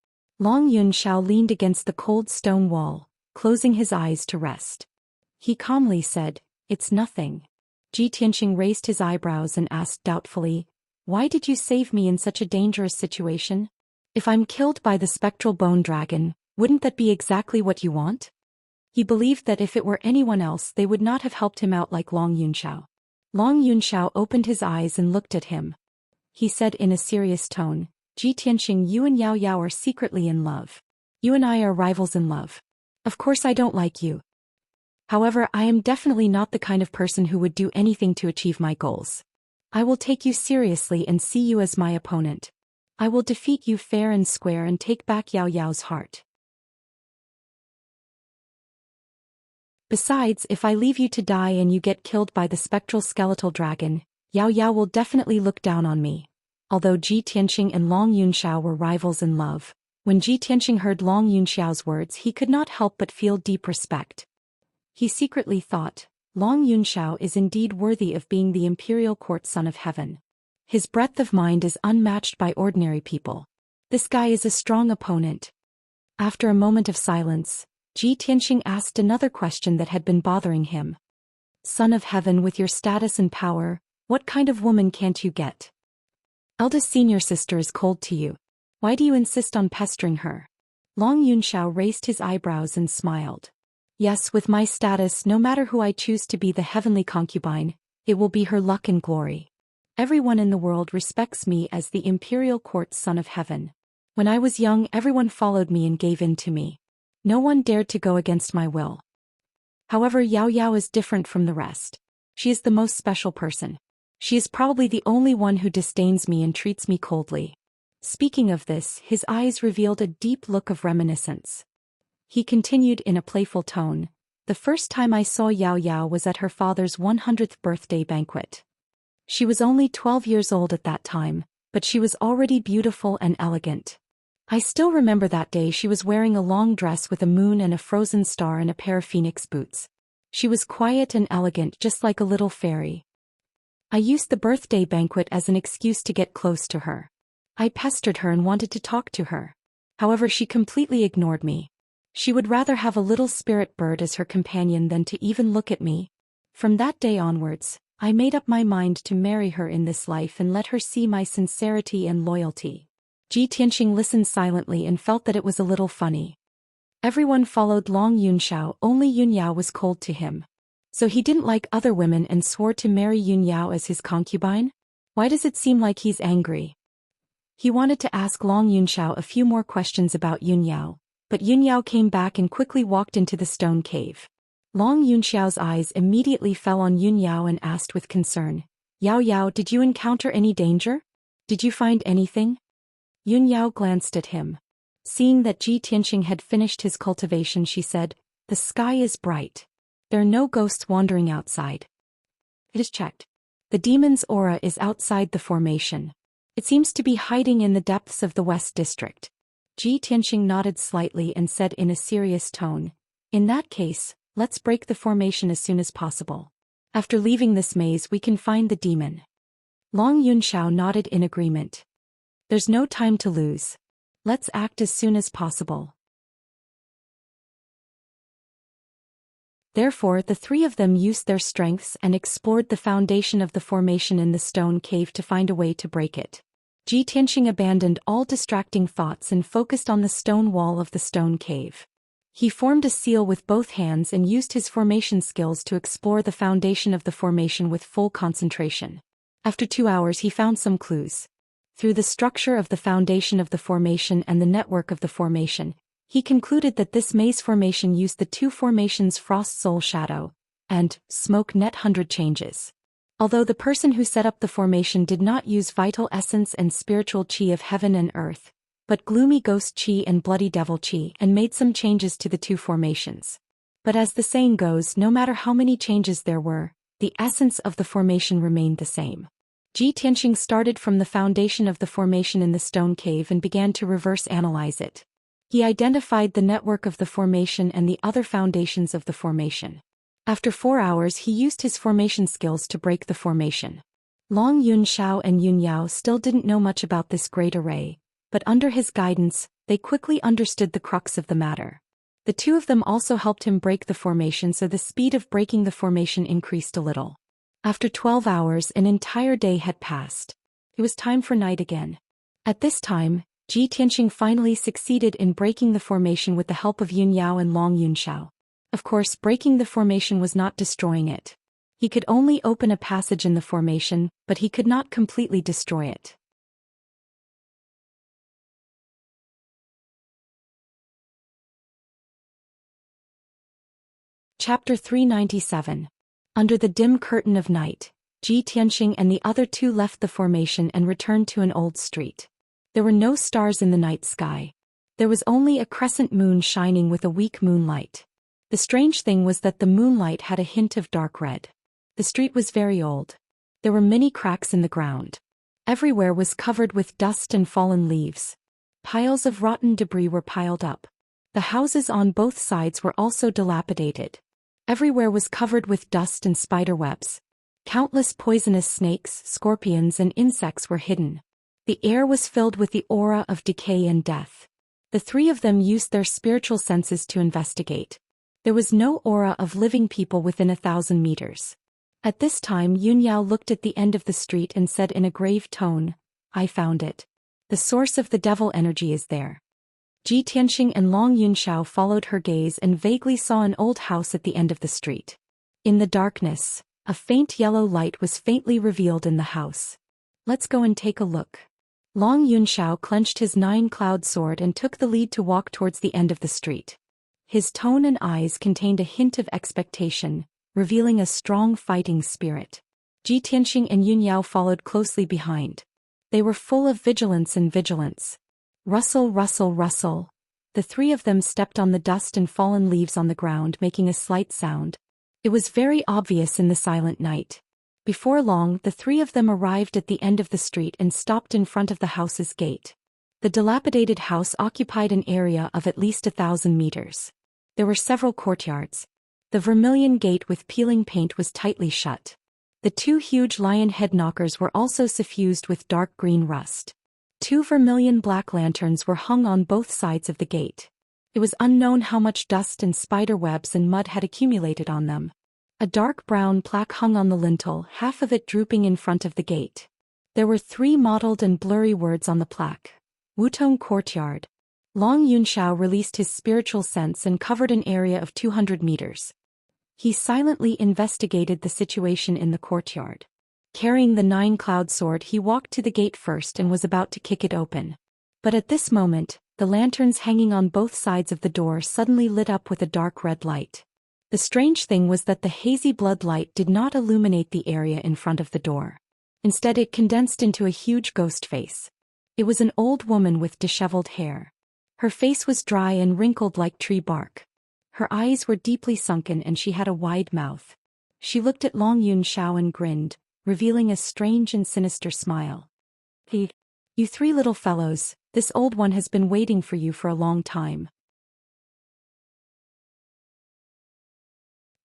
Long Yunxiao leaned against the cold stone wall, closing his eyes to rest. He calmly said, "It's nothing." Ji Tianxing raised his eyebrows and asked doubtfully, "Why did you save me in such a dangerous situation? If I'm killed by the spectral bone dragon, wouldn't that be exactly what you want?" He believed that if it were anyone else they would not have helped him out like Long Yunxiao. Long Yunxiao opened his eyes and looked at him. He said in a serious tone, Ji Tianxing, you and Yao Yao are secretly in love. You and I are rivals in love. Of course I don't like you. However, I am definitely not the kind of person who would do anything to achieve my goals. I will take you seriously and see you as my opponent. I will defeat you fair and square and take back Yao Yao's heart. Besides, if I leave you to die and you get killed by the spectral skeletal dragon, Yao Yao will definitely look down on me. Although Ji Tianxing and Long Yunxiao were rivals in love, when Ji Tianxing heard Long Yunxiao's words he could not help but feel deep respect. He secretly thought, Long Yunxiao is indeed worthy of being the imperial court son of heaven. His breadth of mind is unmatched by ordinary people. This guy is a strong opponent. After a moment of silence, Ji Tianxing asked another question that had been bothering him. Son of heaven, with your status and power, what kind of woman can't you get? Eldest senior sister is cold to you. Why do you insist on pestering her? Long Yunxiao raised his eyebrows and smiled. Yes, with my status, no matter who I choose to be the heavenly concubine, it will be her luck and glory. Everyone in the world respects me as the imperial court son of heaven. When I was young, everyone followed me and gave in to me. No one dared to go against my will. However, Yao Yao is different from the rest. She is the most special person. She is probably the only one who disdains me and treats me coldly. Speaking of this, his eyes revealed a deep look of reminiscence. He continued in a playful tone, the first time I saw Yao Yao was at her father's 100th birthday banquet. She was only 12 years old at that time, but she was already beautiful and elegant. I still remember that day she was wearing a long dress with a moon and a frozen star and a pair of phoenix boots. She was quiet and elegant, just like a little fairy. I used the birthday banquet as an excuse to get close to her. I pestered her and wanted to talk to her. However, she completely ignored me. She would rather have a little spirit bird as her companion than to even look at me. From that day onwards, I made up my mind to marry her in this life and let her see my sincerity and loyalty. Ji Tianxing listened silently and felt that it was a little funny. Everyone followed Long Yunxiao, only Yunyao was cold to him. So he didn't like other women and swore to marry Yunyao as his concubine? Why does it seem like he's angry? He wanted to ask Long Yunxiao a few more questions about Yunyao, but Yunyao came back and quickly walked into the stone cave. Long Yunxiao's eyes immediately fell on Yunyao and asked with concern, Yao Yao, did you encounter any danger? Did you find anything? Yunyao glanced at him. Seeing that Ji Tianxing had finished his cultivation, she said, the sky is bright. There are no ghosts wandering outside. It is checked. The demon's aura is outside the formation. It seems to be hiding in the depths of the West District. Ji Tianxing nodded slightly and said in a serious tone, in that case, let's break the formation as soon as possible. After leaving this maze we can find the demon. Long Yunxiao nodded in agreement. There's no time to lose. Let's act as soon as possible. Therefore, the three of them used their strengths and explored the foundation of the formation in the stone cave to find a way to break it. Ji Tianxing abandoned all distracting thoughts and focused on the stone wall of the stone cave. He formed a seal with both hands and used his formation skills to explore the foundation of the formation with full concentration. After 2 hours he found some clues. Through the structure of the foundation of the formation and the network of the formation, he concluded that this maze formation used the two formations Frost Soul Shadow and Smoke Net 100 changes. Although the person who set up the formation did not use Vital Essence and Spiritual Qi of Heaven and Earth, but Gloomy Ghost Qi and Bloody Devil Qi, and made some changes to the two formations. But as the saying goes, no matter how many changes there were, the essence of the formation remained the same. Ji Tianxing started from the foundation of the formation in the stone cave and began to reverse analyze it. He identified the network of the formation and the other foundations of the formation. After 4 hours he used his formation skills to break the formation. Long Yunxiao and Yunyao still didn't know much about this great array, but under his guidance, they quickly understood the crux of the matter. The two of them also helped him break the formation, so the speed of breaking the formation increased a little. After 12 hours, an entire day had passed. It was time for night again. At this time, Ji Tianxing finally succeeded in breaking the formation with the help of Yunyao and Long Yunxiao. Of course, breaking the formation was not destroying it. He could only open a passage in the formation, but he could not completely destroy it. Chapter 397. Under the dim curtain of night, Tianxing and the other two left the formation and returned to an old street. There were no stars in the night sky. There was only a crescent moon shining with a weak moonlight. The strange thing was that the moonlight had a hint of dark red. The street was very old. There were many cracks in the ground. Everywhere was covered with dust and fallen leaves. Piles of rotten debris were piled up. The houses on both sides were also dilapidated. Everywhere was covered with dust and spider webs. Countless poisonous snakes, scorpions, and insects were hidden. The air was filled with the aura of decay and death. The three of them used their spiritual senses to investigate. There was no aura of living people within 1,000 meters. At this time Yunyao looked at the end of the street and said in a grave tone, "I found it. The source of the devil energy is there." Tianxing and Long Yunxiao followed her gaze and vaguely saw an old house at the end of the street. In the darkness, a faint yellow light was faintly revealed in the house. "Let's go and take a look." Long Yunxiao clenched his 9-cloud sword and took the lead to walk towards the end of the street. His tone and eyes contained a hint of expectation, revealing a strong fighting spirit. Tianxing and Yunyao followed closely behind. They were full of vigilance and vigilance. Rustle, rustle, rustle. The three of them stepped on the dust and fallen leaves on the ground, making a slight sound. It was very obvious in the silent night. Before long, the three of them arrived at the end of the street and stopped in front of the house's gate. The dilapidated house occupied an area of at least 1,000 meters. There were several courtyards. The vermilion gate with peeling paint was tightly shut. The two huge lion head knockers were also suffused with dark green rust. 2 vermilion black lanterns were hung on both sides of the gate. It was unknown how much dust and spider webs and mud had accumulated on them. A dark brown plaque hung on the lintel, half of it drooping in front of the gate. There were 3 mottled and blurry words on the plaque. Wutong Courtyard. Long Yunxiao released his spiritual sense and covered an area of 200 meters. He silently investigated the situation in the courtyard. Carrying the 9-cloud sword, he walked to the gate first and was about to kick it open. But at this moment, the lanterns hanging on both sides of the door suddenly lit up with a dark red light. The strange thing was that the hazy blood light did not illuminate the area in front of the door. Instead, it condensed into a huge ghost face. It was an old woman with disheveled hair. Her face was dry and wrinkled like tree bark. Her eyes were deeply sunken and she had a wide mouth. She looked at Long Yunxiao and grinned, revealing a strange and sinister smile. You 3 little fellows, this old one has been waiting for you for a long time."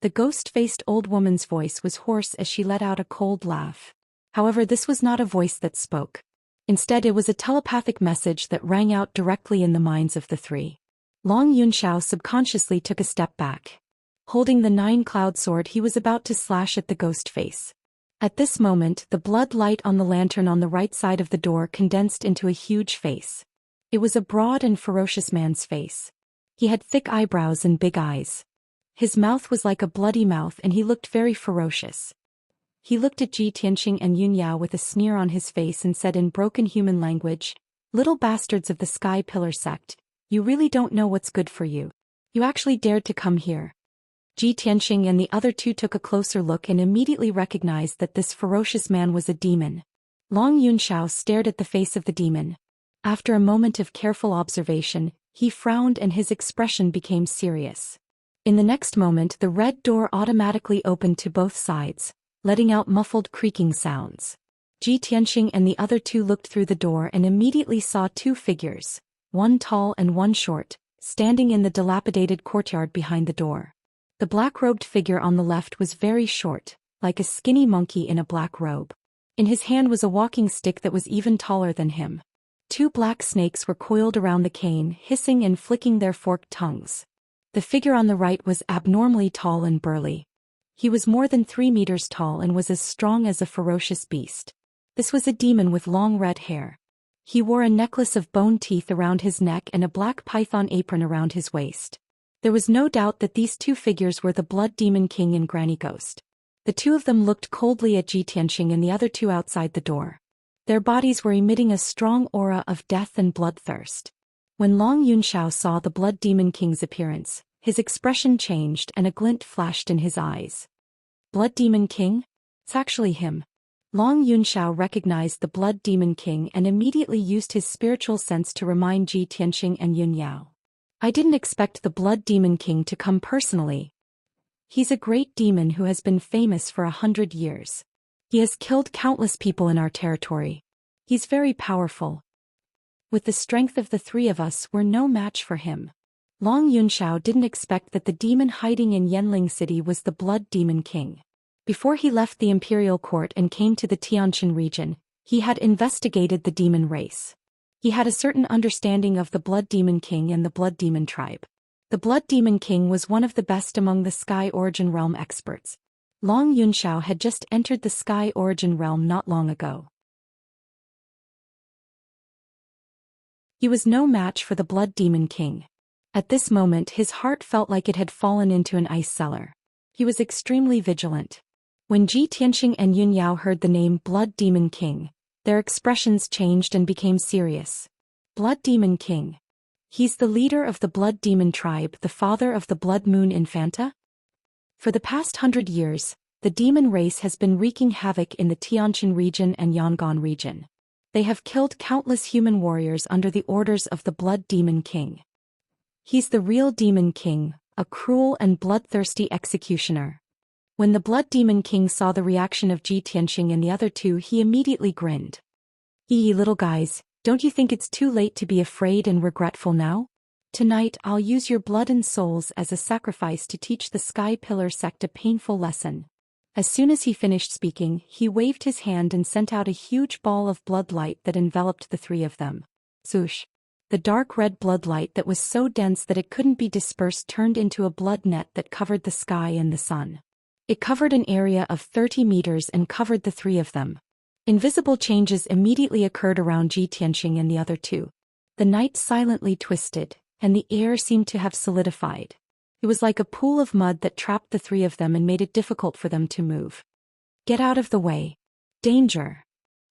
The ghost-faced old woman's voice was hoarse as she let out a cold laugh. However, this was not a voice that spoke. Instead, it was a telepathic message that rang out directly in the minds of the three. Long Yunxiao subconsciously took a step back. Holding the 9-cloud sword, he was about to slash at the ghost face. At this moment, the blood light on the lantern on the right side of the door condensed into a huge face. It was a broad and ferocious man's face. He had thick eyebrows and big eyes. His mouth was like a bloody mouth and he looked very ferocious. He looked at Tianxing and Yunyao with a sneer on his face and said in broken human language, "Little bastards of the Sky Pillar sect, you really don't know what's good for you. You actually dared to come here." Tianxing and the other two took a closer look and immediately recognized that this ferocious man was a demon. Long Yunxiao stared at the face of the demon. After a moment of careful observation, he frowned and his expression became serious. In the next moment, the red door automatically opened to both sides, letting out muffled creaking sounds. Tianxing and the other two looked through the door and immediately saw 2 figures, one tall and one short, standing in the dilapidated courtyard behind the door. The black-robed figure on the left was very short, like a skinny monkey in a black robe. In his hand was a walking stick that was even taller than him. 2 black snakes were coiled around the cane, hissing and flicking their forked tongues. The figure on the right was abnormally tall and burly. He was more than 3 meters tall and was as strong as a ferocious beast. This was a demon with long red hair. He wore a necklace of bone teeth around his neck and a black python apron around his waist. There was no doubt that these 2 figures were the Blood Demon King and Granny Ghost. The two of them looked coldly at Ji Tianqing and the other two outside the door. Their bodies were emitting a strong aura of death and bloodthirst. When Long Yunxiao saw the Blood Demon King's appearance, his expression changed and a glint flashed in his eyes. Blood Demon King? It's actually him. Long Yunxiao recognized the Blood Demon King and immediately used his spiritual sense to remind Ji Tianqing and Yun Yao. I didn't expect the Blood Demon King to come personally. He's a great demon who has been famous for 100 years. He has killed countless people in our territory. He's very powerful. With the strength of the three of us, we're no match for him. Long Yunxiao didn't expect that the demon hiding in Yanling City was the Blood Demon King. Before he left the imperial court and came to the Tianjin region, he had investigated the demon race. He had a certain understanding of the Blood Demon King and the Blood Demon tribe. The Blood Demon King was one of the best among the Sky Origin Realm experts. Long Yunxiao had just entered the Sky Origin Realm not long ago. He was no match for the Blood Demon King. At this moment his heart felt like it had fallen into an ice cellar. He was extremely vigilant. When Ji Tianqing and Yun Yao heard the name Blood Demon King, their expressions changed and became serious. Blood Demon King. He's the leader of the Blood Demon tribe, the father of the Blood Moon Infanta? For the past 100 years, the demon race has been wreaking havoc in the Tianjin region and Yangon region. They have killed countless human warriors under the orders of the Blood Demon King. He's the real Demon King, a cruel and bloodthirsty executioner. When the Blood Demon King saw the reaction of Ji Tianqing and the other two, he immediately grinned. Little guys, don't you think it's too late to be afraid and regretful now? Tonight I'll use your blood and souls as a sacrifice to teach the Sky Pillar sect a painful lesson. As soon as he finished speaking, he waved his hand and sent out a huge ball of blood light that enveloped the three of them. Swoosh! The dark red blood light that was so dense that it couldn't be dispersed turned into a blood net that covered the sky and the sun. It covered an area of 30 meters and covered the three of them. Invisible changes immediately occurred around Ji Tianqing and the other two. The night silently twisted, and the air seemed to have solidified. It was like a pool of mud that trapped the three of them and made it difficult for them to move. Get out of the way. Danger!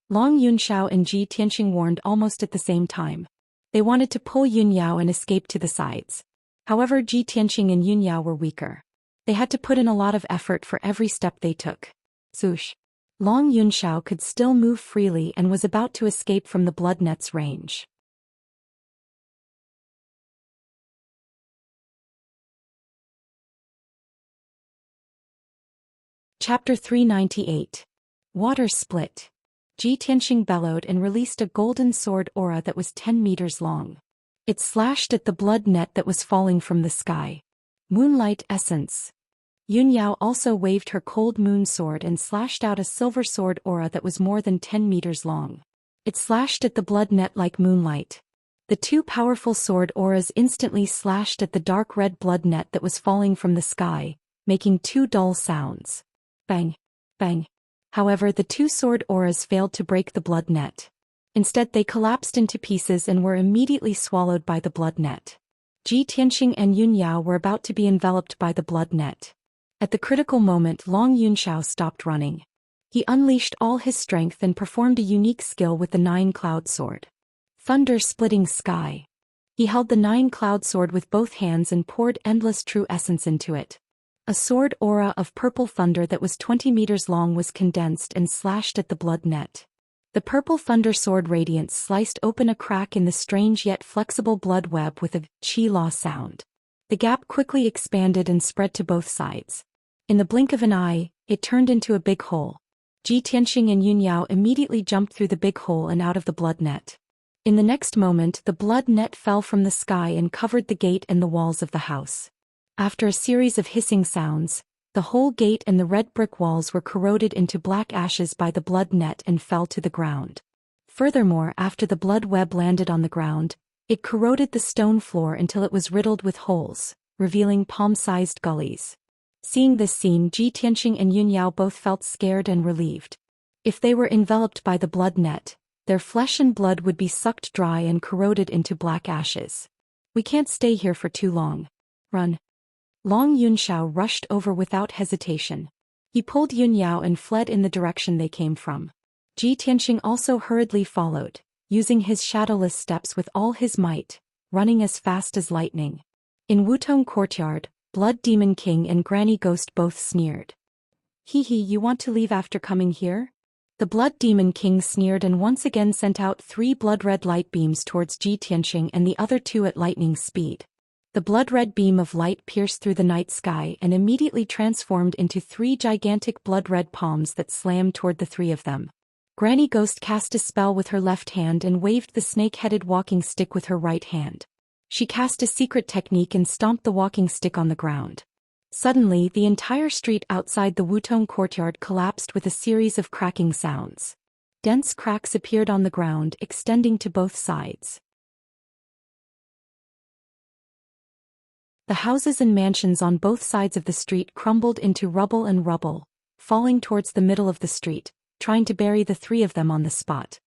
Long Yunxiao and Ji Tianqing warned almost at the same time. They wanted to pull Yun Yao and escape to the sides. However, Ji Tianqing and Yun Yao were weaker. They had to put in a lot of effort for every step they took. Swoosh! Long Yunxiao could still move freely and was about to escape from the blood net's range. Chapter 398. Water Split. Ji Tianqing bellowed and released a golden sword aura that was 10 meters long. It slashed at the blood net that was falling from the sky. Moonlight Essence. Yun Yao also waved her cold moon sword and slashed out a silver sword aura that was more than 10 meters long. It slashed at the blood net like moonlight. The two powerful sword auras instantly slashed at the dark red blood net that was falling from the sky, making two dull sounds. Bang! Bang! However, the two sword auras failed to break the blood net. Instead, they collapsed into pieces and were immediately swallowed by the blood net. Ji Tianqing and Yun Yao were about to be enveloped by the blood net. At the critical moment, Long Yunxiao stopped running. He unleashed all his strength and performed a unique skill with the 9-cloud sword. Thunder Splitting Sky. He held the 9-cloud sword with both hands and poured endless true essence into it. A sword aura of purple thunder that was 20 meters long was condensed and slashed at the blood net. The purple thunder sword radiance sliced open a crack in the strange yet flexible blood web with a chi-la sound. The gap quickly expanded and spread to both sides. In the blink of an eye, it turned into a big hole. Ji Tianqing and Yun Yao immediately jumped through the big hole and out of the blood net. In the next moment, the blood net fell from the sky and covered the gate and the walls of the house. After a series of hissing sounds, the whole gate and the red brick walls were corroded into black ashes by the blood net and fell to the ground. Furthermore, after the blood web landed on the ground, it corroded the stone floor until it was riddled with holes, revealing palm-sized gullies. Seeing this scene, Ji Tianqing and Yun Yao both felt scared and relieved. If they were enveloped by the blood net, their flesh and blood would be sucked dry and corroded into black ashes. We can't stay here for too long. Run. Long Yunxiao rushed over without hesitation. He pulled Yun Yao and fled in the direction they came from. Ji Tianxing also hurriedly followed, using his shadowless steps with all his might, running as fast as lightning. In Wutong Courtyard, Blood Demon King and Granny Ghost both sneered. Hee hee, you want to leave after coming here? The Blood Demon King sneered and once again sent out 3 blood-red light beams towards Ji Tianxing and the other 2 at lightning speed. The blood-red beam of light pierced through the night sky and immediately transformed into 3 gigantic blood-red palms that slammed toward the 3 of them. Granny Ghost cast a spell with her left hand and waved the snake-headed walking stick with her right hand. She cast a secret technique and stomped the walking stick on the ground. Suddenly, the entire street outside the Wutong Courtyard collapsed with a series of cracking sounds. Dense cracks appeared on the ground, extending to both sides. The houses and mansions on both sides of the street crumbled into rubble and rubble, falling towards the middle of the street, trying to bury the 3 of them on the spot.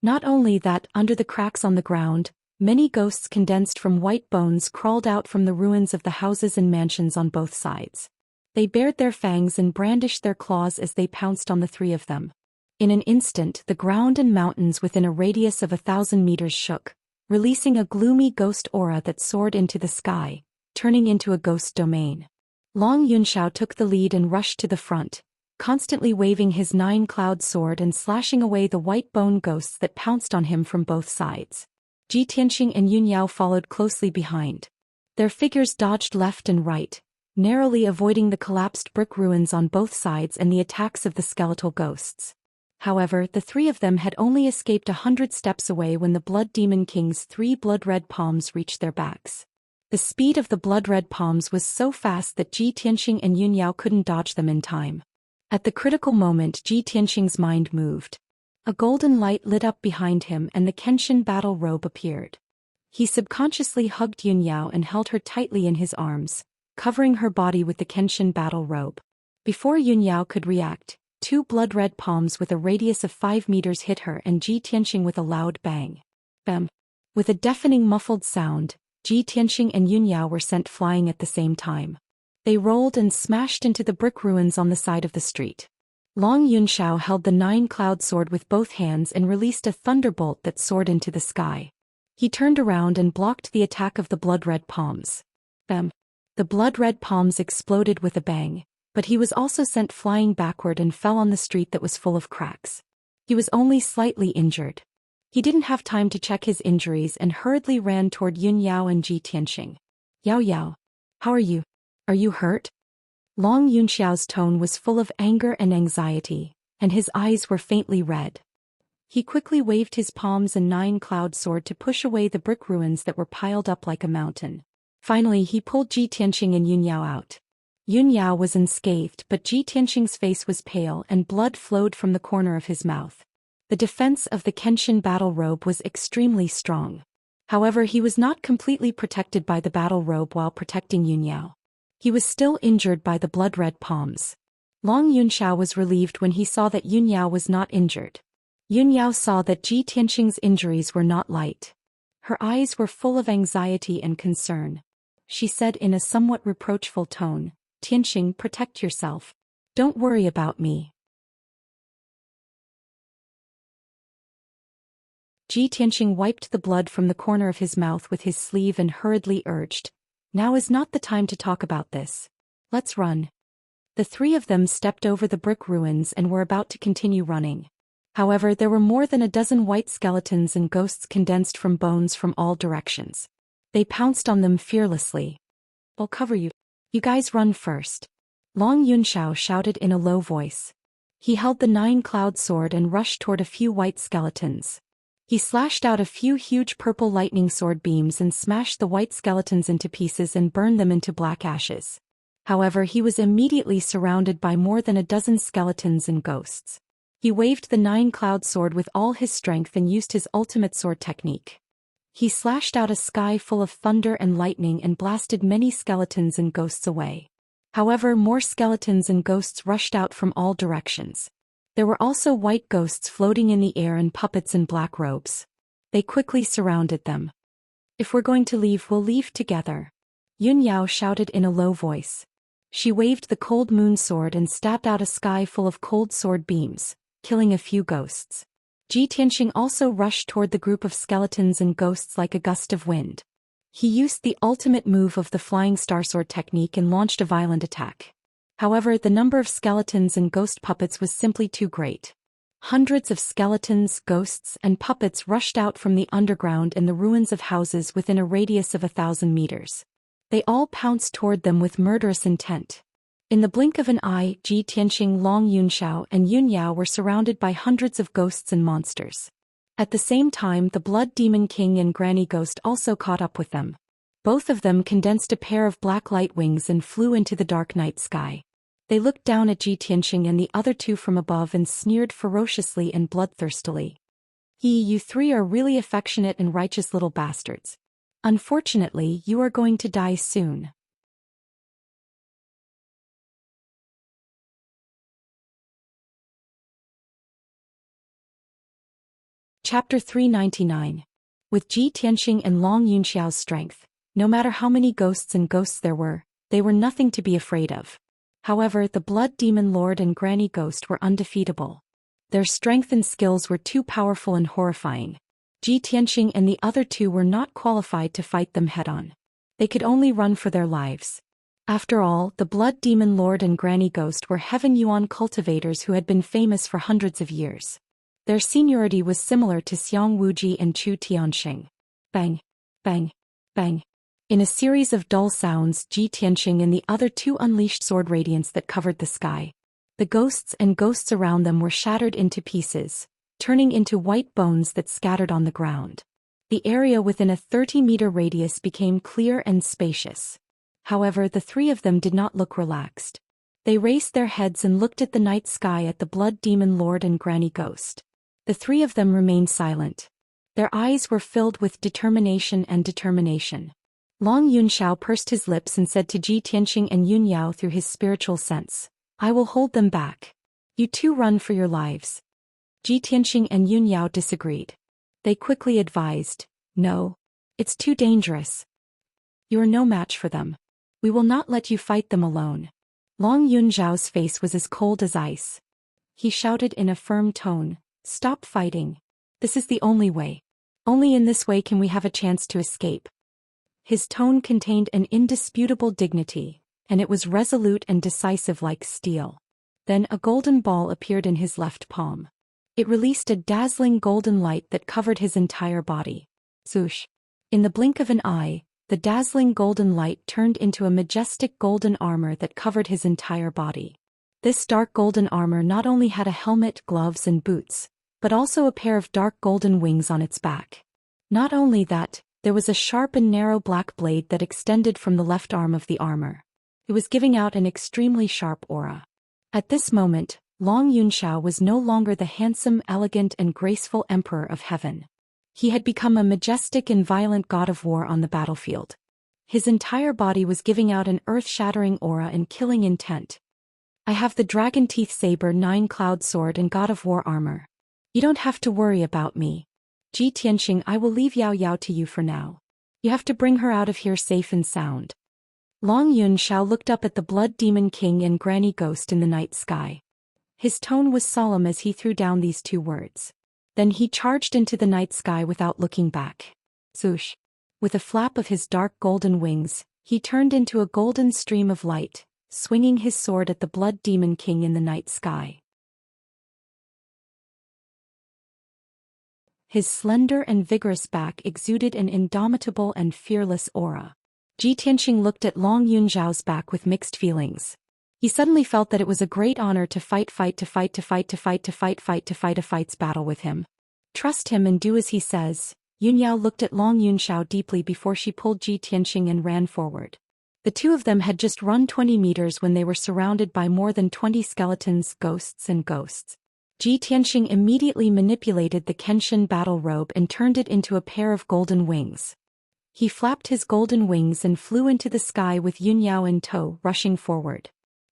Not only that, under the cracks on the ground, many ghosts condensed from white bones crawled out from the ruins of the houses and mansions on both sides. They bared their fangs and brandished their claws as they pounced on the 3 of them. In an instant, the ground and mountains within a radius of 1,000 meters shook, releasing a gloomy ghost aura that soared into the sky, turning into a ghost domain. Long Yunxiao took the lead and rushed to the front, constantly waving his 9-cloud sword and slashing away the white bone ghosts that pounced on him from both sides. Ji Tianxing and Yun Yao followed closely behind. Their figures dodged left and right, narrowly avoiding the collapsed brick ruins on both sides and the attacks of the skeletal ghosts. However, the 3 of them had only escaped 100 steps away when the Blood Demon King's 3 blood-red palms reached their backs. The speed of the blood-red palms was so fast that Ji Tianxing and Yun Yao couldn't dodge them in time. At the critical moment, Ji Tianxing's mind moved. A golden light lit up behind him and the Kenshin battle robe appeared. He subconsciously hugged Yun Yao and held her tightly in his arms, covering her body with the Kenshin battle robe. Before Yun Yao could react, 2 blood-red palms with a radius of 5 meters hit her and Ji Tianxing with a loud bang. Bam! With a deafening muffled sound, Ji Tianxing and Yun Yao were sent flying at the same time. They rolled and smashed into the brick ruins on the side of the street. Long Yunxiao held the 9-cloud sword with both hands and released a thunderbolt that soared into the sky. He turned around and blocked the attack of the blood-red palms. Bam! The blood-red palms exploded with a bang, but he was also sent flying backward and fell on the street that was full of cracks. He was only slightly injured. He didn't have time to check his injuries and hurriedly ran toward Yun Yao and Ji Tianxing. Yao Yao. How are you? Are you hurt? Long Yunxiao's tone was full of anger and anxiety, and his eyes were faintly red. He quickly waved his palms and 9-cloud sword to push away the brick ruins that were piled up like a mountain. Finally, he pulled Ji Tianxing and Yun Yao out. Yun Yao was unscathed, but Ji Tianxing's face was pale and blood flowed from the corner of his mouth. The defense of the Kenshin battle robe was extremely strong. However, he was not completely protected by the battle robe while protecting Yun Yao. He was still injured by the blood-red palms. Long Yunxiao was relieved when he saw that Yun Yao was not injured. Yun Yao saw that Ji Tianxing's injuries were not light. Her eyes were full of anxiety and concern. She said in a somewhat reproachful tone, "Tianxing, protect yourself. Don't worry about me." Ji Tianxing wiped the blood from the corner of his mouth with his sleeve and hurriedly urged, "Now is not the time to talk about this. Let's run." The 3 of them stepped over the brick ruins and were about to continue running. However, there were more than a dozen white skeletons and ghosts condensed from bones from all directions. They pounced on them fearlessly. "I'll cover you. You guys run first." Long Yunxiao shouted in a low voice. He held the 9-cloud sword and rushed toward a few white skeletons. He slashed out a few huge purple lightning sword beams and smashed the white skeletons into pieces and burned them into black ashes. However, he was immediately surrounded by more than a dozen skeletons and ghosts. He waved the 9-cloud sword with all his strength and used his ultimate sword technique. He slashed out a sky full of thunder and lightning and blasted many skeletons and ghosts away. However, more skeletons and ghosts rushed out from all directions. There were also white ghosts floating in the air and puppets in black robes. They quickly surrounded them. "If we're going to leave, we'll leave together," Yun Yao shouted in a low voice. She waved the cold moon sword and stabbed out a sky full of cold sword beams, killing a few ghosts. Ji Tianxing also rushed toward the group of skeletons and ghosts like a gust of wind. He used the ultimate move of the flying starsword technique and launched a violent attack. However, the number of skeletons and ghost puppets was simply too great. Hundreds of skeletons, ghosts, and puppets rushed out from the underground and the ruins of houses within a radius of 1,000 meters. They all pounced toward them with murderous intent. In the blink of an eye, Ji Tianxing, Long Yunxiao, and Yun Yao were surrounded by hundreds of ghosts and monsters. At the same time, the Blood Demon King and Granny Ghost also caught up with them. Both of them condensed a pair of black light wings and flew into the dark night sky. They looked down at Ji Tianxing and the other two from above and sneered ferociously and bloodthirstily. You three are really affectionate and righteous little bastards. Unfortunately, you are going to die soon. Chapter 399. With Ji Tianxing and Long Yunxiao's strength, no matter how many ghosts and ghosts there were, they were nothing to be afraid of. However, the Blood Demon Lord and Granny Ghost were undefeatable. Their strength and skills were too powerful and horrifying. Ji Tianxing and the other two were not qualified to fight them head-on. They could only run for their lives. After all, the Blood Demon Lord and Granny Ghost were Heaven Yuan cultivators who had been famous for hundreds of years. Their seniority was similar to Xiang Wuji and Chu Tianxing. Bang! Bang! Bang! In a series of dull sounds, Ji Tianxing and the other two unleashed sword radiance that covered the sky. The ghosts and ghosts around them were shattered into pieces, turning into white bones that scattered on the ground. The area within a 30-meter radius became clear and spacious. However, the three of them did not look relaxed. They raised their heads and looked at the night sky at the Blood Demon Lord and Granny Ghost. The three of them remained silent. Their eyes were filled with determination and determination. Long Yunxiao pursed his lips and said to Ji Tianxing and Yun Yao through his spiritual sense, "I will hold them back. You two run for your lives." Ji Tianxing and Yun Yao disagreed. They quickly advised, "No. It's too dangerous. You are no match for them. We will not let you fight them alone." Long Yunxiao's face was as cold as ice. He shouted in a firm tone, "Stop fighting. This is the only way. Only in this way can we have a chance to escape." His tone contained an indisputable dignity, and it was resolute and decisive like steel. Then a golden ball appeared in his left palm. It released a dazzling golden light that covered his entire body. Swoosh! In the blink of an eye, the dazzling golden light turned into a majestic golden armor that covered his entire body. This dark golden armor not only had a helmet, gloves, and boots, but also a pair of dark golden wings on its back. Not only that, there was a sharp and narrow black blade that extended from the left arm of the armor. It was giving out an extremely sharp aura. At this moment, Long Yunxiao was no longer the handsome, elegant, and graceful Emperor of Heaven. He had become a majestic and violent god of war on the battlefield. His entire body was giving out an earth-shattering aura and killing intent. "I have the Dragon Teeth Saber, 9-Cloud Sword, and God of War armor. You don't have to worry about me. Ji Tianxing, I will leave Yao Yao to you for now. You have to bring her out of here safe and sound." Long Yunxiao looked up at the Blood Demon King and Granny Ghost in the night sky. His tone was solemn as he threw down these two words. Then he charged into the night sky without looking back. Swoosh! With a flap of his dark golden wings, he turned into a golden stream of light, swinging his sword at the Blood Demon King in the night sky. His slender and vigorous back exuded an indomitable and fearless aura. Ji Tianxing looked at Long Yunxiao's back with mixed feelings. He suddenly felt that it was a great honor to fight a fight's battle with him. Trust him and do as he says. Yun Yao looked at Long Yunxiao deeply before she pulled Ji Tianxing and ran forward. The two of them had just run 20 meters when they were surrounded by more than 20 skeletons, ghosts, and ghosts. Ji Tianxing immediately manipulated the Kenshin battle robe and turned it into a pair of golden wings. He flapped his golden wings and flew into the sky with Yun Yao in tow, rushing forward.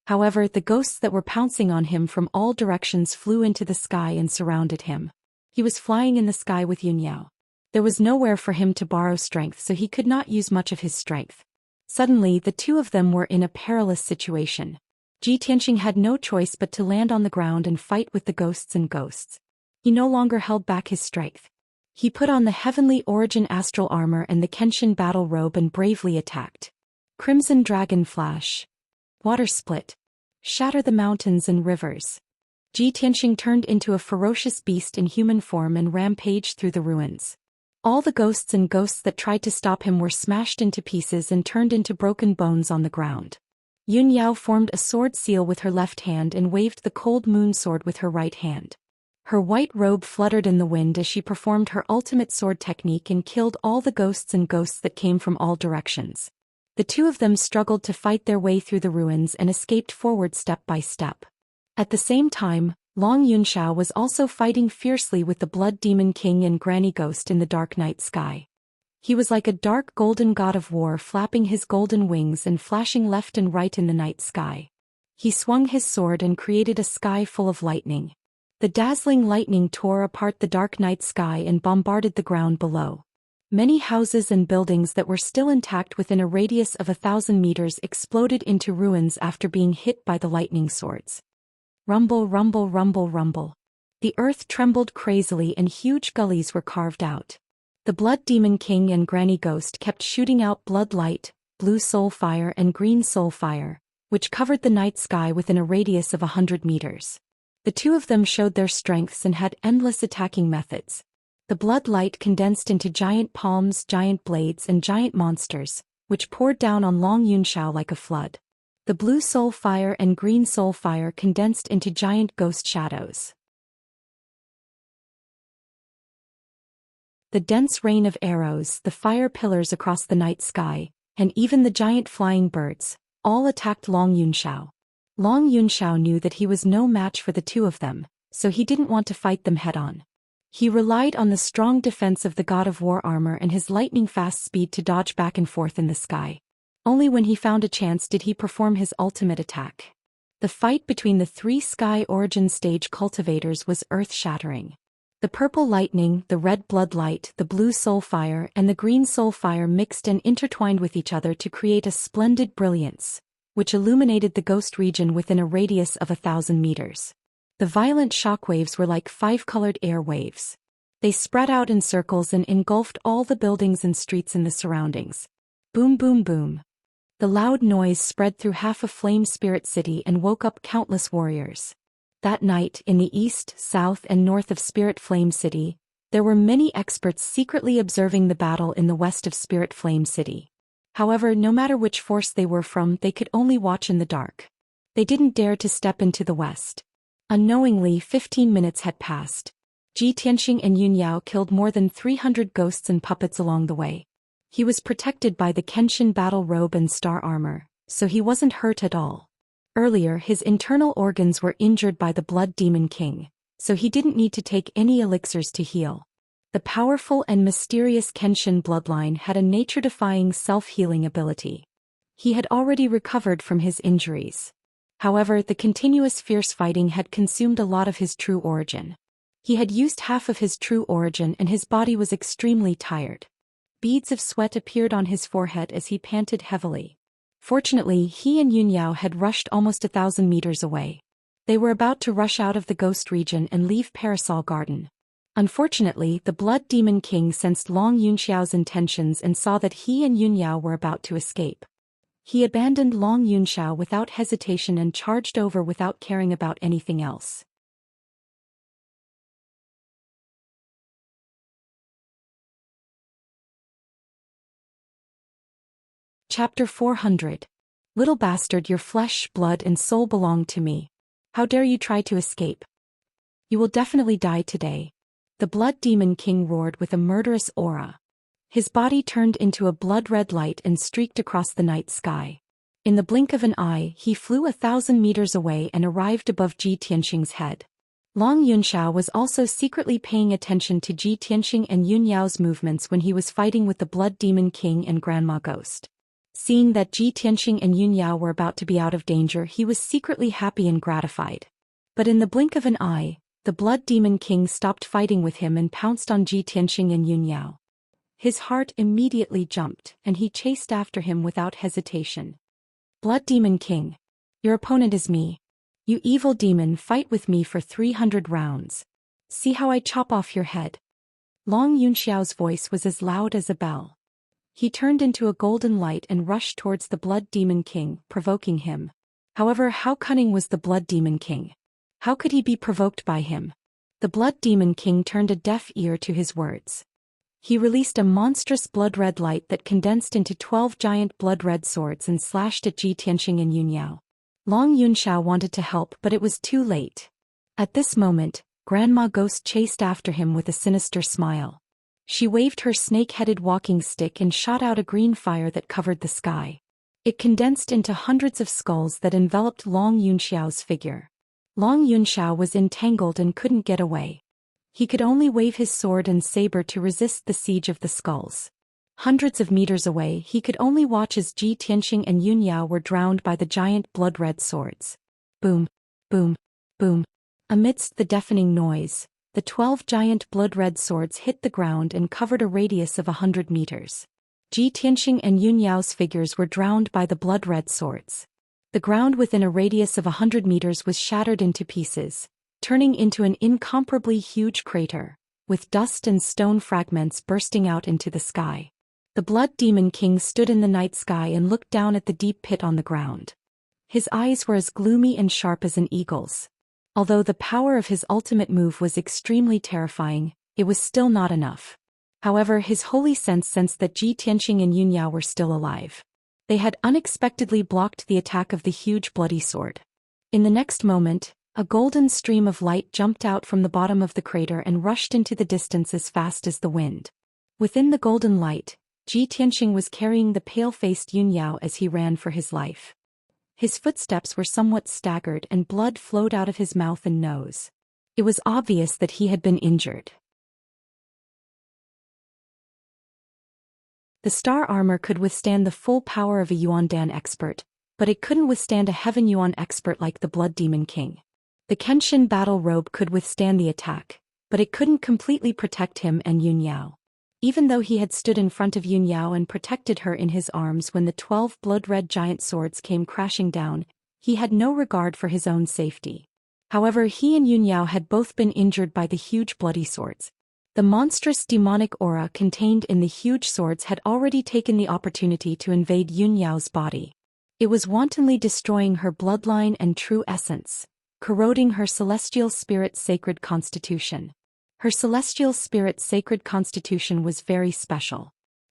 However, the ghosts that were pouncing on him from all directions flew into the sky and surrounded him. He was flying in the sky with Yun Yao. There was nowhere for him to borrow strength, so he could not use much of his strength. Suddenly the two of them were in a perilous situation. Ji Tianxing had no choice but to land on the ground and fight with the ghosts and ghosts. He no longer held back his strength. He put on the heavenly origin astral armor and the Kenshin battle robe and bravely attacked. Crimson dragon flash. Water split. Shatter the mountains and rivers. Ji Tianxing turned into a ferocious beast in human form and rampaged through the ruins. All the ghosts and ghosts that tried to stop him were smashed into pieces and turned into broken bones on the ground. Yun Yao formed a sword seal with her left hand and waved the cold moon sword with her right hand. Her white robe fluttered in the wind as she performed her ultimate sword technique and killed all the ghosts and ghosts that came from all directions. The two of them struggled to fight their way through the ruins and escaped forward step by step. At the same time, Long Yunxiao was also fighting fiercely with the Blood Demon King and Granny Ghost in the dark night sky. He was like a dark golden god of war flapping his golden wings and flashing left and right in the night sky. He swung his sword and created a sky full of lightning. The dazzling lightning tore apart the dark night sky and bombarded the ground below. Many houses and buildings that were still intact within a radius of 1,000 meters exploded into ruins after being hit by the lightning swords. Rumble, rumble, rumble, rumble. The earth trembled crazily and huge gullies were carved out. The Blood Demon King and Granny Ghost kept shooting out blood light, blue soul fire and green soul fire, which covered the night sky within a radius of 100 meters. The two of them showed their strengths and had endless attacking methods. The blood light condensed into giant palms, giant blades and giant monsters, which poured down on Long Yunxiao like a flood. The blue soul fire and green soul fire condensed into giant ghost shadows. The dense rain of arrows, the fire pillars across the night sky, and even the giant flying birds, all attacked Long Yunxiao. Long Yunxiao knew that he was no match for the two of them, so he didn't want to fight them head-on. He relied on the strong defense of the God of War armor and his lightning-fast speed to dodge back and forth in the sky. Only when he found a chance did he perform his ultimate attack. The fight between the three Sky Origin stage cultivators was earth-shattering. The purple lightning, the red blood light, the blue soul fire and the green soul fire mixed and intertwined with each other to create a splendid brilliance, which illuminated the ghost region within a radius of 1,000 meters. The violent shockwaves were like five-colored air waves. They spread out in circles and engulfed all the buildings and streets in the surroundings. Boom, boom, boom. The loud noise spread through half of Flame Spirit City and woke up countless warriors. That night, in the east, south and north of Spirit Flame City, there were many experts secretly observing the battle in the west of Spirit Flame City. However, no matter which force they were from, they could only watch in the dark. They didn't dare to step into the west. Unknowingly, 15 minutes had passed. Ji Tianxing and Yun Yao killed more than 300 ghosts and puppets along the way. He was protected by the Kenshin battle robe and star armor, so he wasn't hurt at all. Earlier, his internal organs were injured by the Blood Demon King, so he didn't need to take any elixirs to heal. The powerful and mysterious Kenshin bloodline had a nature-defying self-healing ability. He had already recovered from his injuries. However, the continuous fierce fighting had consumed a lot of his true origin. He had used half of his true origin and his body was extremely tired. Beads of sweat appeared on his forehead as he panted heavily. Fortunately, he and Yun Yao had rushed almost 1,000 meters away. They were about to rush out of the ghost region and leave Parasol Garden. Unfortunately, the Blood Demon King sensed Long Yunxiao's intentions and saw that he and Yun Yao were about to escape. He abandoned Long Yunxiao without hesitation and charged over without caring about anything else. Chapter 400. Little bastard, your flesh, blood and soul belong to me. How dare you try to escape? You will definitely die today. The Blood Demon King roared with a murderous aura. His body turned into a blood-red light and streaked across the night sky. In the blink of an eye, he flew 1,000 meters away and arrived above Ji Tianxing's head. Long Yunxiao was also secretly paying attention to Ji Tianxing and Yun Yao's movements when he was fighting with the Blood Demon King and Grandma Ghost. Seeing that Ji Tianxing and Yun Yao were about to be out of danger, he was secretly happy and gratified. But in the blink of an eye, the Blood Demon King stopped fighting with him and pounced on Ji Tianxing and Yun Yao. His heart immediately jumped, and he chased after him without hesitation. Blood Demon King. Your opponent is me. You evil demon, fight with me for 300 rounds. See how I chop off your head. Long Yunxiao's voice was as loud as a bell. He turned into a golden light and rushed towards the Blood Demon King, provoking him. However, how cunning was the Blood Demon King? How could he be provoked by him? The Blood Demon King turned a deaf ear to his words. He released a monstrous blood-red light that condensed into 12 giant blood-red swords and slashed at Ji Tianxing and Yunyao. Long Yunxiao wanted to help, but it was too late. At this moment, Grandma Ghost chased after him with a sinister smile. She waved her snake-headed walking stick and shot out a green fire that covered the sky. It condensed into hundreds of skulls that enveloped Long Yunxiao's figure. Long Yunxiao was entangled and couldn't get away. He could only wave his sword and saber to resist the siege of the skulls. Hundreds of meters away, he could only watch as Ji Tianxing and Yunyao were drowned by the giant blood-red swords. Boom, boom, boom. Amidst the deafening noise, the 12 giant blood-red swords hit the ground and covered a radius of 100 meters. Ji Tianxing and Yunyao's figures were drowned by the blood-red swords. The ground within a radius of 100 meters was shattered into pieces, turning into an incomparably huge crater, with dust and stone fragments bursting out into the sky. The Blood Demon King stood in the night sky and looked down at the deep pit on the ground. His eyes were as gloomy and sharp as an eagle's. Although the power of his ultimate move was extremely terrifying, it was still not enough. However, his holy sense sensed that Ji Tianxing and Yunyao were still alive. They had unexpectedly blocked the attack of the huge bloody sword. In the next moment, a golden stream of light jumped out from the bottom of the crater and rushed into the distance as fast as the wind. Within the golden light, Ji Tianxing was carrying the pale-faced Yunyao as he ran for his life. His footsteps were somewhat staggered and blood flowed out of his mouth and nose. It was obvious that he had been injured. The star armor could withstand the full power of a Yuan Dan expert, but it couldn't withstand a Heaven Yuan expert like the Blood Demon King. The Kenshin battle robe could withstand the attack, but it couldn't completely protect him and Yunyao. Even though he had stood in front of Yunyao and protected her in his arms when the 12 blood-red giant swords came crashing down, he had no regard for his own safety. However, he and Yunyao had both been injured by the huge bloody swords. The monstrous demonic aura contained in the huge swords had already taken the opportunity to invade Yunyao's body. It was wantonly destroying her bloodline and true essence, corroding her celestial spirit's sacred constitution. Her celestial spirit's sacred constitution was very special.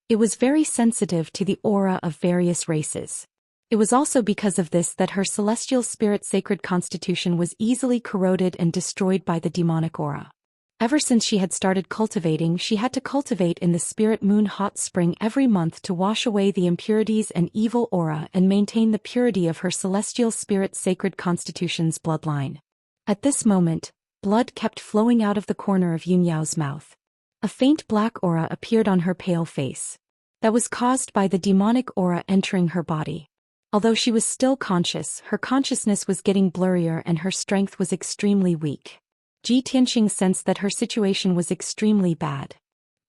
It was very sensitive to the aura of various races. It was also because of this that her celestial spirit's sacred constitution was easily corroded and destroyed by the demonic aura. Ever since she had started cultivating, she had to cultivate in the Spirit Moon hot spring every month to wash away the impurities and evil aura and maintain the purity of her celestial spirit's sacred constitution's bloodline. At this moment, blood kept flowing out of the corner of Yunyao's mouth. A faint black aura appeared on her pale face. That was caused by the demonic aura entering her body. Although she was still conscious, her consciousness was getting blurrier and her strength was extremely weak. Ji Tianxing sensed that her situation was extremely bad.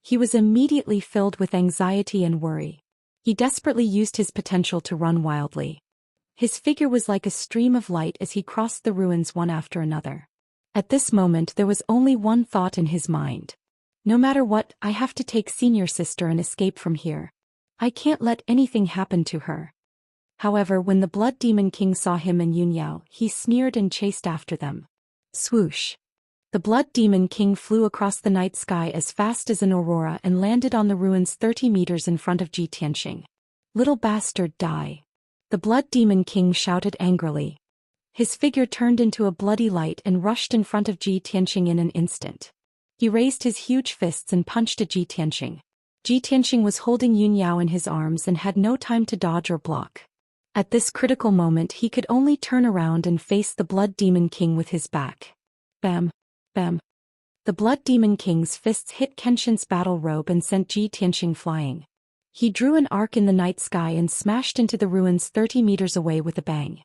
He was immediately filled with anxiety and worry. He desperately used his potential to run wildly. His figure was like a stream of light as he crossed the ruins one after another. At this moment there was only one thought in his mind. No matter what, I have to take senior sister and escape from here. I can't let anything happen to her. However, when the Blood Demon King saw him and Yunyao, he sneered and chased after them. Swoosh! The Blood Demon King flew across the night sky as fast as an aurora and landed on the ruins 30 meters in front of Ji Tianxing. Little bastard, die! The Blood Demon King shouted angrily. His figure turned into a bloody light and rushed in front of Ji Tianxing in an instant. He raised his huge fists and punched at Ji Tianxing. Ji Tianxing was holding Yunyao in his arms and had no time to dodge or block. At this critical moment he could only turn around and face the Blood Demon King with his back. Bam! Bam! The Blood Demon King's fists hit Kenshin's battle robe and sent Ji Tianxing flying. He drew an arc in the night sky and smashed into the ruins 30 meters away with a bang.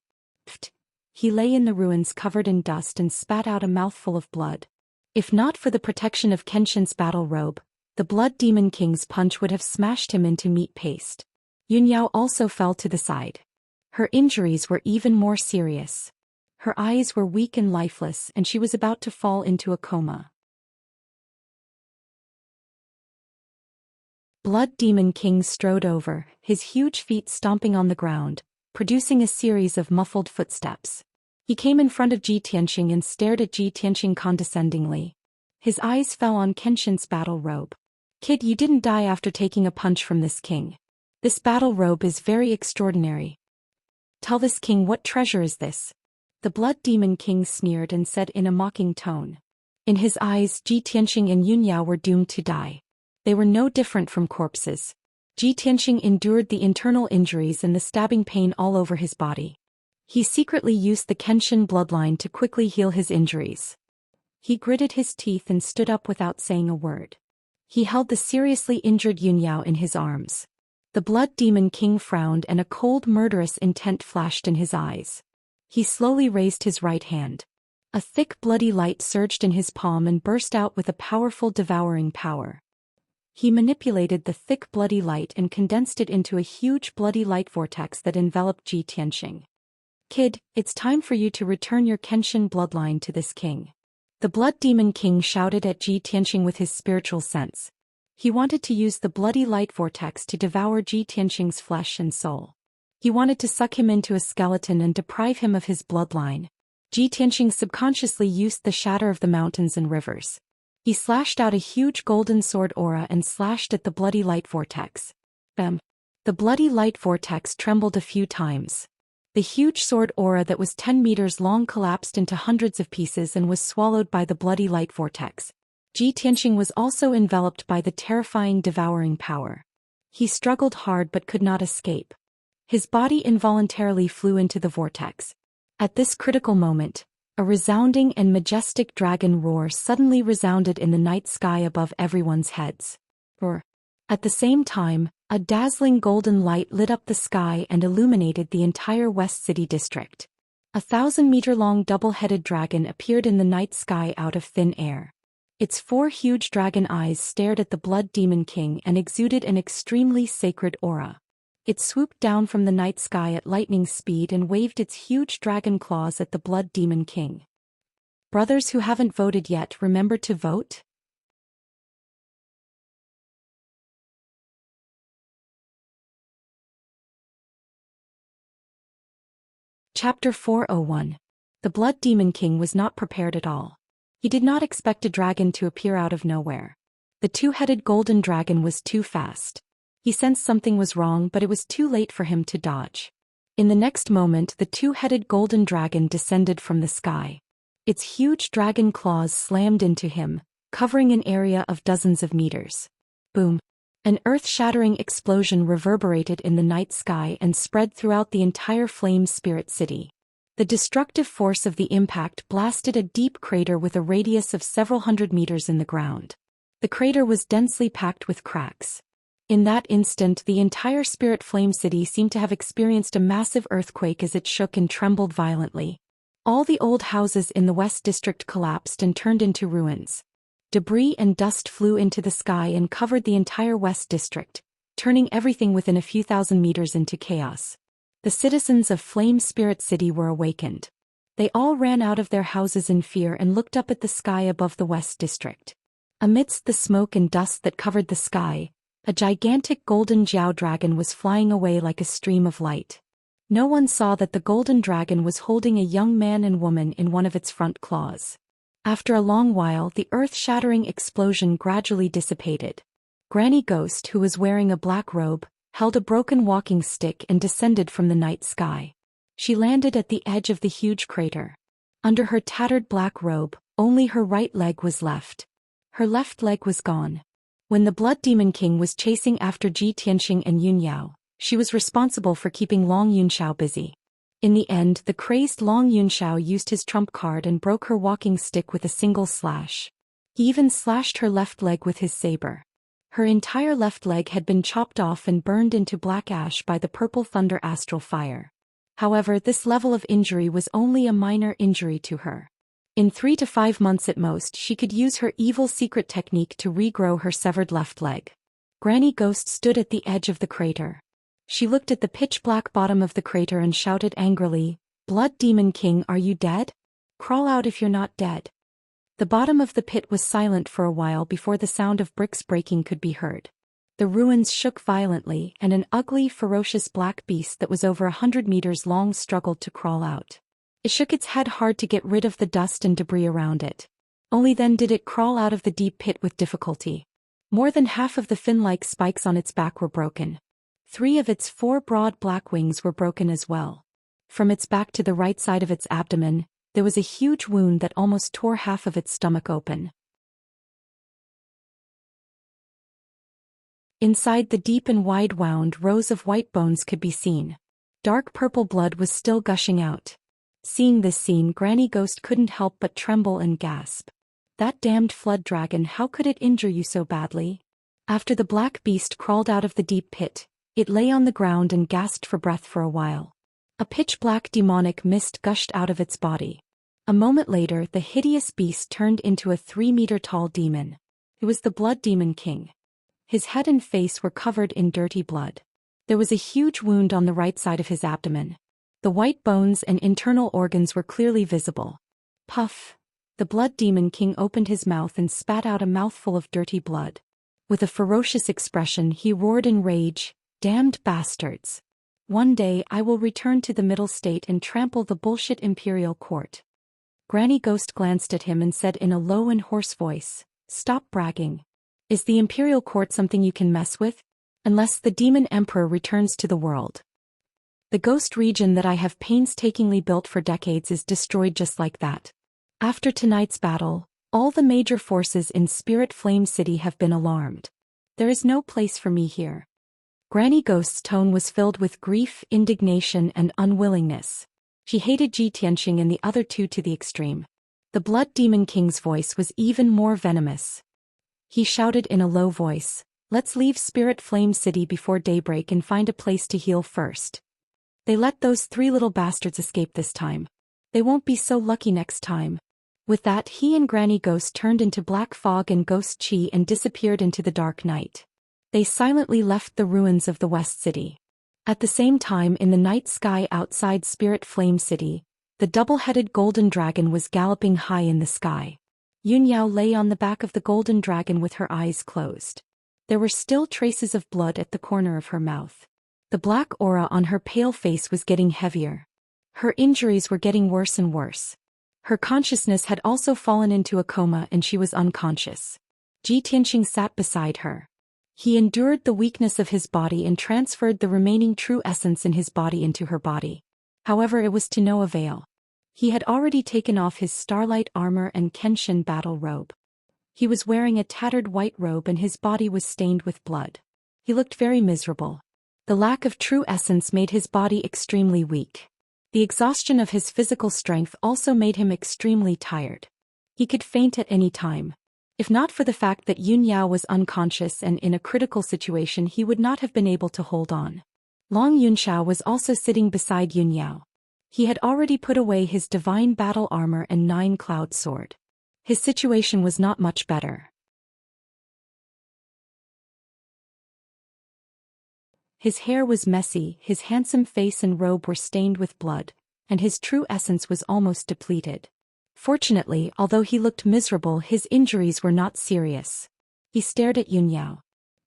Pfft! He lay in the ruins covered in dust and spat out a mouthful of blood. If not for the protection of Kenshin's battle robe, The Blood Demon King's punch would have smashed him into meat paste. Yunyao also fell to the side. Her injuries were even more serious. Her eyes were weak and lifeless, and she was about to fall into a coma. Blood Demon King strode over, his huge feet stomping on the ground, producing a series of muffled footsteps. He came in front of Ji Tianxing and stared at Ji Tianxing condescendingly. His eyes fell on Kenshin's battle robe. "Kid, you didn't die after taking a punch from this king. This battle robe is very extraordinary. Tell this king what treasure is this?" The Blood Demon King sneered and said in a mocking tone. In his eyes, Ji Tianxing and Yunyao were doomed to die. They were no different from corpses. Ji Tianxing endured the internal injuries and the stabbing pain all over his body. He secretly used the Kenshin bloodline to quickly heal his injuries. He gritted his teeth and stood up without saying a word. He held the seriously injured Yunyao in his arms. The Blood Demon King frowned and a cold murderous intent flashed in his eyes. He slowly raised his right hand. A thick bloody light surged in his palm and burst out with a powerful devouring power. He manipulated the thick bloody light and condensed it into a huge bloody light vortex that enveloped Ji Tianxing. "Kid, it's time for you to return your Kenshin bloodline to this king." The Blood Demon King shouted at Ji Tianxing with his spiritual sense. He wanted to use the bloody light vortex to devour Ji Tianxing's flesh and soul. He wanted to suck him into a skeleton and deprive him of his bloodline. Ji Tianxing subconsciously used the shatter of the mountains and rivers. He slashed out a huge golden sword aura and slashed at the bloody light vortex. Bam! The bloody light vortex trembled a few times. The huge sword aura that was 10 meters long collapsed into hundreds of pieces and was swallowed by the bloody light vortex. Ji Tianxing was also enveloped by the terrifying devouring power. He struggled hard but could not escape. His body involuntarily flew into the vortex. At this critical moment, a resounding and majestic dragon roar suddenly resounded in the night sky above everyone's heads. Roar. At the same time, a dazzling golden light lit up the sky and illuminated the entire West City district. A 1,000-meter-long double-headed dragon appeared in the night sky out of thin air. Its 4 huge dragon eyes stared at the Blood Demon King and exuded an extremely sacred aura. It swooped down from the night sky at lightning speed and waved its huge dragon claws at the Blood Demon King. Brothers who haven't voted yet, remember to vote. Chapter 401. The Blood Demon King was not prepared at all. He did not expect a dragon to appear out of nowhere. The 2-headed golden dragon was too fast. He sensed something was wrong, but it was too late for him to dodge. In the next moment, the 2-headed golden dragon descended from the sky. Its huge dragon claws slammed into him, covering an area of dozens of meters. Boom! An earth-shattering explosion reverberated in the night sky and spread throughout the entire Flame Spirit City. The destructive force of the impact blasted a deep crater with a radius of several hundred meters in the ground. The crater was densely packed with cracks. In that instant, the entire Spirit Flame City seemed to have experienced a massive earthquake as it shook and trembled violently. All the old houses in the West District collapsed and turned into ruins. Debris and dust flew into the sky and covered the entire West District, turning everything within a few thousand meters into chaos. The citizens of Flame Spirit City were awakened. They all ran out of their houses in fear and looked up at the sky above the West District. Amidst the smoke and dust that covered the sky, a gigantic golden Jiao dragon was flying away like a stream of light. No one saw that the golden dragon was holding a young man and woman in one of its front claws. After a long while, the earth-shattering explosion gradually dissipated. Granny Ghost, who was wearing a black robe, held a broken walking stick and descended from the night sky. She landed at the edge of the huge crater. Under her tattered black robe, only her right leg was left. Her left leg was gone. When the Blood Demon King was chasing after Ji Tianxing and Yunyao, she was responsible for keeping Long Yunxiao busy. In the end, the crazed Long Yunxiao used his trump card and broke her walking stick with a single slash. He even slashed her left leg with his saber. Her entire left leg had been chopped off and burned into black ash by the purple thunder astral fire. However, this level of injury was only a minor injury to her. In 3 to 5 months at most she could use her evil secret technique to regrow her severed left leg. Granny Ghost stood at the edge of the crater. She looked at the pitch-black bottom of the crater and shouted angrily, "Blood Demon King, are you dead? Crawl out if you're not dead." The bottom of the pit was silent for a while before the sound of bricks breaking could be heard. The ruins shook violently and an ugly, ferocious black beast that was over 100 meters long struggled to crawl out. It shook its head hard to get rid of the dust and debris around it. Only then did it crawl out of the deep pit with difficulty. More than half of the fin-like spikes on its back were broken. 3 of its 4 broad black wings were broken as well. From its back to the right side of its abdomen, there was a huge wound that almost tore half of its stomach open. Inside the deep and wide-wound rows of white bones could be seen. Dark purple blood was still gushing out. Seeing this scene, Granny Ghost couldn't help but tremble and gasp. "That damned flood dragon, how could it injure you so badly?" After the black beast crawled out of the deep pit, it lay on the ground and gasped for breath for a while. A pitch-black demonic mist gushed out of its body. A moment later, the hideous beast turned into a 3-meter-tall demon. It was the Blood Demon King. His head and face were covered in dirty blood. There was a huge wound on the right side of his abdomen. The white bones and internal organs were clearly visible. Puff! The Blood Demon King opened his mouth and spat out a mouthful of dirty blood. With a ferocious expression, he roared in rage, "Damned bastards! One day I will return to the Middle State and trample the bullshit Imperial Court." Granny Ghost glanced at him and said in a low and hoarse voice, "Stop bragging. Is the Imperial Court something you can mess with? Unless the Demon Emperor returns to the world. The ghost region that I have painstakingly built for decades is destroyed just like that. After tonight's battle, all the major forces in Spirit Flame City have been alarmed. There is no place for me here." Granny Ghost's tone was filled with grief, indignation, and unwillingness. She hated Ji Tianxing and the other 2 to the extreme. The Blood Demon King's voice was even more venomous. He shouted in a low voice, "Let's leave Spirit Flame City before daybreak and find a place to heal first. They let those 3 little bastards escape this time. They won't be so lucky next time." With that, he and Granny Ghost turned into black fog and ghost chi and disappeared into the dark night. They silently left the ruins of the West City. At the same time, in the night sky outside Spirit Flame City, the double-headed golden dragon was galloping high in the sky. Yunyao lay on the back of the golden dragon with her eyes closed. There were still traces of blood at the corner of her mouth. The black aura on her pale face was getting heavier. Her injuries were getting worse and worse. Her consciousness had also fallen into a coma and she was unconscious. Ji Tianxing sat beside her. He endured the weakness of his body and transferred the remaining true essence in his body into her body. However, it was to no avail. He had already taken off his starlight armor and Kenshin battle robe. He was wearing a tattered white robe and his body was stained with blood. He looked very miserable. The lack of true essence made his body extremely weak. The exhaustion of his physical strength also made him extremely tired. He could faint at any time. If not for the fact that Yunyao was unconscious and in a critical situation, he would not have been able to hold on. Long Yunxiao was also sitting beside Yunyao. He had already put away his divine battle armor and 9-cloud sword. His situation was not much better. His hair was messy, his handsome face and robe were stained with blood, and his true essence was almost depleted. Fortunately, although he looked miserable, his injuries were not serious. He stared at Yunyao.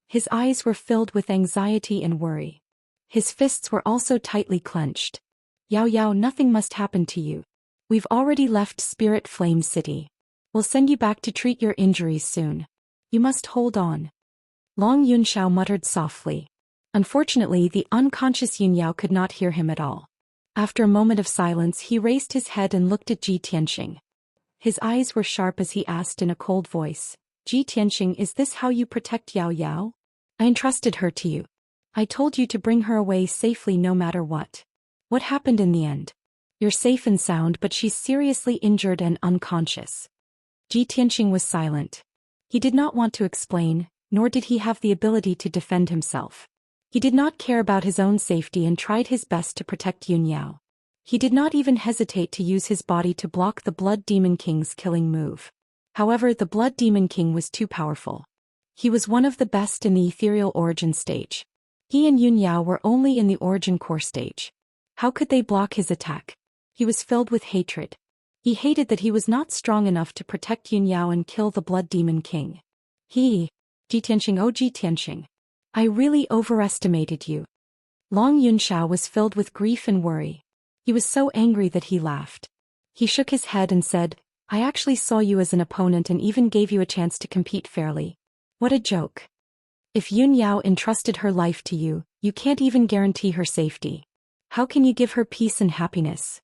His eyes were filled with anxiety and worry. His fists were also tightly clenched. "Yao Yao, nothing must happen to you. We've already left Spirit Flame City. We'll send you back to treat your injuries soon. You must hold on." Long Yunxiao muttered softly. Unfortunately, the unconscious Yunyao could not hear him at all. After a moment of silence, he raised his head and looked at Ji Tianxing. His eyes were sharp as he asked in a cold voice, "Ji Tianxing, is this how you protect Yao Yao? I entrusted her to you. I told you to bring her away safely no matter what. What happened in the end? You're safe and sound, but she's seriously injured and unconscious." Ji Tianxing was silent. He did not want to explain, nor did he have the ability to defend himself. He did not care about his own safety and tried his best to protect Yunyao. He did not even hesitate to use his body to block the Blood Demon King's killing move. However, the Blood Demon King was too powerful. He was one of the best in the ethereal origin stage. He and Yunyao were only in the origin core stage. How could they block his attack? He was filled with hatred. He hated that he was not strong enough to protect Yunyao and kill the Blood Demon King. Jitianxing, oh Jitianxing. I really overestimated you. Long Yunxiao was filled with grief and worry. He was so angry that he laughed. He shook his head and said, I actually saw you as an opponent and even gave you a chance to compete fairly. What a joke. If Yunyao entrusted her life to you, you can't even guarantee her safety. How can you give her peace and happiness?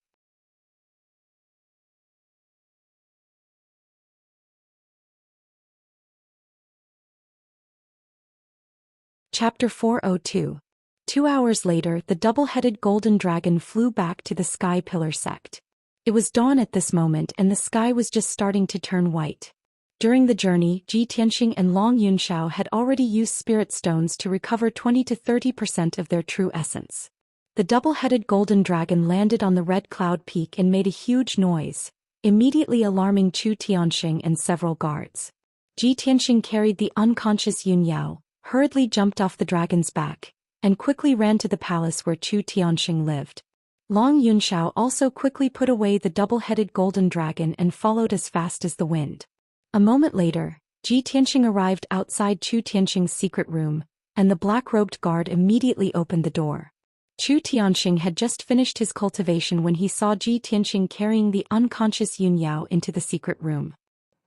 Chapter 402. 2 hours later, the double-headed golden dragon flew back to the Sky Pillar sect. It was dawn at this moment and the sky was just starting to turn white. During the journey, Ji Tianxing and Long Yunxiao had already used spirit stones to recover 20 to 30% of their true essence. The double-headed golden dragon landed on the red cloud peak and made a huge noise, immediately alarming Chu Tianxing and several guards. Ji Tianxing carried the unconscious Yunyao, hurriedly jumped off the dragon's back, and quickly ran to the palace where Chu Tianxing lived. Long Yunxiao also quickly put away the double-headed golden dragon and followed as fast as the wind. A moment later, Ji Tianxing arrived outside Chu Tianxing's secret room, and the black-robed guard immediately opened the door. Chu Tianxing had just finished his cultivation when he saw Ji Tianxing carrying the unconscious Yunyao into the secret room.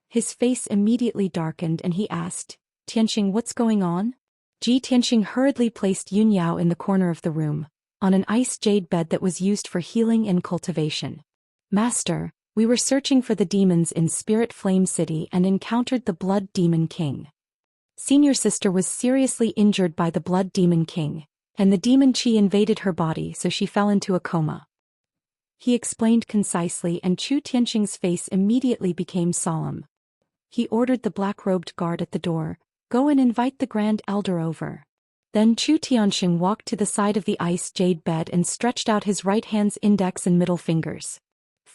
His face immediately darkened and he asked, Tianxing, what's going on? Ji Tianxing hurriedly placed Yunyao in the corner of the room, on an ice jade bed that was used for healing and cultivation. Master, we were searching for the demons in Spirit Flame City and encountered the Blood Demon King. Senior sister was seriously injured by the Blood Demon King, and the demon qi invaded her body so she fell into a coma. He explained concisely and Chu Tianxing's face immediately became solemn. He ordered the black-robed guard at the door, go and invite the Grand Elder over. Then Chu Tianxing walked to the side of the ice jade bed and stretched out his right hand's index and middle fingers.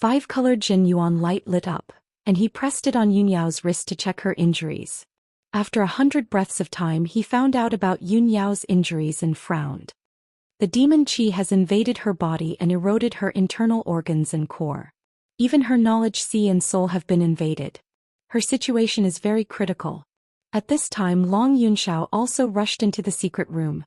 5-colored Jin Yuan light lit up, and he pressed it on Yunyao's wrist to check her injuries. After 100 breaths of time he found out about Yunyao's injuries and frowned. The demon qi has invaded her body and eroded her internal organs and core. Even her knowledge sea and soul have been invaded. Her situation is very critical. At this time Long Yunxiao also rushed into the secret room.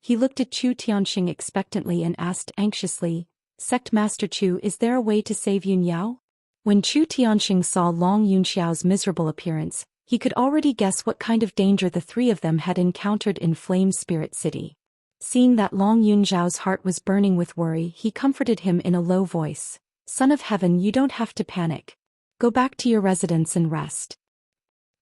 He looked at Chu Tianxing expectantly and asked anxiously, Sect Master Chu, is there a way to save Yunyao? When Chu Tianxing saw Long Yunxiao's miserable appearance, he could already guess what kind of danger the three of them had encountered in Flame Spirit City. Seeing that Long Yunxiao's heart was burning with worry, he comforted him in a low voice. Son of Heaven, you don't have to panic. Go back to your residence and rest.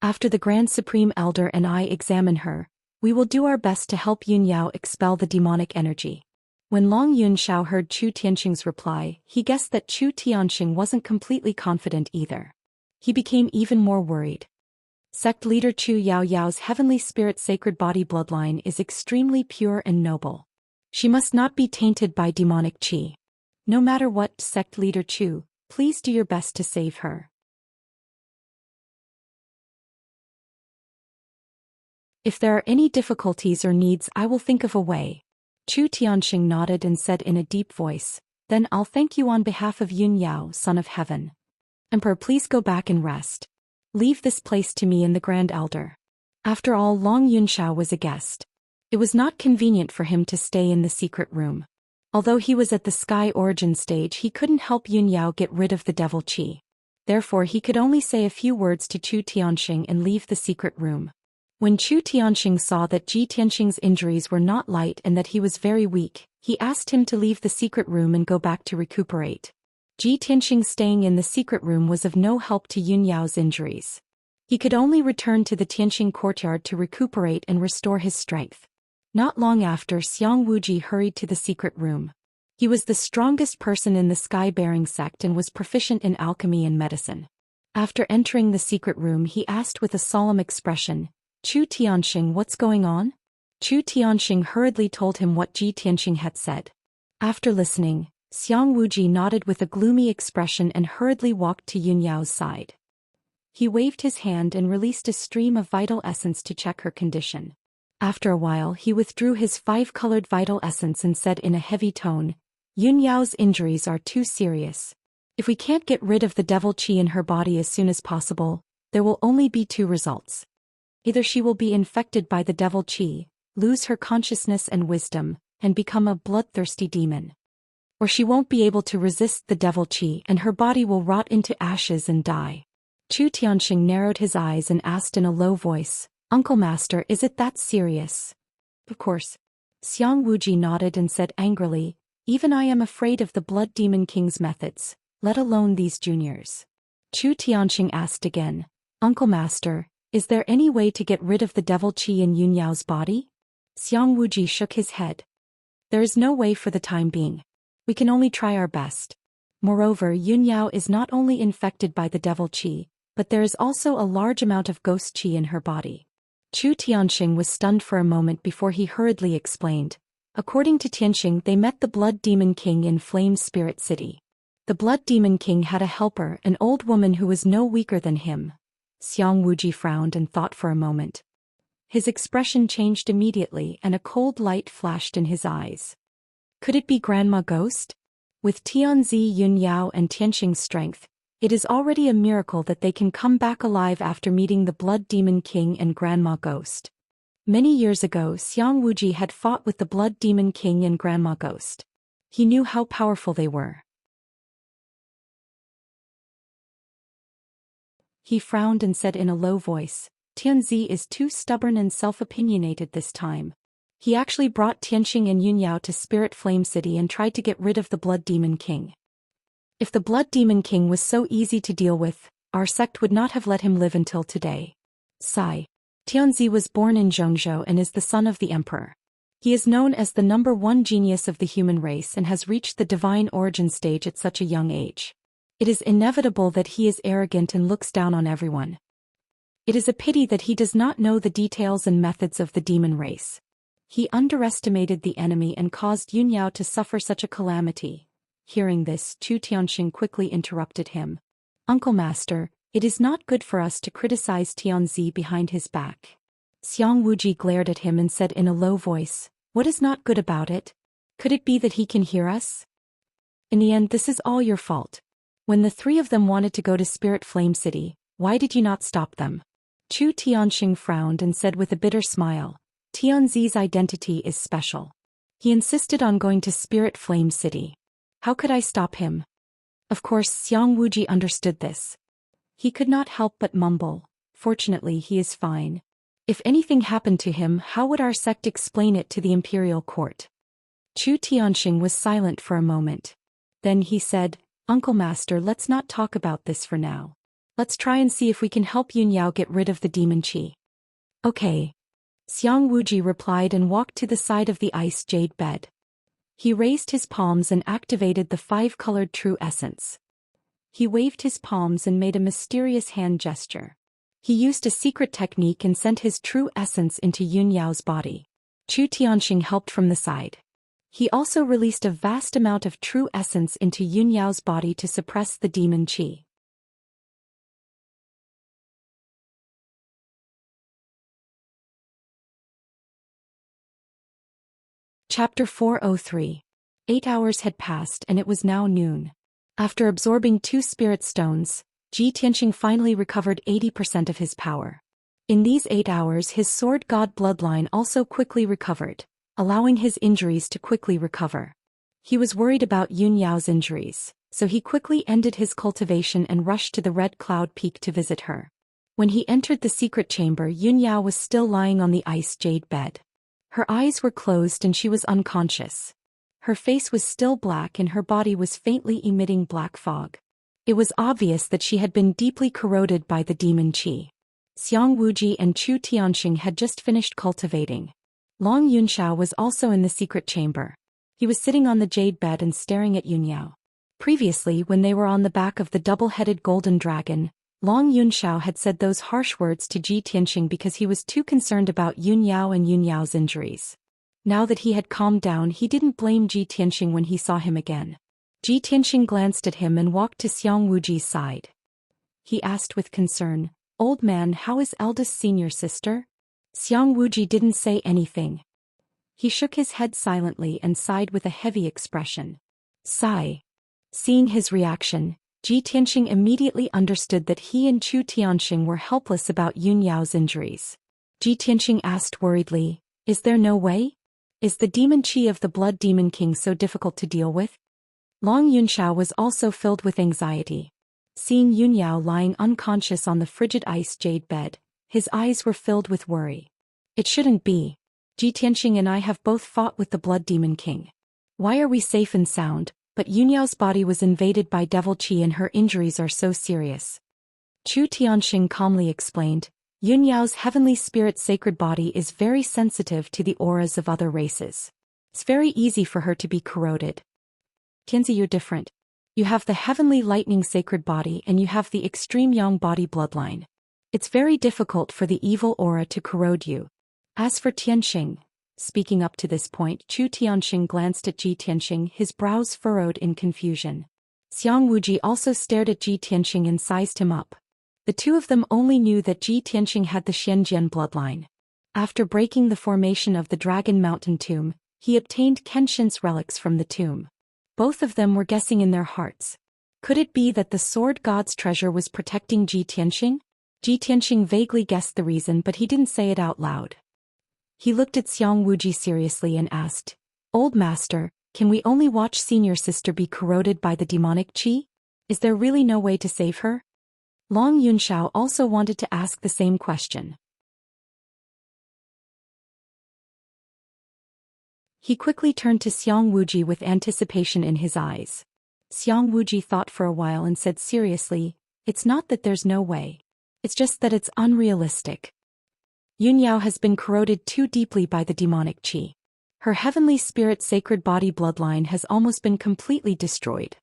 After the Grand Supreme Elder and I examine her, we will do our best to help Yunyao expel the demonic energy. When Long Yunxiao heard Chu Tianxing's reply, he guessed that Chu Tianxing wasn't completely confident either. He became even more worried. Sect leader Chu Yaoyao's heavenly spirit sacred body bloodline is extremely pure and noble. She must not be tainted by demonic qi. No matter what, sect leader Chu, please do your best to save her. If there are any difficulties or needs, I will think of a way. Chu Tianxing nodded and said in a deep voice, Then I'll thank you on behalf of Yunyao, Son of Heaven. Emperor, please go back and rest. Leave this place to me and the Grand Elder. After all, Long Yunxiao was a guest. It was not convenient for him to stay in the secret room. Although he was at the Sky Origin stage, he couldn't help Yunyao get rid of the devil qi. Therefore he could only say a few words to Chu Tianxing and leave the secret room. When Chu Tianxing saw that Ji Tianxing's injuries were not light and that he was very weak, he asked him to leave the secret room and go back to recuperate. Ji Tianxing staying in the secret room was of no help to Yunyao's injuries. He could only return to the Tianxing courtyard to recuperate and restore his strength. Not long after, Xiang Wuji hurried to the secret room. He was the strongest person in the sky-bearing sect and was proficient in alchemy and medicine. After entering the secret room, he asked with a solemn expression, Chu Tianxing, what's going on? Chu Tianxing hurriedly told him what Ji Tianxing had said. After listening, Xiang Wuji nodded with a gloomy expression and hurriedly walked to Yunyao's side. He waved his hand and released a stream of vital essence to check her condition. After a while he withdrew his 5-colored vital essence and said in a heavy tone, "Yunyao's injuries are too serious. If we can't get rid of the devil qi in her body as soon as possible, there will only be 2 results. Either she will be infected by the devil qi, lose her consciousness and wisdom, and become a bloodthirsty demon. Or she won't be able to resist the devil qi and her body will rot into ashes and die." Chu Tianxing narrowed his eyes and asked in a low voice, "Uncle Master, is it that serious?" "Of course." Xiang Wuji nodded and said angrily, "Even I am afraid of the Blood Demon King's methods, let alone these juniors." Chu Tianxing asked again, "Uncle Master, is there any way to get rid of the devil qi in Yunyao's body?" Xiang Wuji shook his head. "There is no way for the time being. We can only try our best. Moreover, Yunyao is not only infected by the devil qi, but there is also a large amount of ghost qi in her body." Chu Tianxing was stunned for a moment before he hurriedly explained. According to Tianxing, they met the Blood Demon King in Flame Spirit City. The Blood Demon King had a helper, an old woman who was no weaker than him. Xiang Wuji frowned and thought for a moment. His expression changed immediately and a cold light flashed in his eyes. Could it be Grandma Ghost? With Tianzi, Yunyao and Tianxing's strength, it is already a miracle that they can come back alive after meeting the Blood Demon King and Grandma Ghost. Many years ago, Xiang Wuji had fought with the Blood Demon King and Grandma Ghost. He knew how powerful they were. He frowned and said in a low voice, "Tianzi is too stubborn and self-opinionated this time. He actually brought Tianxing and Yunyao to Spirit Flame City and tried to get rid of the Blood Demon King. If the Blood Demon King was so easy to deal with, our sect would not have let him live until today." Sigh. Tianzi was born in Zhongzhou and is the son of the emperor. He is known as the #1 genius of the human race and has reached the divine origin stage at such a young age. It is inevitable that he is arrogant and looks down on everyone. It is a pity that he does not know the details and methods of the demon race. He underestimated the enemy and caused Yunyao to suffer such a calamity. Hearing this, Chu Tianxing quickly interrupted him. "Uncle Master, it is not good for us to criticize Tianzi behind his back." Xiang Wuji glared at him and said in a low voice, "What is not good about it? Could it be that he can hear us? In the end, this is all your fault. When the 3 of them wanted to go to Spirit Flame City, why did you not stop them?" Chu Tianxing frowned and said with a bitter smile, "Tianzi's identity is special. He insisted on going to Spirit Flame City. How could I stop him?" Of course, Xiang Wuji understood this. He could not help but mumble, "Fortunately he is fine. If anything happened to him, how would our sect explain it to the imperial court?" Chu Tianxing was silent for a moment. Then he said, "Uncle Master, let's not talk about this for now. Let's try and see if we can help Yunyao get rid of the demon qi." "Okay." Xiang Wuji replied and walked to the side of the ice jade bed. He raised his palms and activated the 5-colored true essence. He waved his palms and made a mysterious hand gesture. He used a secret technique and sent his true essence into Yunyao's body. Chu Tianxing helped from the side. He also released a vast amount of true essence into Yunyao's body to suppress the demon qi. Chapter 403. 8 hours had passed and it was now noon. After absorbing 2 spirit stones, Ji Tianxing finally recovered 80% of his power. In these 8 hours his sword god bloodline also quickly recovered, allowing his injuries to quickly recover. He was worried about Yunyao's injuries, so he quickly ended his cultivation and rushed to the Red Cloud Peak to visit her. When he entered the secret chamber, Yunyao was still lying on the ice jade bed. Her eyes were closed and she was unconscious. Her face was still black and her body was faintly emitting black fog. It was obvious that she had been deeply corroded by the demon qi. Xiang Wuji and Chu Tianxing had just finished cultivating. Long Yunxiao was also in the secret chamber. He was sitting on the jade bed and staring at Yunyao. Previously, when they were on the back of the double-headed golden dragon, Long Yunxiao had said those harsh words to Ji Tianxing because he was too concerned about Yunyao and Yunyao's injuries. Now that he had calmed down, he didn't blame Ji Tianxing when he saw him again. Ji Tianxing glanced at him and walked to Xiang Wuji's side. He asked with concern, "Old man, how is eldest senior sister?" Xiang Wuji didn't say anything. He shook his head silently and sighed with a heavy expression. Sigh. Seeing his reaction, Ji Tianxing immediately understood that he and Chu Tianxing were helpless about Yun Yao's injuries. Ji Tianxing asked worriedly, "Is there no way? Is the demon qi of the Blood Demon King so difficult to deal with?" Long Yunxiao was also filled with anxiety. Seeing Yun Yao lying unconscious on the frigid ice jade bed, his eyes were filled with worry. "It shouldn't be. Ji Tianxing and I have both fought with the Blood Demon King. Why are we safe and sound, but Yun Yao's body was invaded by devil qi and her injuries are so serious?" Chu Tianxing calmly explained, "Yun Yao's heavenly spirit sacred body is very sensitive to the auras of other races. It's very easy for her to be corroded. Tianzi, you're different. You have the heavenly lightning sacred body and you have the extreme yang body bloodline. It's very difficult for the evil aura to corrode you. As for Tianxing," speaking up to this point, Chu Tianxing glanced at Ji Tianxing, his brows furrowed in confusion. Xiang Wuji also stared at Ji Tianxing and sized him up. The two of them only knew that Ji Tianxing had the Xianjian bloodline. After breaking the formation of the Dragon Mountain tomb, he obtained Kenshin's relics from the tomb. Both of them were guessing in their hearts. Could it be that the Sword God's treasure was protecting Ji Tianxing? Ji Tianxing vaguely guessed the reason, but he didn't say it out loud. He looked at Xiang Wuji seriously and asked, "Old master, can we only watch senior sister be corroded by the demonic qi? Is there really no way to save her?" Long Yunxiao also wanted to ask the same question. He quickly turned to Xiang Wuji with anticipation in his eyes. Xiang Wuji thought for a while and said seriously, "It's not that there's no way. It's just that it's unrealistic. Yun Yao has been corroded too deeply by the demonic qi. Her heavenly spirit sacred body bloodline has almost been completely destroyed.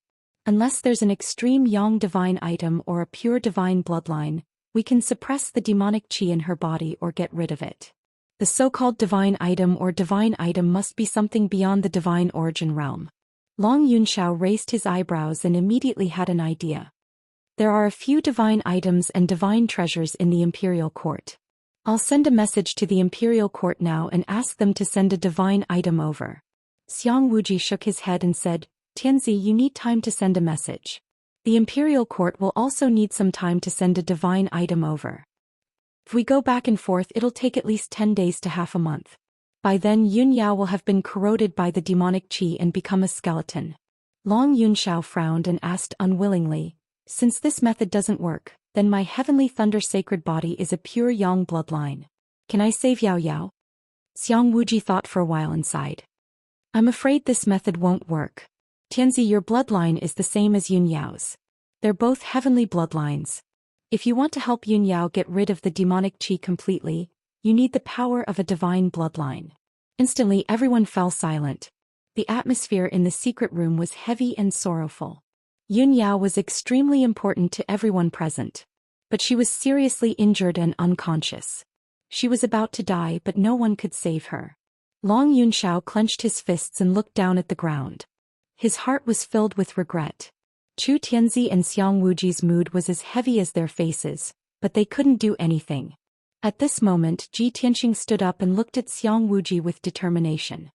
Unless there's an extreme yang divine item or a pure divine bloodline, we can suppress the demonic qi in her body or get rid of it. The so-called divine item or divine item must be something beyond the divine origin realm." Long Yunxiao raised his eyebrows and immediately had an idea. "There are a few divine items and divine treasures in the imperial court. I'll send a message to the imperial court now and ask them to send a divine item over." Xiang Wuji shook his head and said, "Tianzi, you need time to send a message. The imperial court will also need some time to send a divine item over. If we go back and forth, it'll take at least 10 days to half a month. By then Yun Yao will have been corroded by the demonic qi and become a skeleton." Long Yunxiao frowned and asked unwillingly, "Since this method doesn't work, then my heavenly thunder sacred body is a pure yang bloodline. Can I save Yao Yao?" Xiang Wuji thought for a while and sighed. "I'm afraid this method won't work. Tianzi, your bloodline is the same as Yun Yao's. They're both heavenly bloodlines. If you want to help Yun Yao get rid of the demonic qi completely, you need the power of a divine bloodline." Instantly everyone fell silent. The atmosphere in the secret room was heavy and sorrowful. Yun Yao was extremely important to everyone present. But she was seriously injured and unconscious. She was about to die, but no one could save her. Long Yunxiao clenched his fists and looked down at the ground. His heart was filled with regret. Chu Tianzi and Xiang Wuji's mood was as heavy as their faces, but they couldn't do anything. At this moment, Ji Tianxing stood up and looked at Xiang Wuji with determination.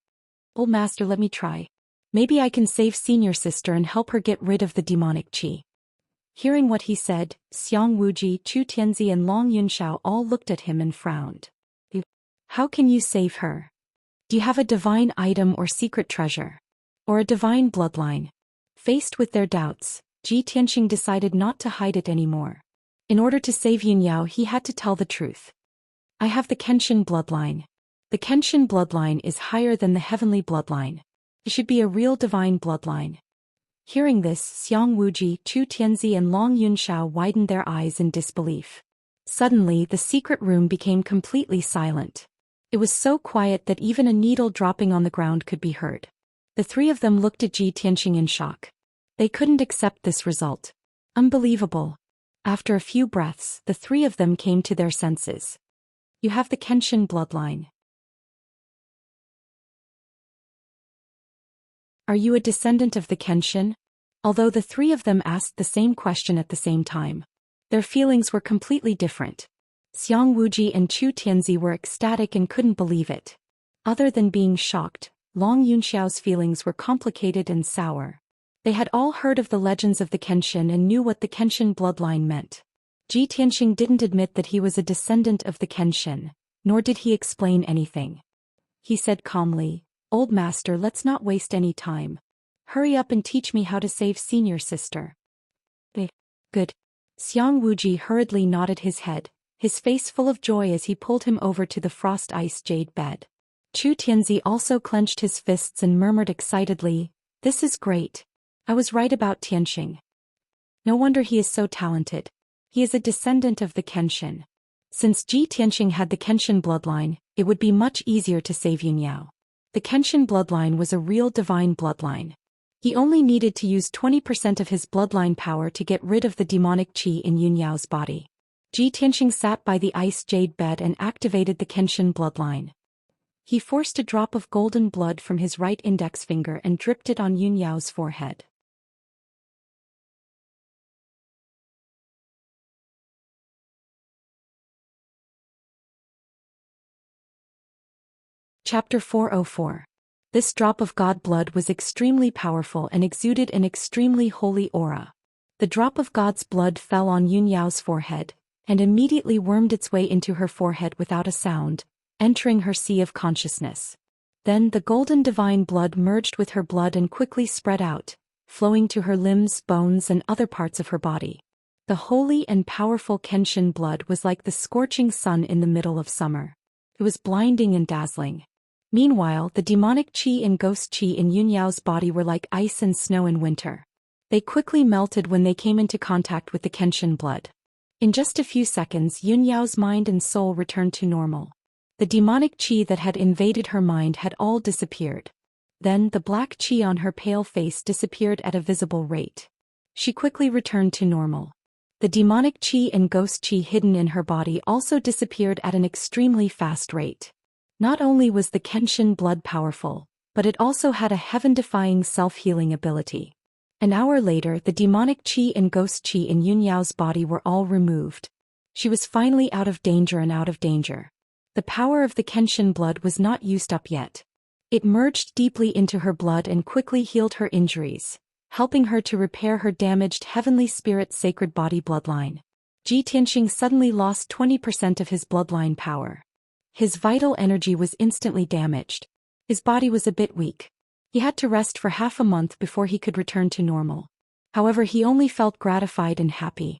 "Old master, let me try. Maybe I can save senior sister and help her get rid of the demonic qi." Hearing what he said, Xiang Wuji, Chu Tianzi and Long Yunxiao all looked at him and frowned. "How can you save her? Do you have a divine item or secret treasure? Or a divine bloodline?" Faced with their doubts, Ji Tianxing decided not to hide it anymore. In order to save Yun Yao, he had to tell the truth. "I have the Kenshin bloodline. The Kenshin bloodline is higher than the heavenly bloodline. It should be a real divine bloodline." Hearing this, Xiang Wuji, Chu Tianzi and Long Yunxiao widened their eyes in disbelief. Suddenly, the secret room became completely silent. It was so quiet that even a needle dropping on the ground could be heard. The three of them looked at Ji Tianxing in shock. They couldn't accept this result. Unbelievable. After a few breaths, the three of them came to their senses. "You have the Kenshin bloodline. Are you a descendant of the Kenshin?" Although the three of them asked the same question at the same time, their feelings were completely different. Xiang Wuji and Chu Tianzi were ecstatic and couldn't believe it. Other than being shocked, Long Yunxiao's feelings were complicated and sour. They had all heard of the legends of the Kenshin and knew what the Kenshin bloodline meant. Ji Tianxing didn't admit that he was a descendant of the Kenshin, nor did he explain anything. He said calmly, "Old master, let's not waste any time. Hurry up and teach me how to save senior sister." Good. Xiang Wuji hurriedly nodded his head, his face full of joy as he pulled him over to the frost ice jade bed. Chu Tianzi also clenched his fists and murmured excitedly, "This is great. I was right about Tianxing. No wonder he is so talented. He is a descendant of the Kenshin." Since Ji Tianxing had the Kenshin bloodline, it would be much easier to save Yunyao. The Kenshin bloodline was a real divine bloodline. He only needed to use 20% of his bloodline power to get rid of the demonic qi in Yunyao's body. Ji Tianxing sat by the ice jade bed and activated the Kenshin bloodline. He forced a drop of golden blood from his right index finger and dripped it on Yunyao's forehead. Chapter 404. This drop of god blood was extremely powerful and exuded an extremely holy aura. The drop of God's blood fell on Yunyao's forehead, and immediately wormed its way into her forehead without a sound, entering her sea of consciousness. Then the golden divine blood merged with her blood and quickly spread out, flowing to her limbs, bones and other parts of her body. The holy and powerful Kenshin blood was like the scorching sun in the middle of summer. It was blinding and dazzling. Meanwhile, the demonic qi and ghost qi in Yunyao's body were like ice and snow in winter. They quickly melted when they came into contact with the Kenshin blood. In just a few seconds, Yunyao's mind and soul returned to normal. The demonic qi that had invaded her mind had all disappeared. Then the black qi on her pale face disappeared at a visible rate. She quickly returned to normal. The demonic qi and ghost qi hidden in her body also disappeared at an extremely fast rate. Not only was the Kenshin blood powerful, but it also had a heaven-defying self-healing ability. An hour later, the demonic qi and ghost qi in Yunyao's body were all removed. She was finally out of danger and out of danger. The power of the Kenshin blood was not used up yet. It merged deeply into her blood and quickly healed her injuries, helping her to repair her damaged heavenly spirit sacred body bloodline. Ji Tianxing suddenly lost 20% of his bloodline power. His vital energy was instantly damaged. His body was a bit weak. He had to rest for half a month before he could return to normal. However, he only felt gratified and happy.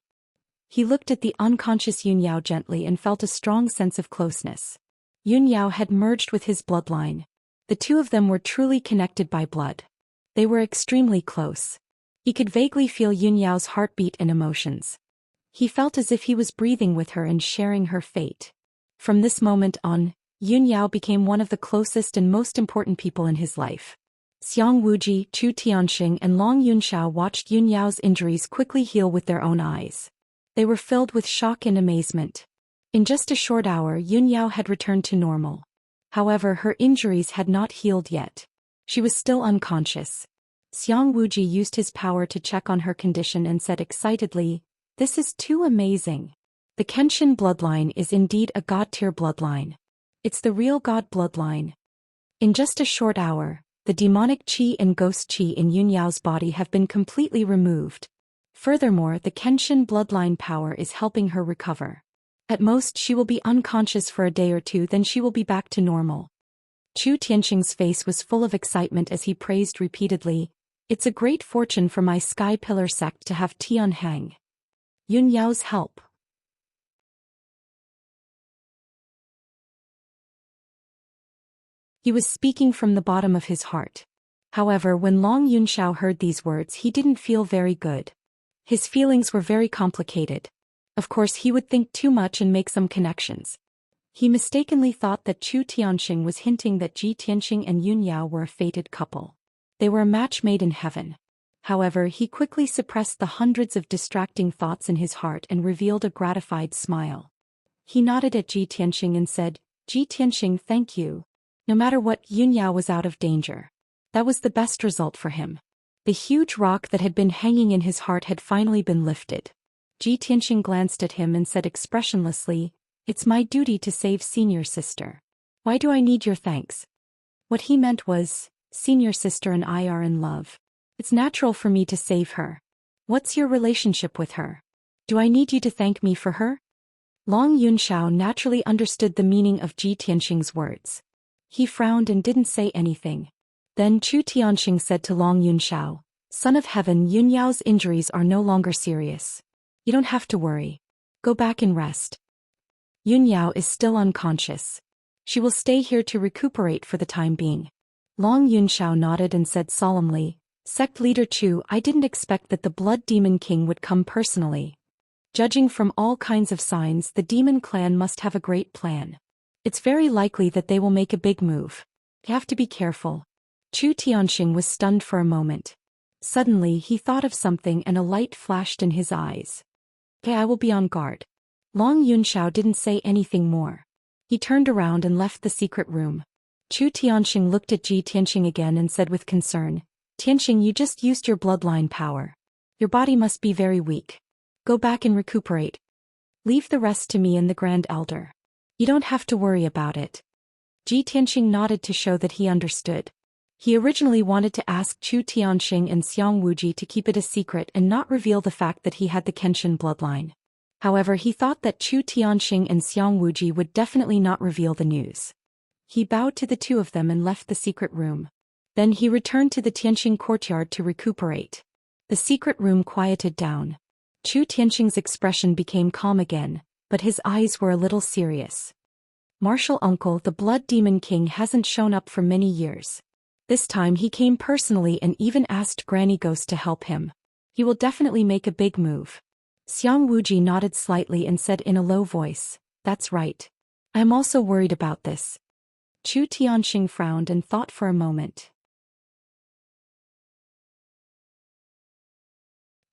He looked at the unconscious Yunyao gently and felt a strong sense of closeness. Yunyao had merged with his bloodline. The two of them were truly connected by blood. They were extremely close. He could vaguely feel Yunyao's heartbeat and emotions. He felt as if he was breathing with her and sharing her fate. From this moment on, Yunyao became one of the closest and most important people in his life. Xiang Wuji, Chu Tianxing and Long Yunxiao watched Yunyao's injuries quickly heal with their own eyes. They were filled with shock and amazement. In just a short hour, Yunyao had returned to normal. However, her injuries had not healed yet. She was still unconscious. Xiang Wuji used his power to check on her condition and said excitedly, "This is too amazing. The Kenshin bloodline is indeed a god-tier bloodline. It's the real god bloodline." In just a short hour, the demonic qi and ghost qi in Yunyao's body have been completely removed. Furthermore, the Kenshin bloodline power is helping her recover. At most, she will be unconscious for a day or two, then she will be back to normal. Chu Tianxing's face was full of excitement as he praised repeatedly, "It's a great fortune for my Sky Pillar sect to have Tian Hang. Yunyao's help." He was speaking from the bottom of his heart. However, when Long Yunxiao heard these words, he didn't feel very good. His feelings were very complicated. Of course, he would think too much and make some connections. He mistakenly thought that Chu Tianxing was hinting that Ji Tianxing and Yunyao were a fated couple. They were a match made in heaven. However, he quickly suppressed the hundreds of distracting thoughts in his heart and revealed a gratified smile. He nodded at Ji Tianxing and said, "Ji Tianxing, thank you. No matter what, Yunyao was out of danger. That was the best result for him. The huge rock that had been hanging in his heart had finally been lifted. Ji Tianxing glanced at him and said expressionlessly, "It's my duty to save senior sister. Why do I need your thanks?" What he meant was, senior sister and I are in love. It's natural for me to save her. What's your relationship with her? Do I need you to thank me for her? Long Yunxiao naturally understood the meaning of Ji Tianxing's words. He frowned and didn't say anything. Then Chu Tianxing said to Long Yunxiao, "Son of Heaven, Yunyao's injuries are no longer serious. You don't have to worry. Go back and rest. Yunyao is still unconscious. She will stay here to recuperate for the time being." Long Yunxiao nodded and said solemnly, "Sect leader Chu, I didn't expect that the Blood Demon King would come personally. Judging from all kinds of signs, the demon clan must have a great plan. It's very likely that they will make a big move. You have to be careful." Chu Tianxing was stunned for a moment. Suddenly he thought of something and a light flashed in his eyes. "Okay, I will be on guard." Long Yunxiao didn't say anything more. He turned around and left the secret room. Chu Tianxing looked at Ji Tianxing again and said with concern, "Tianxing, you just used your bloodline power. Your body must be very weak. Go back and recuperate. Leave the rest to me and the Grand Elder. You don't have to worry about it." Ji Tianxing nodded to show that he understood. He originally wanted to ask Chu Tianxing and Xiang Wuji to keep it a secret and not reveal the fact that he had the Kenshin bloodline. However, he thought that Chu Tianxing and Xiang Wuji would definitely not reveal the news. He bowed to the two of them and left the secret room. Then he returned to the Tianxing courtyard to recuperate. The secret room quieted down. Chu Tianxing's expression became calm again, but his eyes were a little serious. "Martial uncle, the Blood Demon King hasn't shown up for many years. This time he came personally and even asked Granny Ghost to help him. He will definitely make a big move." Xiang Wuji nodded slightly and said in a low voice, "That's right. I am also worried about this." Chu Tianxing frowned and thought for a moment.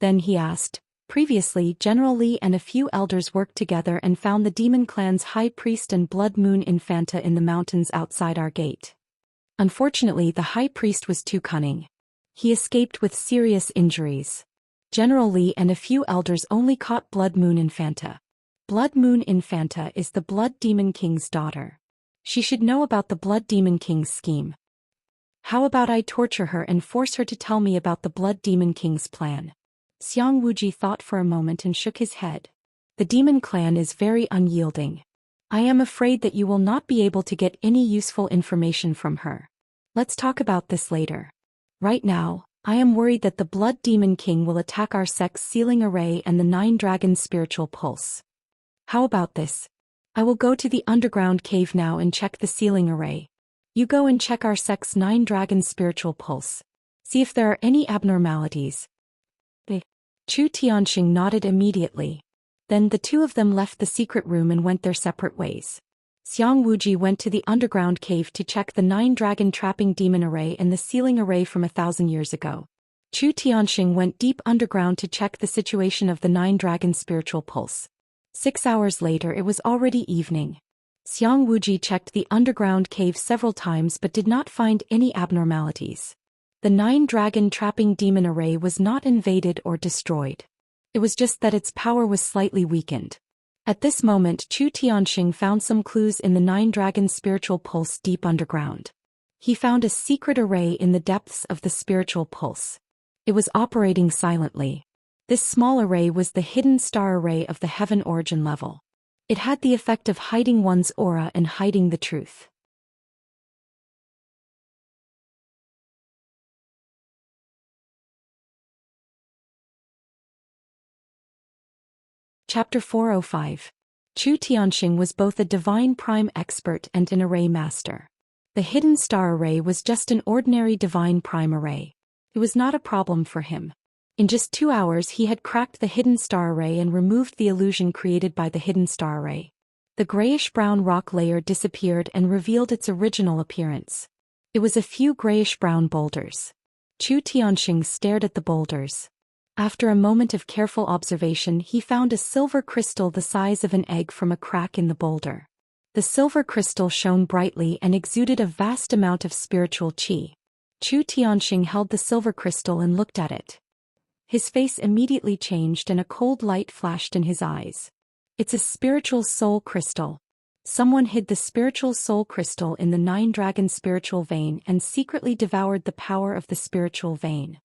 Then he asked, "Previously, General Li and a few elders worked together and found the demon clan's high priest and blood moon infanta in the mountains outside our gate. Unfortunately, the high priest was too cunning. He escaped with serious injuries. General Li and a few elders only caught Blood Moon Infanta. Blood Moon Infanta is the Blood Demon King's daughter. She should know about the Blood Demon King's scheme. How about I torture her and force her to tell me about the Blood Demon King's plan?" Xiang Wuji thought for a moment and shook his head. "The demon clan is very unyielding. I am afraid that you will not be able to get any useful information from her. Let's talk about this later. Right now, I am worried that the Blood Demon King will attack our sect's sealing array and the 9 Dragons spiritual pulse. How about this? I will go to the underground cave now and check the sealing array. You go and check our sect's 9 Dragons spiritual pulse. See if there are any abnormalities." Chu Tianxing nodded immediately. Then the two of them left the secret room and went their separate ways. Xiang Wuji went to the underground cave to check the 9 dragon trapping demon array and the sealing array from 1,000 years ago. Chu Tianxing went deep underground to check the situation of the 9 dragon spiritual pulse. 6 hours later it was already evening. Xiang Wuji checked the underground cave several times but did not find any abnormalities. The 9 dragon trapping demon array was not invaded or destroyed. It was just that its power was slightly weakened. At this moment Chu Tianxing found some clues in the 9 dragon spiritual pulse deep underground. He found a secret array in the depths of the spiritual pulse. It was operating silently. This small array was the hidden star array of the heaven origin level. It had the effect of hiding one's aura and hiding the truth. Chapter 405. Chu Tianxing was both a divine prime expert and an array master. The hidden star array was just an ordinary divine prime array. It was not a problem for him. In just 2 hours he had cracked the hidden star array and removed the illusion created by the hidden star array. The grayish-brown rock layer disappeared and revealed its original appearance. It was a few grayish-brown boulders. Chu Tianxing stared at the boulders. After a moment of careful observation he found a silver crystal the size of an egg from a crack in the boulder. The silver crystal shone brightly and exuded a vast amount of spiritual qi. Chu Tianxing held the silver crystal and looked at it. His face immediately changed and a cold light flashed in his eyes. It's a spiritual soul crystal. Someone hid the spiritual soul crystal in the nine-dragon spiritual vein and secretly devoured the power of the spiritual vein.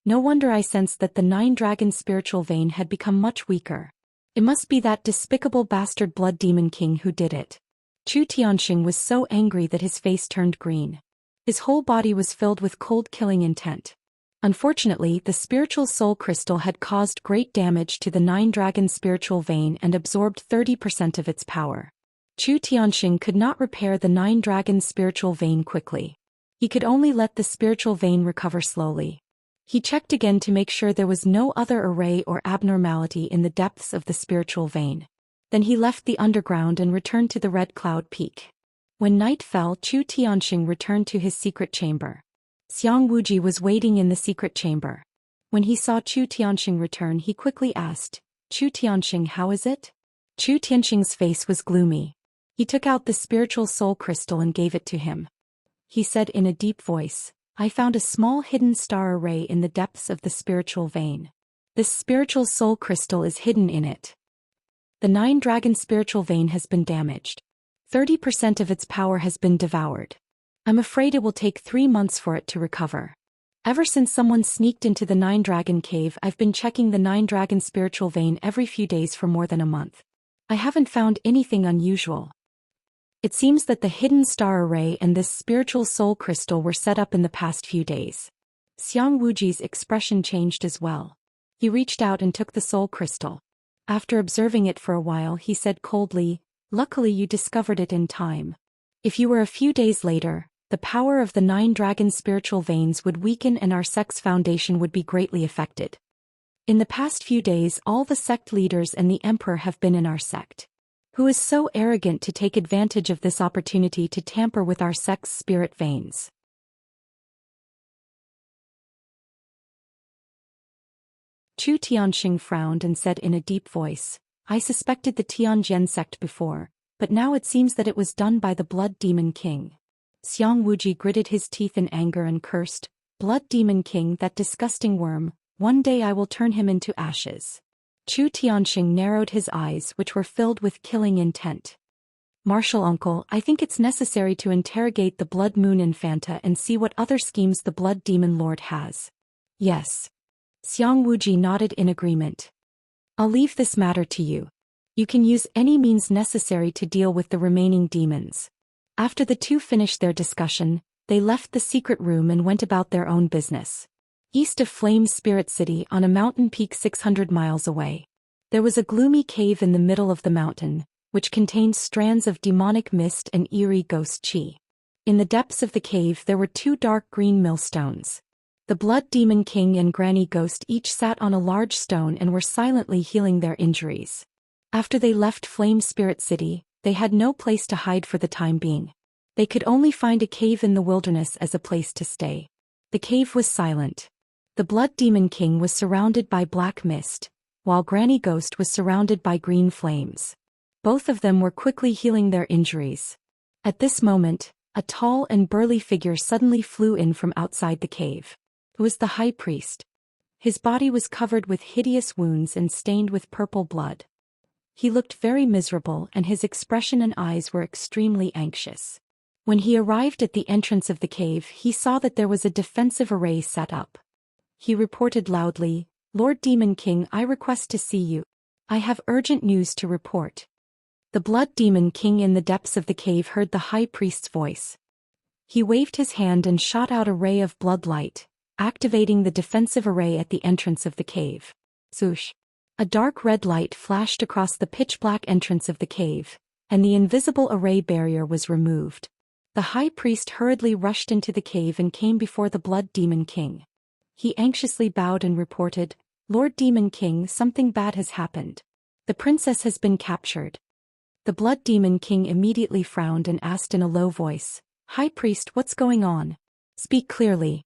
No wonder I sensed that the nine-dragon spiritual vein had become much weaker. It must be that despicable bastard blood demon king who did it. Chu Tianxing was so angry that his face turned green. His whole body was filled with cold killing intent. Unfortunately, the spiritual soul crystal had caused great damage to the nine-dragon spiritual vein and absorbed 30% of its power. Chu Tianxing could not repair the nine-dragon spiritual vein quickly. He could only let the spiritual vein recover slowly. He checked again to make sure there was no other array or abnormality in the depths of the spiritual vein. Then he left the underground and returned to the Red Cloud Peak. When night fell, Chu Tianxing returned to his secret chamber. Xiang Wuji was waiting in the secret chamber. When he saw Chu Tianxing return, he quickly asked, "Chu Tianxing, how is it?" Chu Tianxing's face was gloomy. He took out the spiritual soul crystal and gave it to him. He said in a deep voice, "I found a small hidden star array in the depths of the spiritual vein. This spiritual soul crystal is hidden in it. The nine-dragon spiritual vein has been damaged. 30% of its power has been devoured. I'm afraid it will take 3 months for it to recover. Ever since someone sneaked into the nine-dragon cave, I've been checking the nine-dragon spiritual vein every few days for more than a month. I haven't found anything unusual. It seems that the hidden star array and this spiritual soul crystal were set up in the past few days." Xiang Wuji's expression changed as well. He reached out and took the soul crystal. After observing it for a while, he said coldly, "Luckily you discovered it in time. If you were a few days later, the power of the nine-dragon spiritual veins would weaken and our sect's foundation would be greatly affected. In the past few days, all the sect leaders and the emperor have been in our sect. Who is so arrogant to take advantage of this opportunity to tamper with our sect's spirit veins?" Chu Tianxing frowned and said in a deep voice, "I suspected the Tianjin sect before, but now it seems that it was done by the Blood Demon King." Xiang Wuji gritted his teeth in anger and cursed, "Blood Demon King, that disgusting worm, one day I will turn him into ashes." Chu Tianxing narrowed his eyes, which were filled with killing intent. "Martial uncle, I think it's necessary to interrogate the Blood Moon Infanta and see what other schemes the Blood Demon Lord has." "Yes." Xiang Wuji nodded in agreement. "I'll leave this matter to you. You can use any means necessary to deal with the remaining demons." After the two finished their discussion, they left the secret room and went about their own business. East of Flame Spirit City, on a mountain peak 600 miles away, there was a gloomy cave in the middle of the mountain, which contained strands of demonic mist and eerie ghost chi. In the depths of the cave there were 2 dark green millstones. The Blood Demon King and Granny Ghost each sat on a large stone and were silently healing their injuries. After they left Flame Spirit City, they had no place to hide for the time being. They could only find a cave in the wilderness as a place to stay. The cave was silent. The Blood Demon King was surrounded by black mist, while Granny Ghost was surrounded by green flames. Both of them were quickly healing their injuries. At this moment, a tall and burly figure suddenly flew in from outside the cave. It was the high priest. His body was covered with hideous wounds and stained with purple blood. He looked very miserable and his expression and eyes were extremely anxious. When he arrived at the entrance of the cave, he saw that there was a defensive array set up. He reported loudly, "Lord Demon King, I request to see you. I have urgent news to report." The Blood Demon King in the depths of the cave heard the high priest's voice. He waved his hand and shot out a ray of blood light, activating the defensive array at the entrance of the cave. Swoosh! A dark red light flashed across the pitch-black entrance of the cave, and the invisible array barrier was removed. The high priest hurriedly rushed into the cave and came before the Blood Demon King. He anxiously bowed and reported, "Lord Demon King, something bad has happened. The princess has been captured." The Blood Demon King immediately frowned and asked in a low voice, "High priest, what's going on? Speak clearly."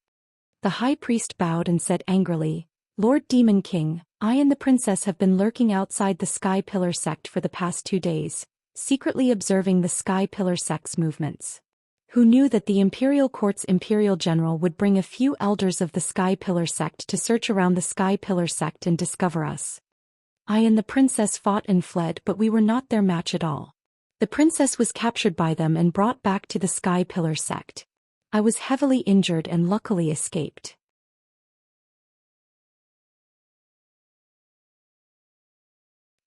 The high priest bowed and said angrily, "Lord Demon King, I and the princess have been lurking outside the Sky Pillar sect for the past 2 days, secretly observing the Sky Pillar sect's movements. Who knew that the Imperial Court's Imperial General would bring a few elders of the Sky Pillar sect to search around the Sky Pillar sect and discover us? I and the princess fought and fled, but we were not their match at all. The princess was captured by them and brought back to the Sky Pillar sect. I was heavily injured and luckily escaped.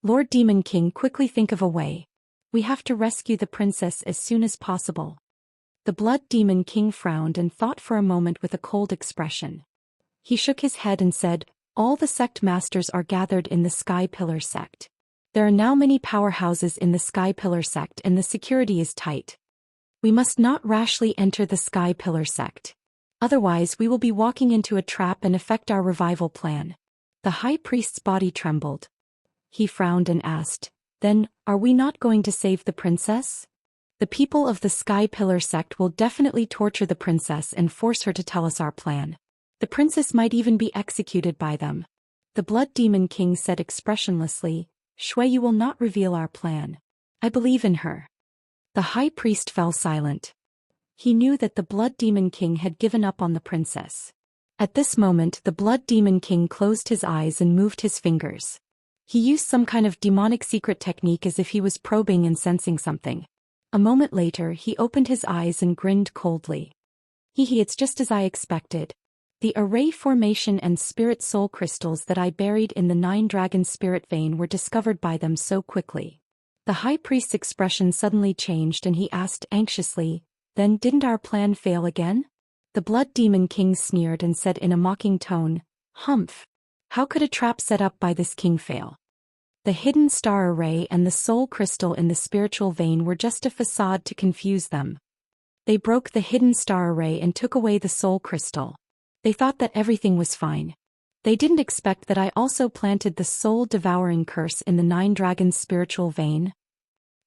Lord Demon King, quickly think of a way. We have to rescue the princess as soon as possible. The Blood Demon King frowned and thought for a moment with a cold expression. He shook his head and said, all the sect masters are gathered in the Sky Pillar sect. There are now many powerhouses in the Sky Pillar sect and the security is tight. We must not rashly enter the Sky Pillar sect. Otherwise we will be walking into a trap and affect our revival plan. The High Priest's body trembled. He frowned and asked, then, are we not going to save the princess? The people of the Sky Pillar sect will definitely torture the princess and force her to tell us our plan. The princess might even be executed by them. The Blood Demon King said expressionlessly, Shui, you will not reveal our plan. I believe in her. The High Priest fell silent. He knew that the Blood Demon King had given up on the princess. At this moment the Blood Demon King closed his eyes and moved his fingers. He used some kind of demonic secret technique as if he was probing and sensing something. A moment later he opened his eyes and grinned coldly. It's just as I expected. The array formation and spirit soul crystals that I buried in the 9-dragon spirit vein were discovered by them so quickly. The High Priest's expression suddenly changed and he asked anxiously, then didn't our plan fail again? The Blood Demon King sneered and said in a mocking tone, Humph! How could a trap set up by this king fail? The hidden star array and the soul crystal in the spiritual vein were just a facade to confuse them. They broke the hidden star array and took away the soul crystal. They thought that everything was fine. They didn't expect that I also planted the soul-devouring curse in the 9-dragon spiritual vein.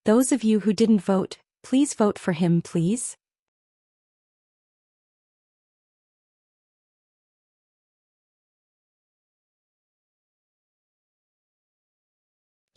Those of you who didn't vote, please vote for him, please.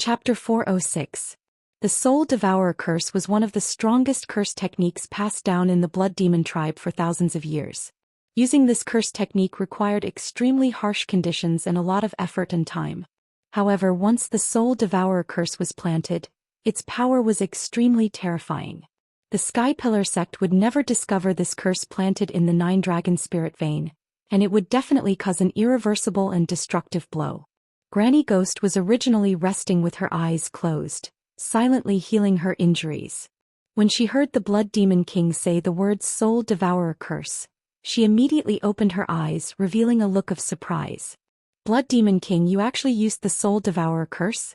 Chapter 406. The Soul Devourer Curse was one of the strongest curse techniques passed down in the Blood Demon tribe for thousands of years. Using this curse technique required extremely harsh conditions and a lot of effort and time. However, once the Soul Devourer Curse was planted, its power was extremely terrifying. The Sky Pillar sect would never discover this curse planted in the 9-dragon spirit vein, and it would definitely cause an irreversible and destructive blow. Granny Ghost was originally resting with her eyes closed, silently healing her injuries. When she heard the Blood Demon King say the words Soul Devourer Curse, she immediately opened her eyes, revealing a look of surprise. Blood Demon King, you actually used the Soul Devourer Curse?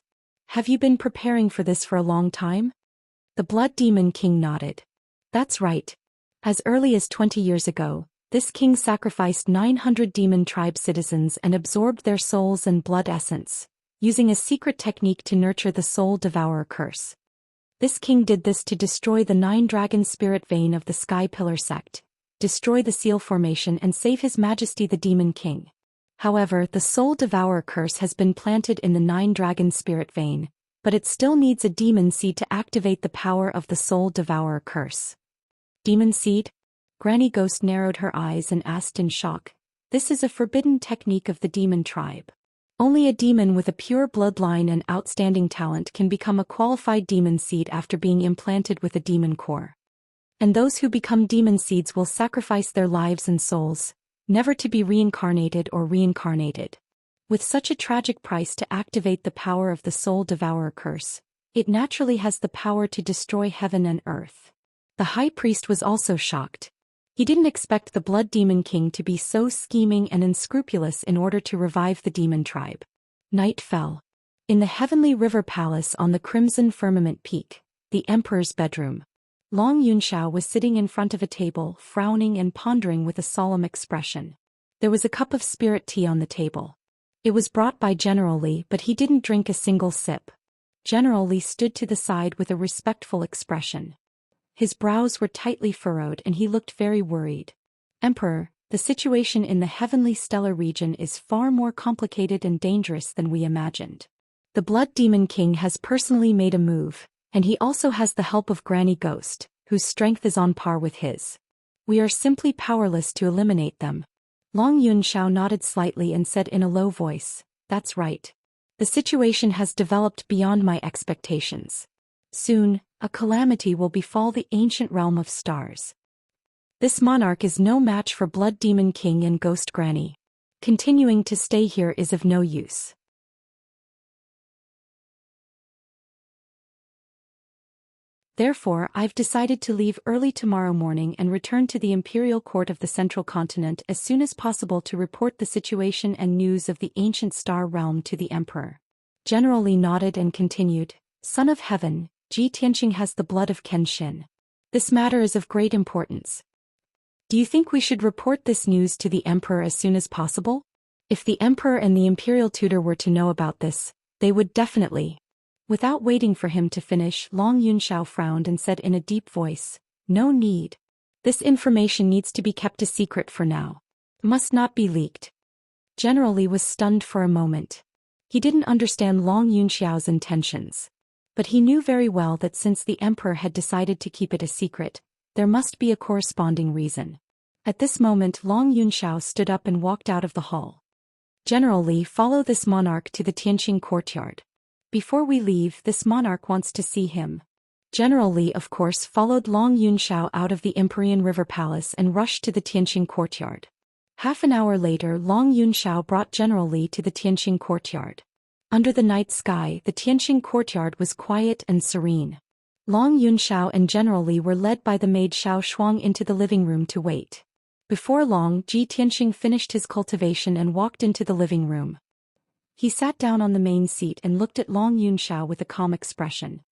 Have you been preparing for this for a long time? The Blood Demon King nodded. That's right. As early as 20 years ago, this king sacrificed 900 demon tribe citizens and absorbed their souls and blood essence, using a secret technique to nurture the Soul Devourer Curse. This king did this to destroy the 9-dragon spirit vein of the Sky Pillar sect, destroy the seal formation and save His Majesty the Demon King. However, the Soul Devourer Curse has been planted in the 9-dragon spirit vein, but it still needs a demon seed to activate the power of the Soul Devourer Curse. Demon seed? Granny Ghost narrowed her eyes and asked in shock. This is a forbidden technique of the demon tribe. Only a demon with a pure bloodline and outstanding talent can become a qualified demon seed after being implanted with a demon core. And those who become demon seeds will sacrifice their lives and souls, never to be reincarnated or reincarnated. With such a tragic price to activate the power of the Soul Devourer Curse, it naturally has the power to destroy heaven and earth. The High Priest was also shocked. He didn't expect the Blood Demon King to be so scheming and unscrupulous in order to revive the demon tribe. Night fell. In the Heavenly River Palace on the Crimson Firmament Peak, the Emperor's bedroom, Long Yunxiao was sitting in front of a table, frowning and pondering with a solemn expression. There was a cup of spirit tea on the table. It was brought by General Li, but he didn't drink a single sip. General Li stood to the side with a respectful expression. His brows were tightly furrowed and he looked very worried. Emperor, the situation in the Heavenly Stellar region is far more complicated and dangerous than we imagined. The Blood Demon King has personally made a move, and he also has the help of Granny Ghost, whose strength is on par with his. We are simply powerless to eliminate them. Long Yunxiao nodded slightly and said in a low voice, "That's right. The situation has developed beyond my expectations. Soon, a calamity will befall the ancient realm of stars. This monarch is no match for Blood Demon King and Ghost Granny. Continuing to stay here is of no use. Therefore, I've decided to leave early tomorrow morning and return to the Imperial Court of the Central Continent as soon as possible to report the situation and news of the ancient star realm to the Emperor." General Li nodded and continued, "Son of Heaven, Ji Tianqing has the blood of Kenshin. This matter is of great importance. Do you think we should report this news to the Emperor as soon as possible? If the Emperor and the Imperial Tutor were to know about this, they would definitely..." Without waiting for him to finish, Long Yunxiao frowned and said in a deep voice, "No need. This information needs to be kept a secret for now. Must not be leaked." General Li was stunned for a moment. He didn't understand Long Yunxiao's intentions. But he knew very well that since the Emperor had decided to keep it a secret, there must be a corresponding reason. At this moment Long Yunxiao stood up and walked out of the hall. "General Li, follow this monarch to the Tianqing courtyard. Before we leave, this monarch wants to see him." General Li of course followed Long Yunxiao out of the Empyrean River Palace and rushed to the Tianqing courtyard. Half an hour later Long Yunxiao brought General Li to the Tianqing courtyard. Under the night sky, the Tianqing courtyard was quiet and serene. Long Yunxiao and General Li were led by the maid Xiao Shuang into the living room to wait. Before long, Ji Tianqing finished his cultivation and walked into the living room. He sat down on the main seat and looked at Long Yunxiao with a calm expression.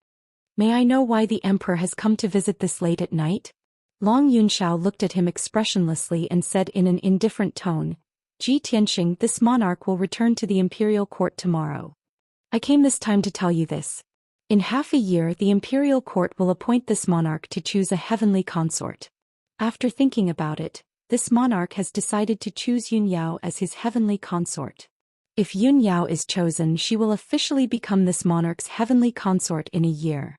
"May I know why the Emperor has come to visit this late at night?" Long Yunxiao looked at him expressionlessly and said in an indifferent tone, "Ji Tianqing, this monarch will return to the Imperial Court tomorrow. I came this time to tell you this. In half a year the Imperial Court will appoint this monarch to choose a heavenly consort. After thinking about it, this monarch has decided to choose Yunyao as his heavenly consort. If Yunyao is chosen, she will officially become this monarch's heavenly consort in a year."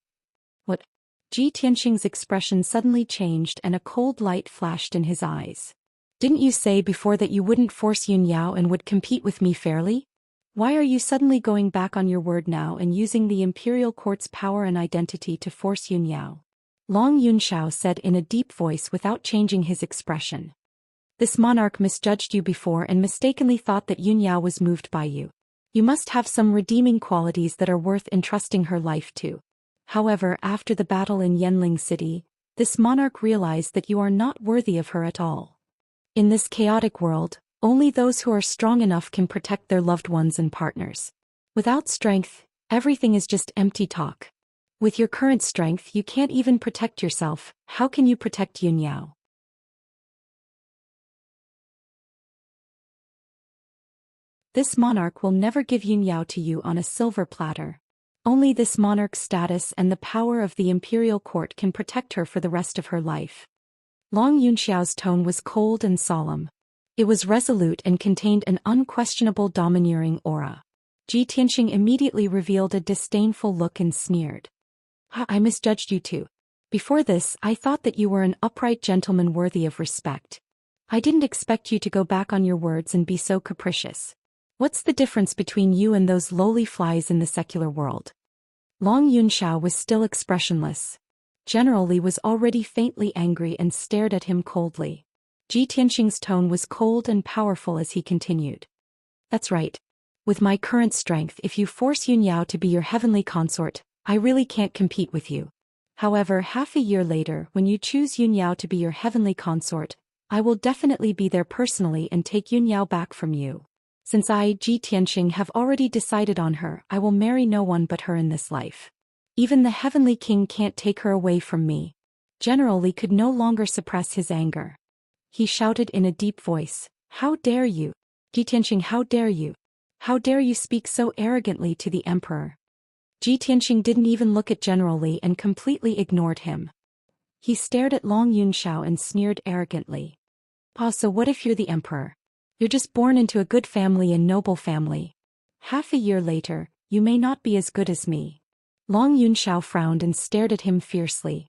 "What?" Ji Tianqing's expression suddenly changed and a cold light flashed in his eyes. "Didn't you say before that you wouldn't force Yunyao and would compete with me fairly? Why are you suddenly going back on your word now and using the Imperial Court's power and identity to force Yunyao?" Long Yunxiao said in a deep voice without changing his expression. "This monarch misjudged you before and mistakenly thought that Yunyao was moved by you. You must have some redeeming qualities that are worth entrusting her life to. However, after the battle in Yanling City, this monarch realized that you are not worthy of her at all. In this chaotic world, only those who are strong enough can protect their loved ones and partners. Without strength, everything is just empty talk. With your current strength you can't even protect yourself, how can you protect Yunyao? This monarch will never give Yunyao to you on a silver platter. Only this monarch's status and the power of the Imperial Court can protect her for the rest of her life." Long Yunxiao's tone was cold and solemn. It was resolute and contained an unquestionable domineering aura. Ji Tianqing immediately revealed a disdainful look and sneered. "I misjudged you too. Before this, I thought that you were an upright gentleman worthy of respect. I didn't expect you to go back on your words and be so capricious. What's the difference between you and those lowly flies in the secular world?" Long Yunxiao was still expressionless. General Li was already faintly angry and stared at him coldly. Ji Tianqing's tone was cold and powerful as he continued. "That's right. With my current strength, if you force Yunyao to be your heavenly consort, I really can't compete with you. However, half a year later, when you choose Yunyao to be your heavenly consort, I will definitely be there personally and take Yunyao back from you. Since I, Ji Tianqing, have already decided on her, I will marry no one but her in this life. Even the Heavenly King can't take her away from me." General Li could no longer suppress his anger. He shouted in a deep voice, "How dare you? Ji Tianqing, how dare you? How dare you speak so arrogantly to the Emperor?" Ji Tianqing didn't even look at General Li and completely ignored him. He stared at Long Yunxiao and sneered arrogantly. "Pa, so what if you're the Emperor? You're just born into a good family and noble family. Half a year later, you may not be as good as me." Long Yunxiao frowned and stared at him fiercely.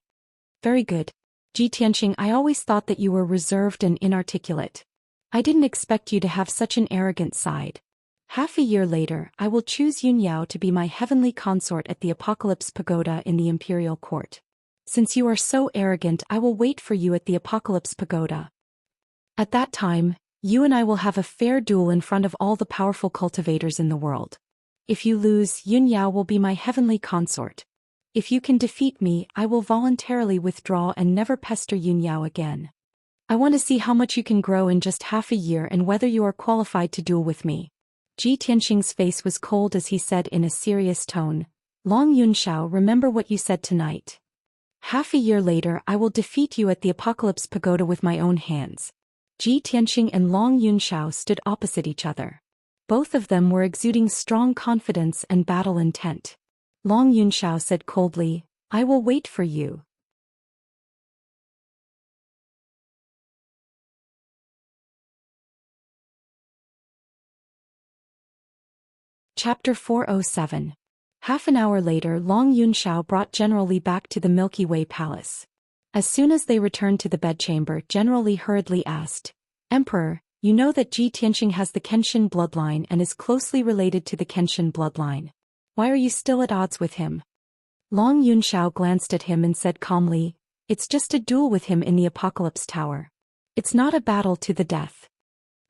Very good. Ji Tianqing, I always thought that you were reserved and inarticulate. I didn't expect you to have such an arrogant side. Half a year later, I will choose Yunyao to be my heavenly consort at the Apocalypse Pagoda in the Imperial Court. Since you are so arrogant, I will wait for you at the Apocalypse Pagoda. At that time, you and I will have a fair duel in front of all the powerful cultivators in the world. If you lose, Yunyao will be my heavenly consort. If you can defeat me, I will voluntarily withdraw and never pester Yunyao again. I want to see how much you can grow in just half a year and whether you are qualified to duel with me. Ji Tianqing's face was cold as he said in a serious tone, Long Yunxiao, remember what you said tonight. Half a year later I will defeat you at the Apocalypse Pagoda with my own hands. Ji Tianqing and Long Yunxiao stood opposite each other. Both of them were exuding strong confidence and battle intent. Long Yunxiao said coldly, I will wait for you. Chapter 407. Half an hour later, Long Yunxiao brought General Li back to the Milky Way Palace. As soon as they returned to the bedchamber, General Li hurriedly asked, Emperor, you know that Ji Tianqing has the Kenshin bloodline and is closely related to the Kenshin bloodline. Why are you still at odds with him? Long Yunxiao glanced at him and said calmly, It's just a duel with him in the Apocalypse Tower. It's not a battle to the death.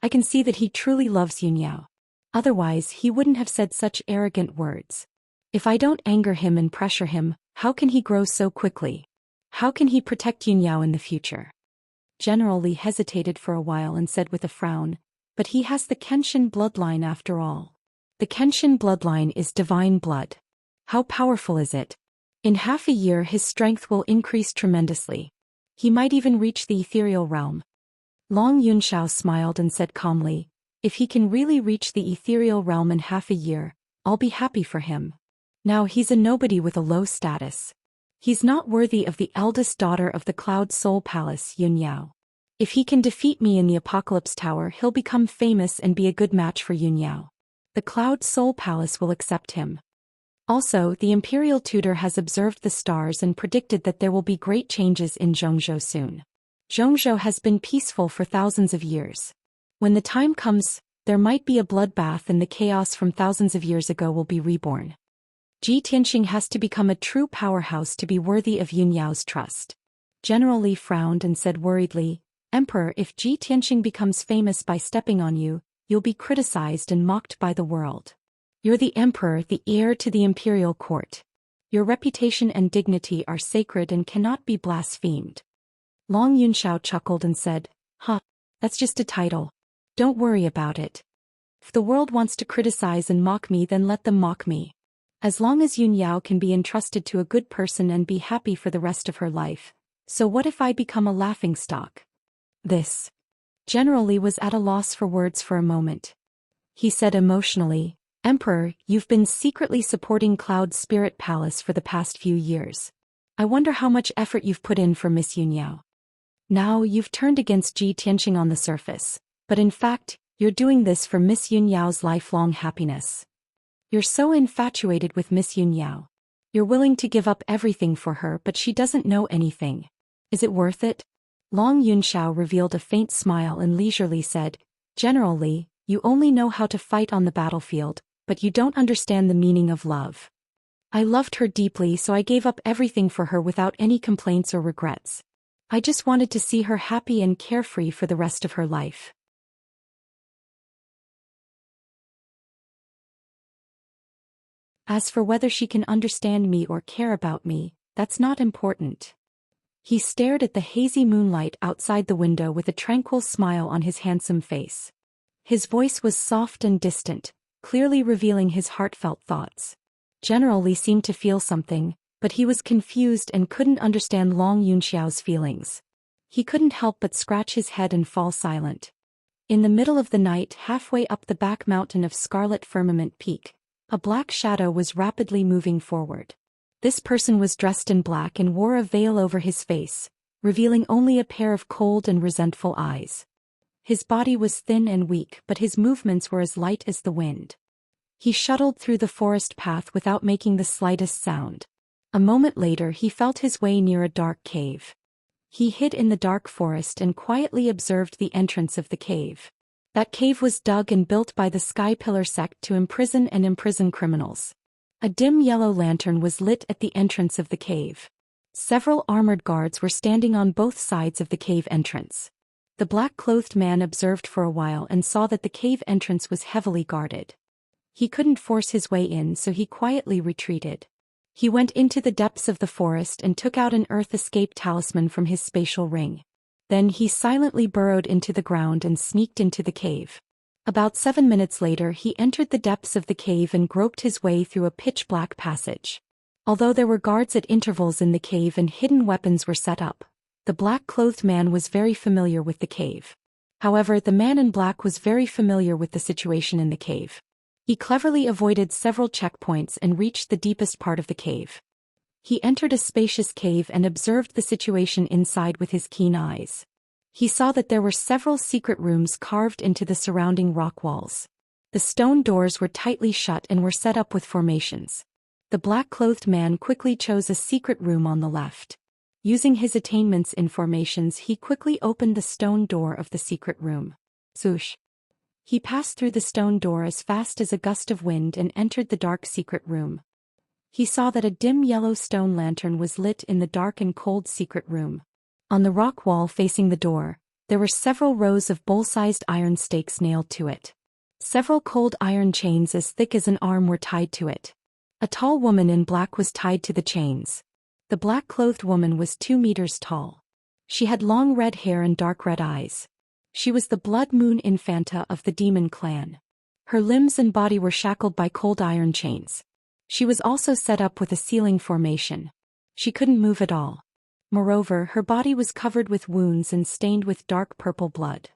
I can see that he truly loves Yunyao. Otherwise, he wouldn't have said such arrogant words. If I don't anger him and pressure him, how can he grow so quickly? How can he protect Yunyao in the future? General Li hesitated for a while and said with a frown, But he has the Kenshin bloodline after all. The Kenshin bloodline is divine blood. How powerful is it? In half a year his strength will increase tremendously. He might even reach the ethereal realm. Long Yunxiao smiled and said calmly, If he can really reach the ethereal realm in half a year, I'll be happy for him. Now he's a nobody with a low status. He's not worthy of the eldest daughter of the Cloud Soul Palace, Yunyao. If he can defeat me in the Apocalypse Tower, he'll become famous and be a good match for Yunyao. The Cloud Soul Palace will accept him. Also, the Imperial Tutor has observed the stars and predicted that there will be great changes in Zhongzhou soon. Zhongzhou has been peaceful for thousands of years. When the time comes, there might be a bloodbath and the chaos from thousands of years ago will be reborn. Ji Tianqing has to become a true powerhouse to be worthy of Yunyao's trust. General Li frowned and said worriedly, Emperor, if Ji Tianqing becomes famous by stepping on you, you'll be criticized and mocked by the world. You're the emperor, the heir to the imperial court. Your reputation and dignity are sacred and cannot be blasphemed. Long Yunxiao chuckled and said, that's just a title. Don't worry about it. If the world wants to criticize and mock me, then let them mock me. As long as Yunyao can be entrusted to a good person and be happy for the rest of her life. So what if I become a laughingstock? This. General Li was at a loss for words for a moment. He said emotionally, Emperor, you've been secretly supporting Cloud Spirit Palace for the past few years. I wonder how much effort you've put in for Miss Yunyao. Now you've turned against Ji Tianqing on the surface, but in fact, you're doing this for Miss Yunyao's lifelong happiness. You're so infatuated with Miss Yunyao. You're willing to give up everything for her, but she doesn't know anything. Is it worth it? Long Yunxiao revealed a faint smile and leisurely said, General Li, you only know how to fight on the battlefield, but you don't understand the meaning of love. I loved her deeply, so I gave up everything for her without any complaints or regrets. I just wanted to see her happy and carefree for the rest of her life. As for whether she can understand me or care about me, that's not important. He stared at the hazy moonlight outside the window with a tranquil smile on his handsome face. His voice was soft and distant, clearly revealing his heartfelt thoughts. General Li seemed to feel something, but he was confused and couldn't understand Long Yunxiao's feelings. He couldn't help but scratch his head and fall silent. In the middle of the night, halfway up the back mountain of Scarlet Firmament Peak, a black shadow was rapidly moving forward. This person was dressed in black and wore a veil over his face, revealing only a pair of cold and resentful eyes. His body was thin and weak, but his movements were as light as the wind. He shuttled through the forest path without making the slightest sound. A moment later he felt his way near a dark cave. He hid in the dark forest and quietly observed the entrance of the cave. That cave was dug and built by the Sky Pillar sect to imprison criminals. A dim yellow lantern was lit at the entrance of the cave. Several armored guards were standing on both sides of the cave entrance. The black-clothed man observed for a while and saw that the cave entrance was heavily guarded. He couldn't force his way in, so he quietly retreated. He went into the depths of the forest and took out an Earth Escape talisman from his spatial ring. Then he silently burrowed into the ground and sneaked into the cave. About 7 minutes later he entered the depths of the cave and groped his way through a pitch-black passage. Although there were guards at intervals in the cave and hidden weapons were set up, the black-clothed man was very familiar with the cave. However, the man in black was very familiar with the situation in the cave. He cleverly avoided several checkpoints and reached the deepest part of the cave. He entered a spacious cave and observed the situation inside with his keen eyes. He saw that there were several secret rooms carved into the surrounding rock walls. The stone doors were tightly shut and were set up with formations. The black-clothed man quickly chose a secret room on the left. Using his attainments in formations, he quickly opened the stone door of the secret room. Swoosh! He passed through the stone door as fast as a gust of wind and entered the dark secret room. He saw that a dim yellow stone lantern was lit in the dark and cold secret room. On the rock wall facing the door, there were several rows of bowl-sized iron stakes nailed to it. Several cold iron chains as thick as an arm were tied to it. A tall woman in black was tied to the chains. The black-clothed woman was 2 meters tall. She had long red hair and dark red eyes. She was the Blood Moon Infanta of the Demon Clan. Her limbs and body were shackled by cold iron chains. She was also set up with a ceiling formation. She couldn't move at all. Moreover, her body was covered with wounds and stained with dark purple blood.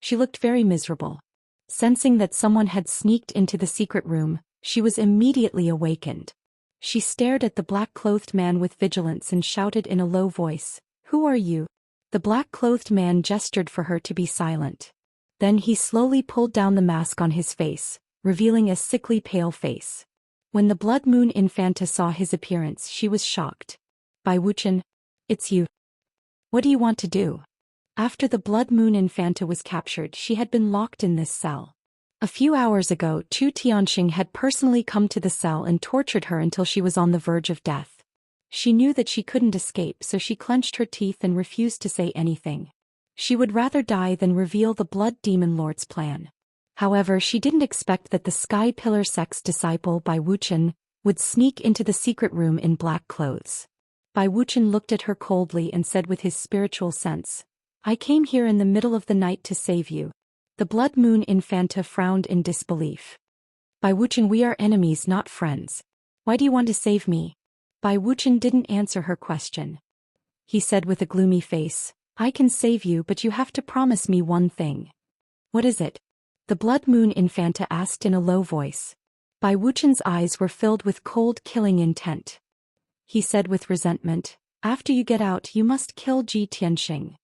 She looked very miserable. Sensing that someone had sneaked into the secret room, she was immediately awakened. She stared at the black-clothed man with vigilance and shouted in a low voice, "Who are you?" The black-clothed man gestured for her to be silent. Then he slowly pulled down the mask on his face, revealing a sickly pale face. When the Blood Moon Infanta saw his appearance, she was shocked. "Bai Wuxian, it's you. What do you want to do?" After the Blood Moon Infanta was captured, she had been locked in this cell. A few hours ago, Zhou Xian had personally come to the cell and tortured her until she was on the verge of death. She knew that she couldn't escape, so she clenched her teeth and refused to say anything. She would rather die than reveal the Blood Demon Lord's plan. However, she didn't expect that the Sky Pillar sect's disciple Bai Wuxian would sneak into the secret room in black clothes. Bai Wuxian looked at her coldly and said with his spiritual sense, "I came here in the middle of the night to save you." The Blood Moon Infanta frowned in disbelief. "Bai Wuxian, we are enemies, not friends. Why do you want to save me?" Bai Wuxian didn't answer her question. He said with a gloomy face, "I can save you, but you have to promise me one thing." "What is it?" the Blood Moon Infanta asked in a low voice. Bai Wuxian's eyes were filled with cold, killing intent. He said with resentment, "After you get out, you must kill Ji Tianxing."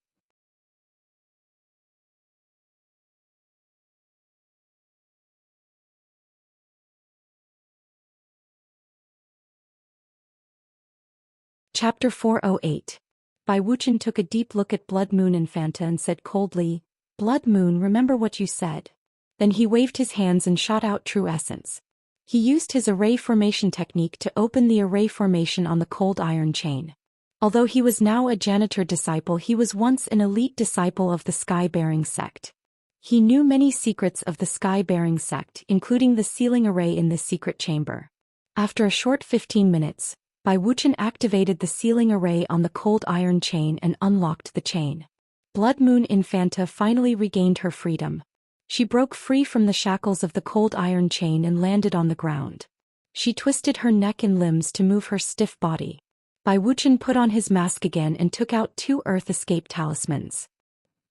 Chapter 408. Bai Wuxian took a deep look at Blood Moon Infanta and said coldly, "Blood Moon, remember what you said." Then he waved his hands and shot out True Essence. He used his array formation technique to open the array formation on the cold iron chain. Although he was now a janitor disciple, he was once an elite disciple of the Sky-bearing sect. He knew many secrets of the Sky-bearing sect, including the sealing array in this secret chamber. After a short 15 minutes, Bai Wuxian activated the sealing array on the cold iron chain and unlocked the chain. Blood Moon Infanta finally regained her freedom. She broke free from the shackles of the cold iron chain and landed on the ground. She twisted her neck and limbs to move her stiff body. Bai Wuxian put on his mask again and took out 2 Earth Escape talismans.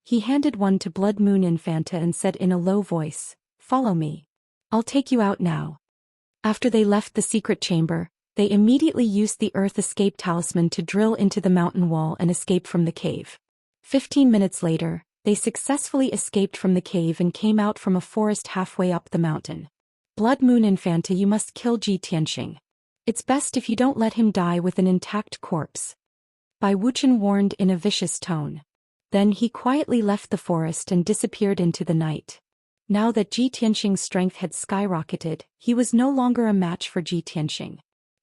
He handed one to Blood Moon Infanta and said in a low voice, "Follow me. I'll take you out now." After they left the secret chamber, they immediately used the Earth Escape talisman to drill into the mountain wall and escape from the cave. 15 minutes later, they successfully escaped from the cave and came out from a forest halfway up the mountain. Blood Moon Infanta, you must kill Ji Tianxing. It's best if you don't let him die with an intact corpse. Bai Wuchen warned in a vicious tone. Then he quietly left the forest and disappeared into the night. Now that Ji Tianxing's strength had skyrocketed, he was no longer a match for Ji Tianxing.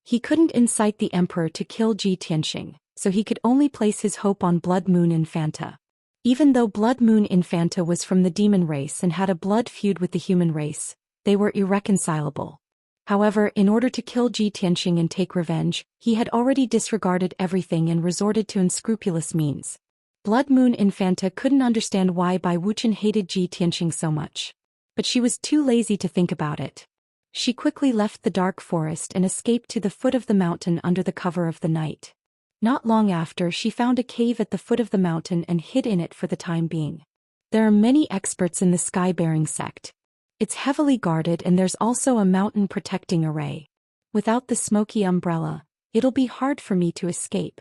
He couldn't incite the emperor to kill Ji Tianxing, so he could only place his hope on Blood Moon Infanta. Even though Blood Moon Infanta was from the demon race and had a blood feud with the human race, they were irreconcilable. However, in order to kill Ji Tianxing and take revenge, he had already disregarded everything and resorted to unscrupulous means. Blood Moon Infanta couldn't understand why Bai Wuchen hated Ji Tianxing so much. But she was too lazy to think about it. She quickly left the dark forest and escaped to the foot of the mountain under the cover of the night. Not long after, she found a cave at the foot of the mountain and hid in it for the time being. There are many experts in the sky-bearing sect. It's heavily guarded and there's also a mountain protecting array. Without the smoky umbrella, it'll be hard for me to escape.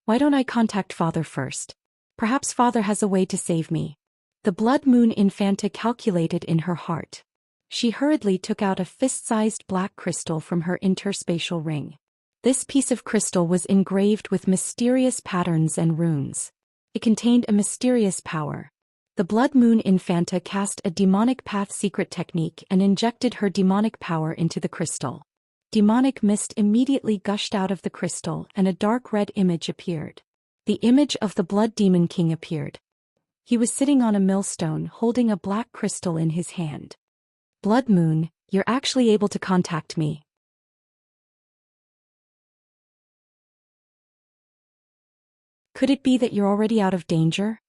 Why don't I contact Father first? Perhaps Father has a way to save me. The Blood Moon Infanta calculated in her heart. She hurriedly took out a fist-sized black crystal from her interspatial ring. This piece of crystal was engraved with mysterious patterns and runes. It contained a mysterious power. The Blood Moon Infanta cast a demonic path secret technique and injected her demonic power into the crystal. Demonic mist immediately gushed out of the crystal and a dark red image appeared. The image of the Blood Demon King appeared. He was sitting on a millstone holding a black crystal in his hand. Blood Moon, you're actually able to contact me. Could it be that you're already out of danger?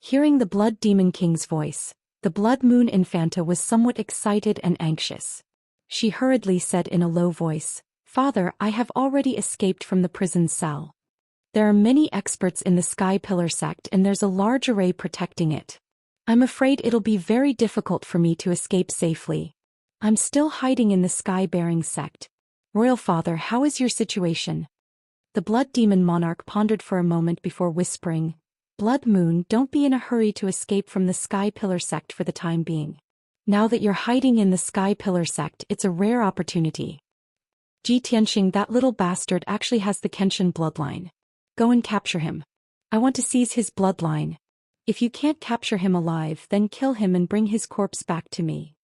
Hearing the Blood Demon King's voice, the Blood Moon Infanta was somewhat excited and anxious. She hurriedly said in a low voice, "Father, I have already escaped from the prison cell. There are many experts in the Sky Pillar sect and there's a large array protecting it. I'm afraid it'll be very difficult for me to escape safely. I'm still hiding in the Sky-bearing sect. Royal Father, how is your situation?" The Blood Demon Monarch pondered for a moment before whispering, "Blood Moon, don't be in a hurry to escape from the Sky Pillar sect for the time being. Now that you're hiding in the Sky Pillar sect, it's a rare opportunity. Ji Tianxing, that little bastard, actually has the Kenshin bloodline. Go and capture him. I want to seize his bloodline. If you can't capture him alive, then kill him and bring his corpse back to me."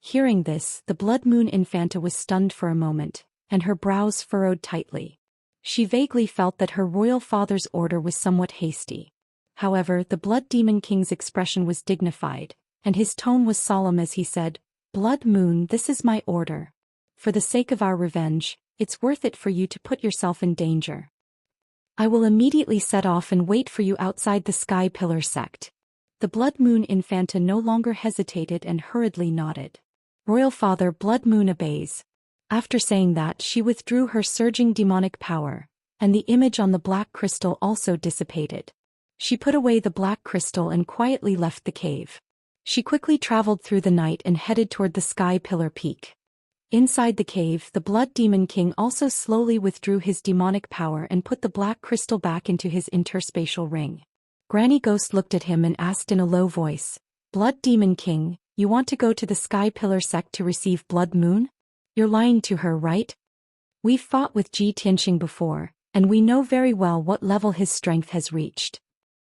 Hearing this, the Blood Moon Infanta was stunned for a moment, and her brows furrowed tightly. She vaguely felt that her royal father's order was somewhat hasty. However, the Blood Demon King's expression was dignified, and his tone was solemn as he said, "Blood Moon, this is my order. For the sake of our revenge, it's worth it for you to put yourself in danger. I will immediately set off and wait for you outside the Sky Pillar sect." The Blood Moon Infanta no longer hesitated and hurriedly nodded. "Royal Father, Blood Moon obeys." After saying that, she withdrew her surging demonic power, and the image on the black crystal also dissipated. She put away the black crystal and quietly left the cave. She quickly traveled through the night and headed toward the Sky Pillar Peak. Inside the cave, the Blood Demon King also slowly withdrew his demonic power and put the black crystal back into his interspatial ring. Granny Ghost looked at him and asked in a low voice, "Blood Demon King, you want to go to the Sky Pillar sect to receive Blood Moon? You're lying to her, right? We've fought with Ji Tianxing before, and we know very well what level his strength has reached.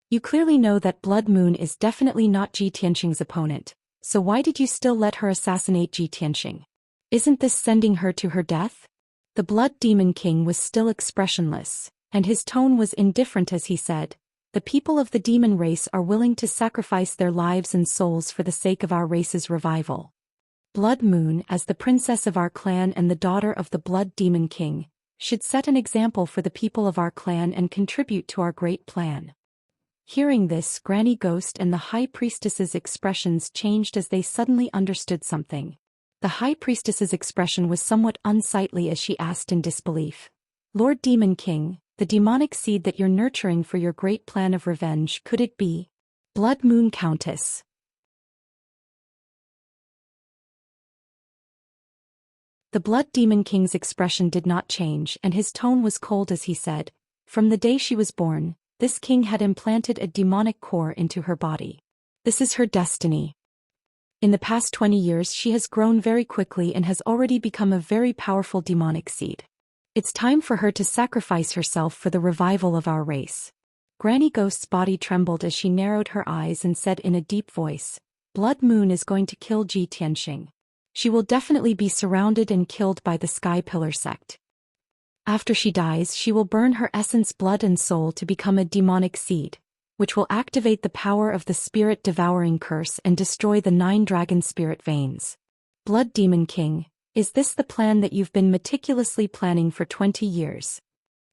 You clearly know that Blood Moon is definitely not Ji Tianxing's opponent, so why did you still let her assassinate Ji Tianxing? Isn't this sending her to her death?" The Blood Demon King was still expressionless, and his tone was indifferent as he said, "The people of the demon race are willing to sacrifice their lives and souls for the sake of our race's revival. Blood Moon, as the princess of our clan and the daughter of the Blood Demon King, should set an example for the people of our clan and contribute to our great plan." Hearing this, Granny Ghost and the High Priestess's expressions changed as they suddenly understood something. The High Priestess's expression was somewhat unsightly as she asked in disbelief, "Lord Demon King, the demonic seed that you're nurturing for your great plan of revenge, could it be Blood Moon Countess?" The Blood Demon King's expression did not change and his tone was cold as he said, "From the day she was born, this king had implanted a demonic core into her body. This is her destiny. In the past 20 years she has grown very quickly and has already become a very powerful demonic seed. It's time for her to sacrifice herself for the revival of our race. Granny Ghost's body trembled as she narrowed her eyes and said in a deep voice, Blood Moon is going to kill Ji Tianxing. She will definitely be surrounded and killed by the Sky Pillar sect. After she dies, she will burn her essence, blood and soul to become a demonic seed, which will activate the power of the spirit-devouring curse and destroy the 9 dragon spirit veins. Blood Demon King, is this the plan that you've been meticulously planning for 20 years?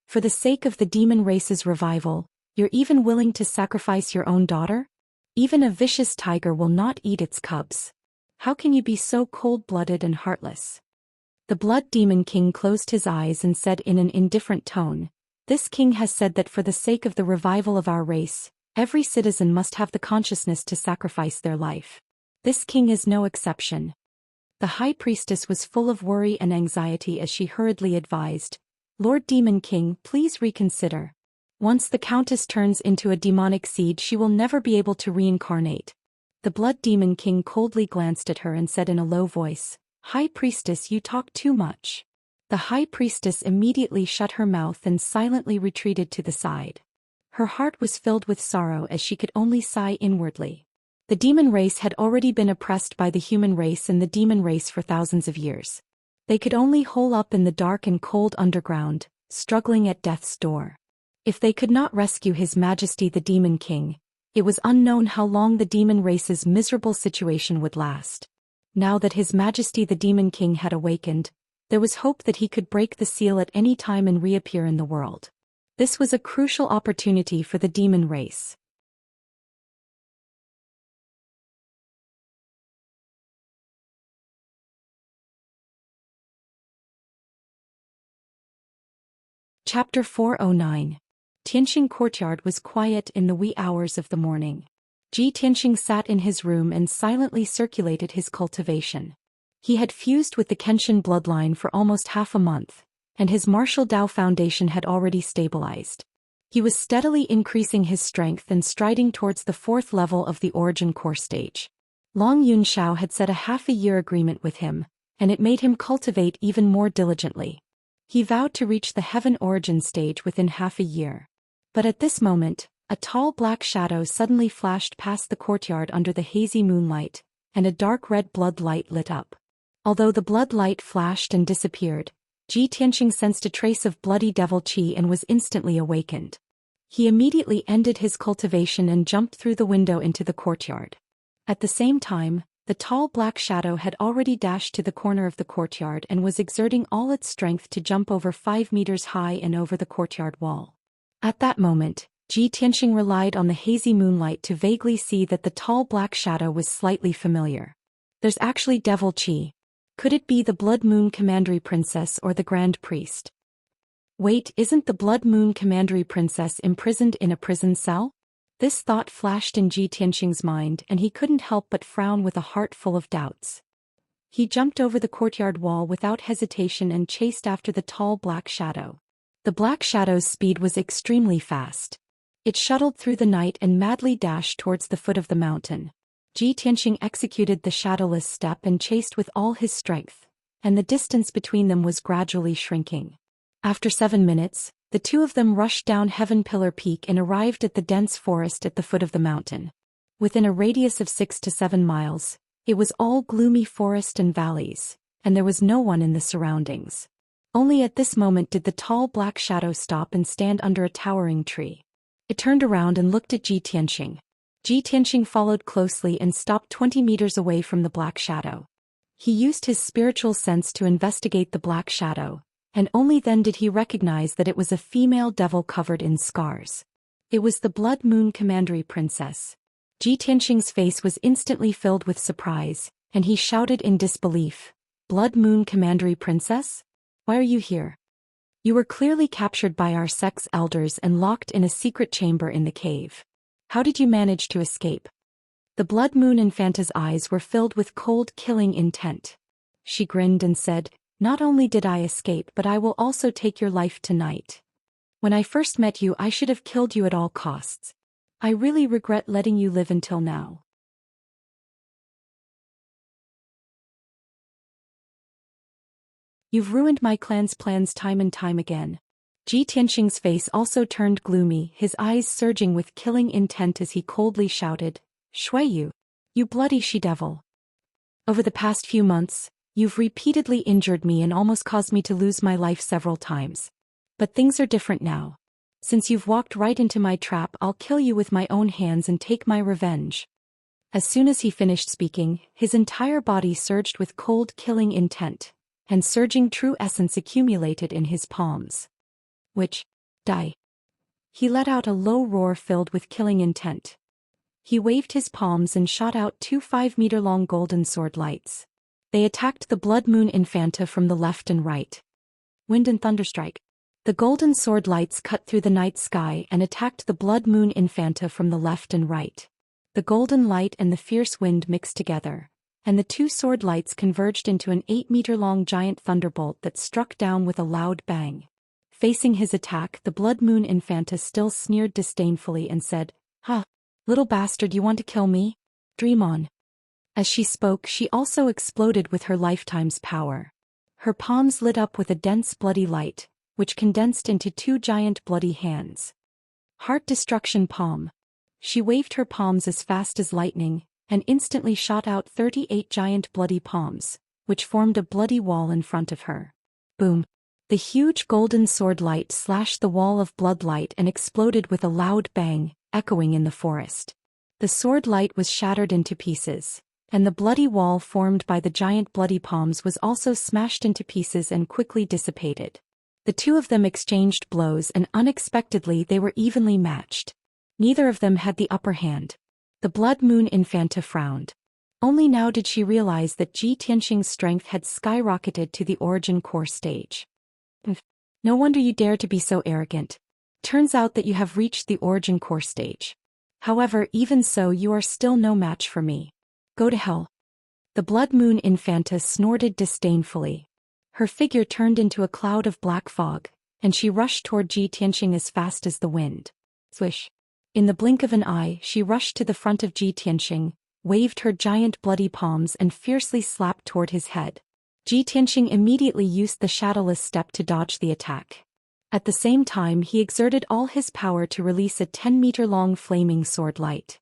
For the sake of the demon race's revival, you're even willing to sacrifice your own daughter? Even a vicious tiger will not eat its cubs. How can you be so cold-blooded and heartless? The Blood Demon King closed his eyes and said in an indifferent tone, This king has said that for the sake of the revival of our race, every citizen must have the consciousness to sacrifice their life. This king is no exception. The High Priestess was full of worry and anxiety as she hurriedly advised, Lord Demon King, please reconsider. Once the Countess turns into a demonic seed, she will never be able to reincarnate. The Blood Demon King coldly glanced at her and said in a low voice, High Priestess, you talk too much. The High Priestess immediately shut her mouth and silently retreated to the side. Her heart was filled with sorrow as she could only sigh inwardly. The demon race had already been oppressed by the human race and the demon race for thousands of years. They could only hole up in the dark and cold underground, struggling at death's door. If they could not rescue His Majesty the Demon King, it was unknown how long the demon race's miserable situation would last. Now that His Majesty the Demon King had awakened, there was hope that he could break the seal at any time and reappear in the world. This was a crucial opportunity for the demon race. Chapter 409. Tianxing courtyard was quiet in the wee hours of the morning. Ji Tianxing sat in his room and silently circulated his cultivation. He had fused with the Kenshin bloodline for almost half a month, and his martial Dao foundation had already stabilized. He was steadily increasing his strength and striding towards the 4th level of the Origin Core stage. Long Yunxiao had set a half-a-year agreement with him, and it made him cultivate even more diligently. He vowed to reach the Heaven Origin stage within half a year. But at this moment, a tall black shadow suddenly flashed past the courtyard under the hazy moonlight, and a dark red blood light lit up. Although the blood light flashed and disappeared, Ji Tianxing sensed a trace of bloody devil qi and was instantly awakened. He immediately ended his cultivation and jumped through the window into the courtyard. At the same time, the tall black shadow had already dashed to the corner of the courtyard and was exerting all its strength to jump over 5 meters high and over the courtyard wall. At that moment, Ji Tianxing relied on the hazy moonlight to vaguely see that the tall black shadow was slightly familiar. There's actually devil qi. Could it be the Blood Moon Commandery Princess or the Grand Priest? Wait, isn't the Blood Moon Commandery Princess imprisoned in a prison cell? This thought flashed in Ji Tianxing's mind and he couldn't help but frown with a heart full of doubts. He jumped over the courtyard wall without hesitation and chased after the tall black shadow. The black shadow's speed was extremely fast. It shuttled through the night and madly dashed towards the foot of the mountain. Ji Tianxing executed the shadowless step and chased with all his strength, and the distance between them was gradually shrinking. After 7 minutes, the two of them rushed down Heaven Pillar Peak and arrived at the dense forest at the foot of the mountain. Within a radius of 6 to 7 miles, it was all gloomy forest and valleys, and there was no one in the surroundings. Only at this moment did the tall black shadow stop and stand under a towering tree. It turned around and looked at Ji Tianxing. Ji Tianxing followed closely and stopped 20 meters away from the black shadow. He used his spiritual sense to investigate the black shadow, and only then did he recognize that it was a female devil covered in scars. It was the Blood Moon Commandery Princess. Ji Tianxing's face was instantly filled with surprise, and he shouted in disbelief, "Blood Moon Commandery Princess? Why are you here? You were clearly captured by our sect's elders and locked in a secret chamber in the cave. How did you manage to escape?" The Blood Moon Infanta's eyes were filled with cold, killing intent. She grinned and said, "Not only did I escape, but I will also take your life tonight. When I first met you, I should have killed you at all costs. I really regret letting you live until now." You've ruined my clan's plans time and time again. Ji Tianxing's face also turned gloomy, his eyes surging with killing intent as he coldly shouted, Shui Yu, you bloody she-devil. Over the past few months, you've repeatedly injured me and almost caused me to lose my life several times. But things are different now. Since you've walked right into my trap, I'll kill you with my own hands and take my revenge. As soon as he finished speaking, his entire body surged with cold killing intent, and surging true essence accumulated in his palms. Which, die. He let out a low roar filled with killing intent. He waved his palms and shot out 2 5-meter-long golden sword lights. They attacked the Blood Moon Infanta from the left and right. Wind and Thunderstrike. The golden sword lights cut through the night sky and attacked the Blood Moon Infanta from the left and right. The golden light and the fierce wind mixed together, and the 2 sword lights converged into an 8-meter-long giant thunderbolt that struck down with a loud bang. Facing his attack, the Blood Moon Infanta still sneered disdainfully and said, "Ha! Little bastard, you want to kill me? Dream on." As she spoke, she also exploded with her lifetime's power. Her palms lit up with a dense bloody light, which condensed into 2 giant bloody hands. Heart Destruction Palm. She waved her palms as fast as lightning, and instantly shot out 38 giant bloody palms, which formed a bloody wall in front of her. Boom! The huge golden sword light slashed the wall of blood light and exploded with a loud bang, echoing in the forest. The sword light was shattered into pieces, and the bloody wall formed by the giant bloody palms was also smashed into pieces and quickly dissipated. The 2 of them exchanged blows and unexpectedly they were evenly matched. Neither of them had the upper hand. The Blood Moon Infanta frowned. Only now did she realize that Ji Tianxing's strength had skyrocketed to the origin core stage. No wonder you dare to be so arrogant. Turns out that you have reached the origin core stage. However, even so, you are still no match for me. Go to hell. The Blood Moon Infanta snorted disdainfully. Her figure turned into a cloud of black fog, and she rushed toward Ji Tianxing as fast as the wind. Swish. In the blink of an eye, she rushed to the front of Ji Tianxing, waved her giant bloody palms and fiercely slapped toward his head. Ji Tianxing immediately used the shadowless step to dodge the attack. At the same time, he exerted all his power to release a 10-meter-long flaming sword light.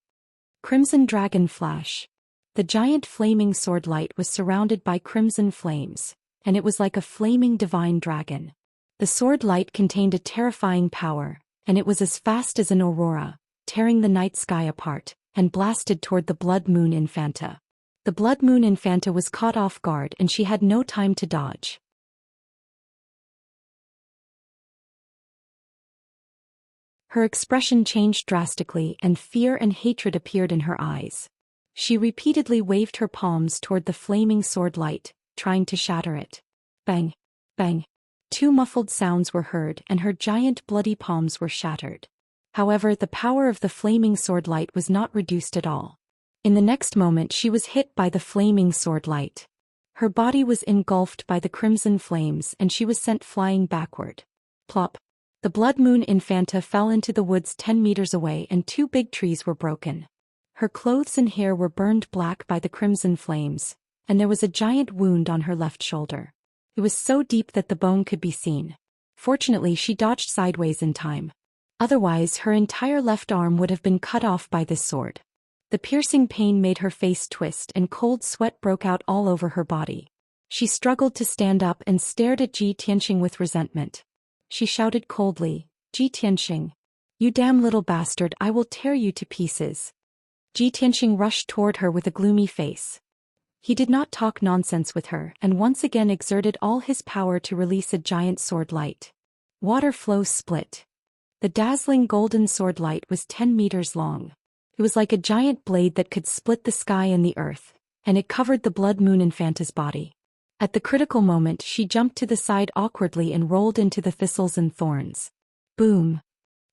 Crimson Dragon Flash. The giant flaming sword light was surrounded by crimson flames, and it was like a flaming divine dragon. The sword light contained a terrifying power, and it was as fast as an aurora, tearing the night sky apart, and blasted toward the Blood Moon Infanta. The Blood Moon Infanta was caught off guard and she had no time to dodge. Her expression changed drastically and fear and hatred appeared in her eyes. She repeatedly waved her palms toward the flaming sword light, trying to shatter it. Bang! Bang! 2 muffled sounds were heard and her giant bloody palms were shattered. However, the power of the flaming sword light was not reduced at all. In the next moment she was hit by the flaming sword light. Her body was engulfed by the crimson flames and she was sent flying backward. Plop! The Blood Moon Infanta fell into the woods 10 meters away and 2 big trees were broken. Her clothes and hair were burned black by the crimson flames, and there was a giant wound on her left shoulder. It was so deep that the bone could be seen. Fortunately, she dodged sideways in time. Otherwise, her entire left arm would have been cut off by this sword. The piercing pain made her face twist and cold sweat broke out all over her body. She struggled to stand up and stared at Ji Tianxing with resentment. She shouted coldly, "Ji Tianxing, you damn little bastard, I will tear you to pieces." Ji Tianxing rushed toward her with a gloomy face. He did not talk nonsense with her and once again exerted all his power to release a giant sword light. Water flow split. The dazzling golden sword light was 10 meters long. It was like a giant blade that could split the sky and the earth, and it covered the Blood Moon Infanta's body. At the critical moment, she jumped to the side awkwardly and rolled into the thistles and thorns. Boom!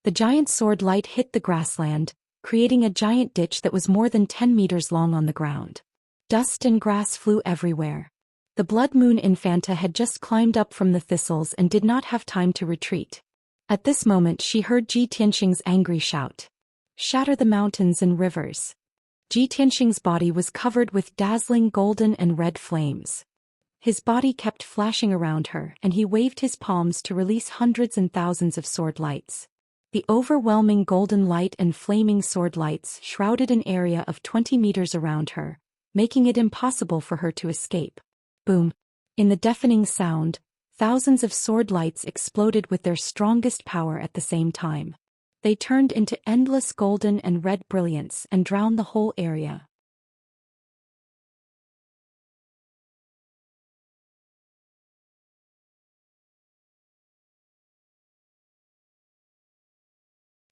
The giant sword light hit the grassland, creating a giant ditch that was more than 10 meters long on the ground. Dust and grass flew everywhere. The Blood Moon Infanta had just climbed up from the thistles and did not have time to retreat. At this moment she heard Ji Tianxing's angry shout. "Shatter the mountains and rivers." Ji Tianxing's body was covered with dazzling golden and red flames. His body kept flashing around her, and he waved his palms to release hundreds and thousands of sword lights. The overwhelming golden light and flaming sword lights shrouded an area of 20 meters around her, making it impossible for her to escape. Boom! In the deafening sound, thousands of sword lights exploded with their strongest power at the same time. They turned into endless golden and red brilliance and drowned the whole area.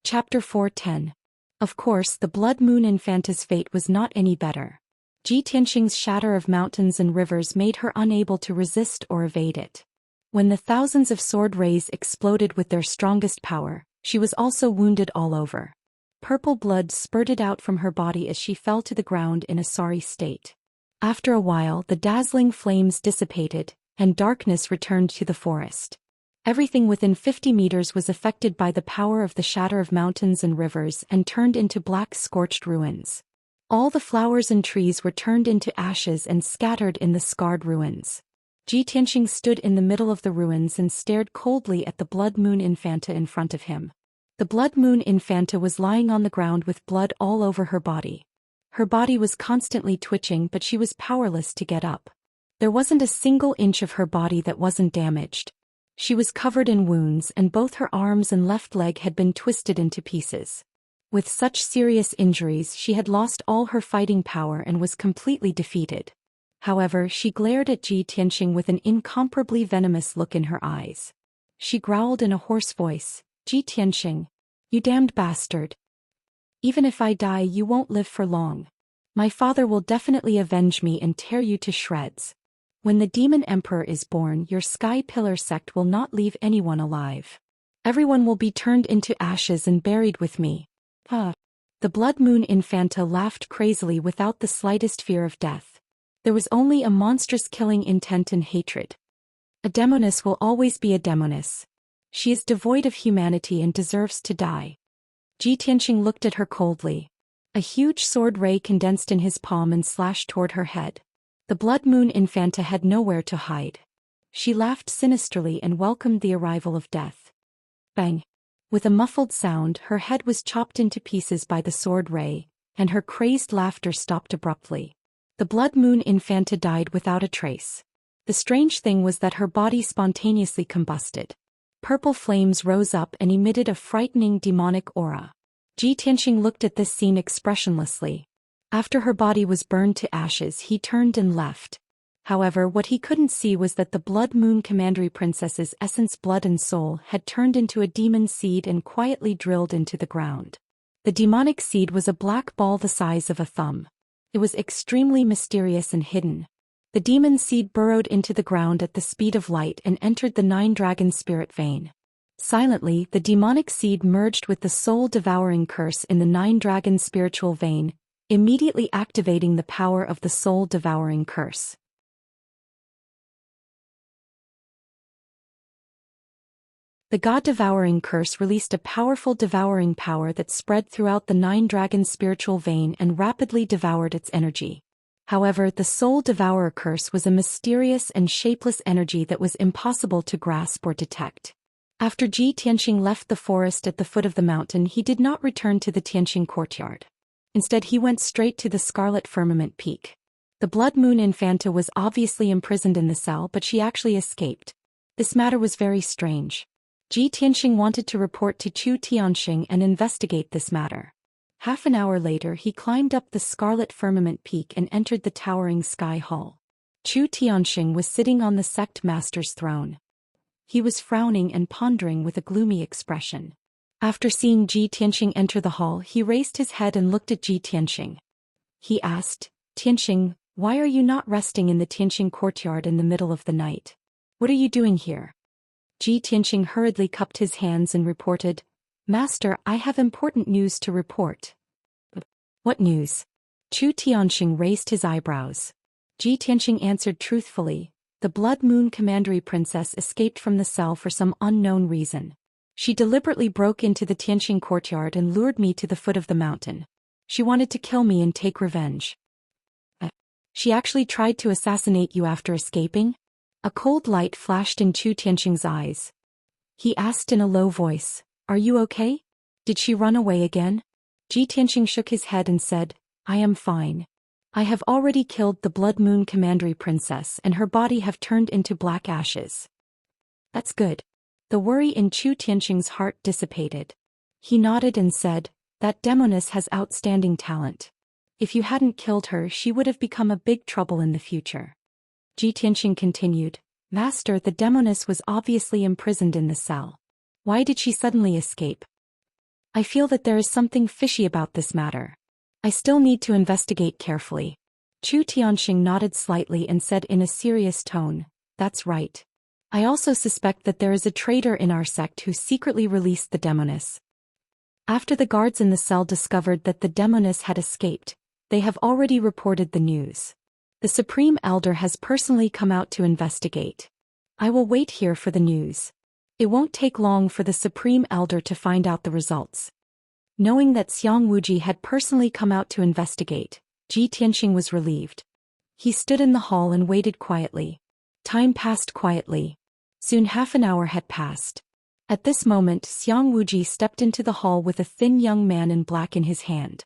Chapter 4:10. Of course, the Blood Moon Infanta's fate was not any better. Ji Tianxing's shatter of mountains and rivers made her unable to resist or evade it. When the thousands of sword rays exploded with their strongest power, she was also wounded all over. Purple blood spurted out from her body as she fell to the ground in a sorry state. After a while, the dazzling flames dissipated, and darkness returned to the forest. Everything within 50 meters was affected by the power of the shatter of mountains and rivers and turned into black scorched ruins. All the flowers and trees were turned into ashes and scattered in the scarred ruins. Ji Tianxing stood in the middle of the ruins and stared coldly at the Blood Moon Infanta in front of him. The Blood Moon Infanta was lying on the ground with blood all over her body. Her body was constantly twitching, but she was powerless to get up. There wasn't a single inch of her body that wasn't damaged. She was covered in wounds, and both her arms and left leg had been twisted into pieces. With such serious injuries, she had lost all her fighting power and was completely defeated. However, she glared at Ji Tianxing with an incomparably venomous look in her eyes. She growled in a hoarse voice, "Ji Tianxing, you damned bastard. Even if I die, you won't live for long. My father will definitely avenge me and tear you to shreds. When the Demon Emperor is born, your Sky Pillar sect will not leave anyone alive. Everyone will be turned into ashes and buried with me." The Blood Moon Infanta laughed crazily without the slightest fear of death. There was only a monstrous killing intent and hatred. A demoness will always be a demoness. She is devoid of humanity and deserves to die. Ji Tianxing looked at her coldly. A huge sword ray condensed in his palm and slashed toward her head. The Blood Moon Infanta had nowhere to hide. She laughed sinisterly and welcomed the arrival of death. Bang! With a muffled sound, her head was chopped into pieces by the sword ray, and her crazed laughter stopped abruptly. The Blood Moon Infanta died without a trace. The strange thing was that her body spontaneously combusted. Purple flames rose up and emitted a frightening demonic aura. Ji Tianxing looked at this scene expressionlessly. After her body was burned to ashes, he turned and left. However, what he couldn't see was that the Blood Moon Commandery Princess's essence, blood and soul had turned into a demon seed and quietly drilled into the ground. The demonic seed was a black ball the size of a thumb. It was extremely mysterious and hidden. The demon seed burrowed into the ground at the speed of light and entered the 9-dragon spirit vein. Silently, the demonic seed merged with the soul-devouring curse in the 9-dragon spiritual vein, immediately activating the power of the soul-devouring curse. The God-devouring curse released a powerful devouring power that spread throughout the 9-dragon spiritual vein and rapidly devoured its energy. However, the soul-devourer curse was a mysterious and shapeless energy that was impossible to grasp or detect. After Ji Tianxing left the forest at the foot of the mountain, he did not return to the Tianxing courtyard. Instead, he went straight to the Scarlet Firmament Peak. The Blood Moon Infanta was obviously imprisoned in the cell, but she actually escaped. This matter was very strange. Ji Tianxing wanted to report to Chu Tianxing and investigate this matter. Half an hour later, he climbed up the Scarlet Firmament Peak and entered the towering Sky Hall. Chu Tianxing was sitting on the sect master's throne. He was frowning and pondering with a gloomy expression. After seeing Ji Tianxing enter the hall, he raised his head and looked at Ji Tianxing. He asked, "Tianxing, why are you not resting in the Tianxing courtyard in the middle of the night? What are you doing here?" Ji Tianxing hurriedly cupped his hands and reported, "Master, I have important news to report." "What news?" Chu Tianxing raised his eyebrows. Ji Tianxing answered truthfully, "The Blood Moon Commandery Princess escaped from the cell for some unknown reason. She deliberately broke into the Tianxing courtyard and lured me to the foot of the mountain. She wanted to kill me and take revenge." She actually tried to assassinate you after escaping? A cold light flashed in Zhou Xian's eyes. He asked in a low voice, "Are you okay? Did she run away again?" Zhou Xian shook his head and said, "I am fine. I have already killed the Blood Moon Commandery Princess and her body have turned into black ashes." "That's good." The worry in Zhou Xian's heart dissipated. He nodded and said, "That demoness has outstanding talent. If you hadn't killed her, she would have become a big trouble in the future." Zhou Xian continued, "Master, the demoness was obviously imprisoned in the cell. Why did she suddenly escape? I feel that there is something fishy about this matter. I still need to investigate carefully." Zhou Xian nodded slightly and said in a serious tone, "That's right. I also suspect that there is a traitor in our sect who secretly released the demoness. After the guards in the cell discovered that the demoness had escaped, they have already reported the news. The Supreme Elder has personally come out to investigate. I will wait here for the news. It won't take long for the Supreme Elder to find out the results." Knowing that Xiang Wuji had personally come out to investigate, Zhou Xian was relieved. He stood in the hall and waited quietly. Time passed quietly. Soon half an hour had passed. At this moment Xiang Wuji stepped into the hall with a thin young man in black in his hand.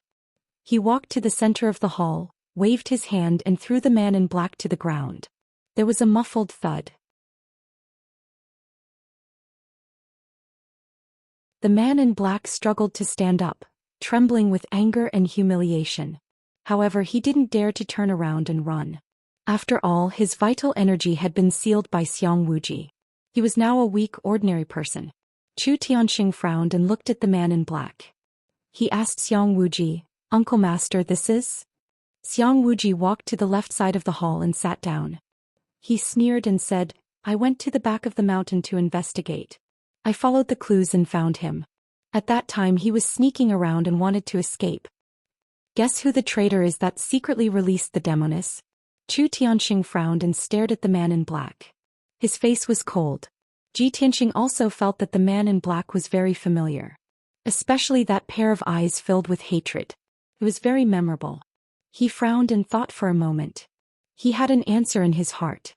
He walked to the center of the hall, waved his hand and threw the man in black to the ground. There was a muffled thud. The man in black struggled to stand up, trembling with anger and humiliation. However, he didn't dare to turn around and run. After all, his vital energy had been sealed by Xiang Wuji. He was now a weak, ordinary person. Zhou Xian frowned and looked at the man in black. He asked Xiang Wuji, "Uncle Master, this is?" Xiang Wuji walked to the left side of the hall and sat down. He sneered and said, "I went to the back of the mountain to investigate. I followed the clues and found him. At that time he was sneaking around and wanted to escape. Guess who the traitor is that secretly released the demoness?" Zhou Xian frowned and stared at the man in black. His face was cold. Zhou Xian also felt that the man in black was very familiar. Especially that pair of eyes filled with hatred. It was very memorable. He frowned and thought for a moment. He had an answer in his heart.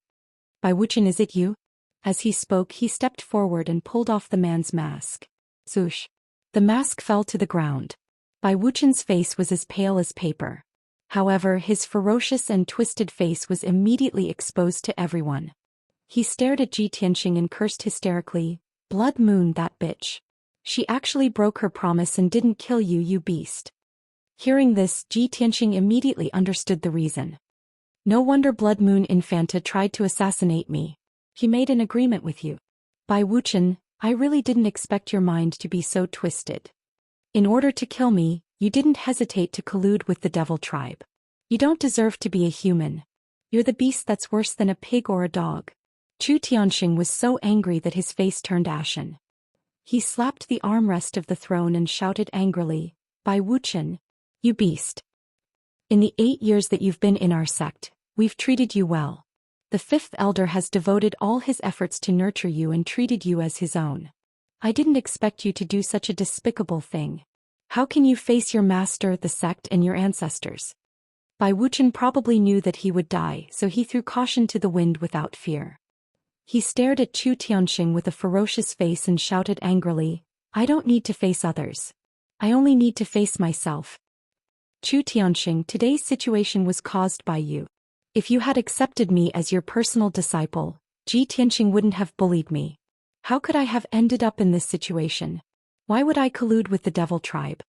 "By Wuxian, is it you?" As he spoke, he stepped forward and pulled off the man's mask. Swoosh. The mask fell to the ground. Bai Wuqian's face was as pale as paper. However, his ferocious and twisted face was immediately exposed to everyone. He stared at Zhou Xian and cursed hysterically, "Blood Moon, that bitch. She actually broke her promise and didn't kill you, you beast." Hearing this, Zhou Xian immediately understood the reason. "No wonder Blood Moon Infanta tried to assassinate me. He made an agreement with you. Bai Wuqian, I really didn't expect your mind to be so twisted. In order to kill me, you didn't hesitate to collude with the devil tribe. You don't deserve to be a human. You're the beast that's worse than a pig or a dog." Zhou Xian was so angry that his face turned ashen. He slapped the armrest of the throne and shouted angrily, "Bai Wuqian, you beast. In the 8 years that you've been in our sect, we've treated you well. The fifth elder has devoted all his efforts to nurture you and treated you as his own. I didn't expect you to do such a despicable thing. How can you face your master, the sect, and your ancestors?" Bai Wuqian probably knew that he would die, so he threw caution to the wind without fear. He stared at Zhou Xian with a ferocious face and shouted angrily, "I don't need to face others. I only need to face myself. Zhou Xian, today's situation was caused by you. If you had accepted me as your personal disciple, Zhou Xian wouldn't have bullied me. How could I have ended up in this situation? Why would I collude with the devil tribe?"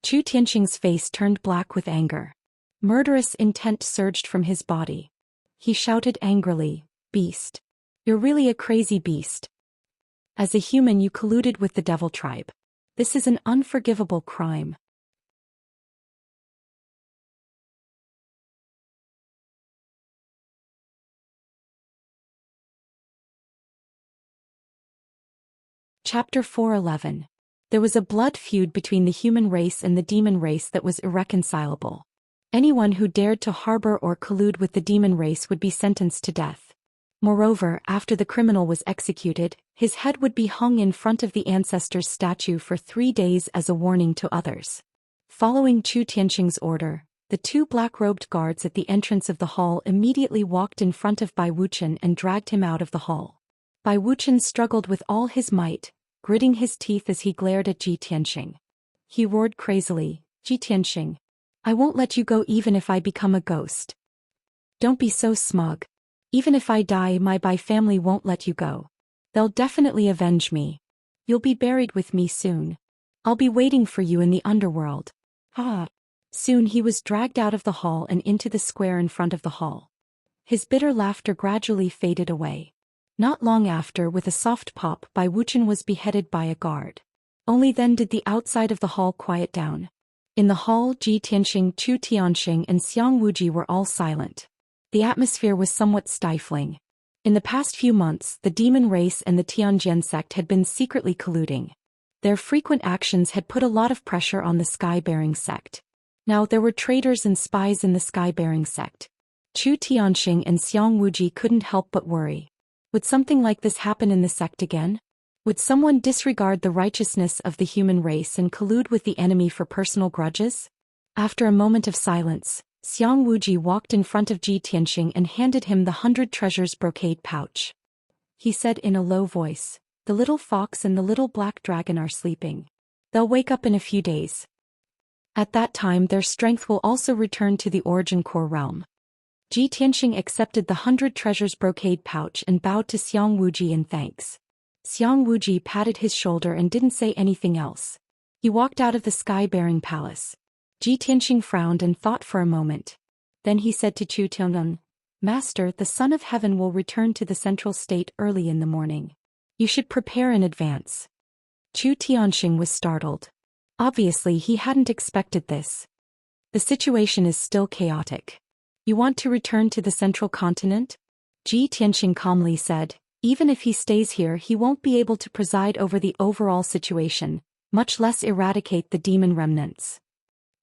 Zhou Xian's face turned black with anger. Murderous intent surged from his body. He shouted angrily, "Beast. You're really a crazy beast. As a human you colluded with the devil tribe. This is an unforgivable crime." Chapter 411. There was a blood feud between the human race and the demon race that was irreconcilable. Anyone who dared to harbor or collude with the demon race would be sentenced to death. Moreover, after the criminal was executed, his head would be hung in front of the ancestor's statue for 3 days as a warning to others. Following Zhou Xian's order, The two black-robed guards at the entrance of the hall immediately walked in front of Bai Wuchen and dragged him out of the hall. Bai Wuchen struggled with all his might, gritting his teeth as he glared at Ji Tianxing. He roared crazily, "Ji Tianxing, I won't let you go even if I become a ghost. Don't be so smug. Even if I die, my Bai family won't let you go. They'll definitely avenge me. You'll be buried with me soon. I'll be waiting for you in the underworld." Ah! Soon he was dragged out of the hall and into the square in front of the hall. His bitter laughter gradually faded away. Not long after, with a soft pop, Bai Wuchen was beheaded by a guard. Only then did the outside of the hall quiet down. In the hall, Ji Tianxing, Chu Tianxing and Xiang Wuji were all silent. The atmosphere was somewhat stifling. In the past few months, the demon race and the Tianjian sect had been secretly colluding. Their frequent actions had put a lot of pressure on the sky-bearing sect. Now there were traitors and spies in the sky-bearing sect. Chu Tianxing and Xiang Wuji couldn't help but worry. Would something like this happen in the sect again? Would someone disregard the righteousness of the human race and collude with the enemy for personal grudges? After a moment of silence, Xiang Wuji walked in front of Ji Tianxing and handed him the 100 treasures brocade pouch. He said in a low voice, "The little fox and the little black dragon are sleeping. They'll wake up in a few days. At that time their strength will also return to the origin core realm." Ji Tianxing accepted the 100 treasures brocade pouch and bowed to Xiang Wuji in thanks. Xiang Wuji patted his shoulder and didn't say anything else. He walked out of the sky-bearing palace. Ji Tianxing frowned and thought for a moment. Then he said to Chu Tianxing, "Master, the Son of Heaven will return to the central state early in the morning. You should prepare in advance." Chu Tianxing was startled. Obviously he hadn't expected this. The situation is still chaotic. "You want to return to the central continent?" Ji Tianxing calmly said. "Even if he stays here, he won't be able to preside over the overall situation, much less eradicate the demon remnants.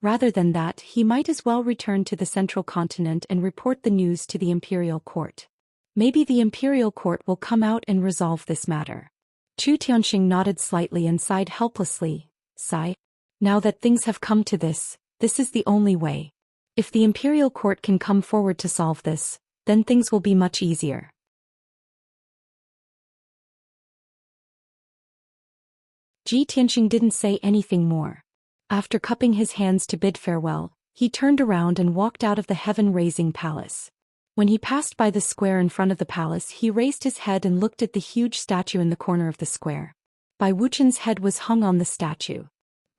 Rather than that, he might as well return to the central continent and report the news to the imperial court. Maybe the imperial court will come out and resolve this matter." Chu Tianxing nodded slightly and sighed helplessly. Sigh. Now that things have come to this is the only way. If the imperial court can come forward to solve this, then things will be much easier. Ji Tianxing didn't say anything more. After cupping his hands to bid farewell, he turned around and walked out of the heaven-raising palace. When he passed by the square in front of the palace, he raised his head and looked at the huge statue in the corner of the square. Bai Wuchen's head was hung on the statue.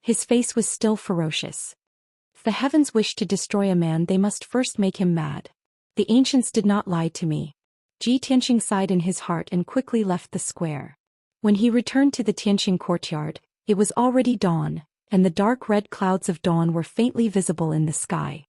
His face was still ferocious. If the heavens wish to destroy a man, they must first make him mad. The ancients did not lie to me. Ji Tianxing sighed in his heart and quickly left the square. When he returned to the Tianxing courtyard, it was already dawn, and the dark red clouds of dawn were faintly visible in the sky.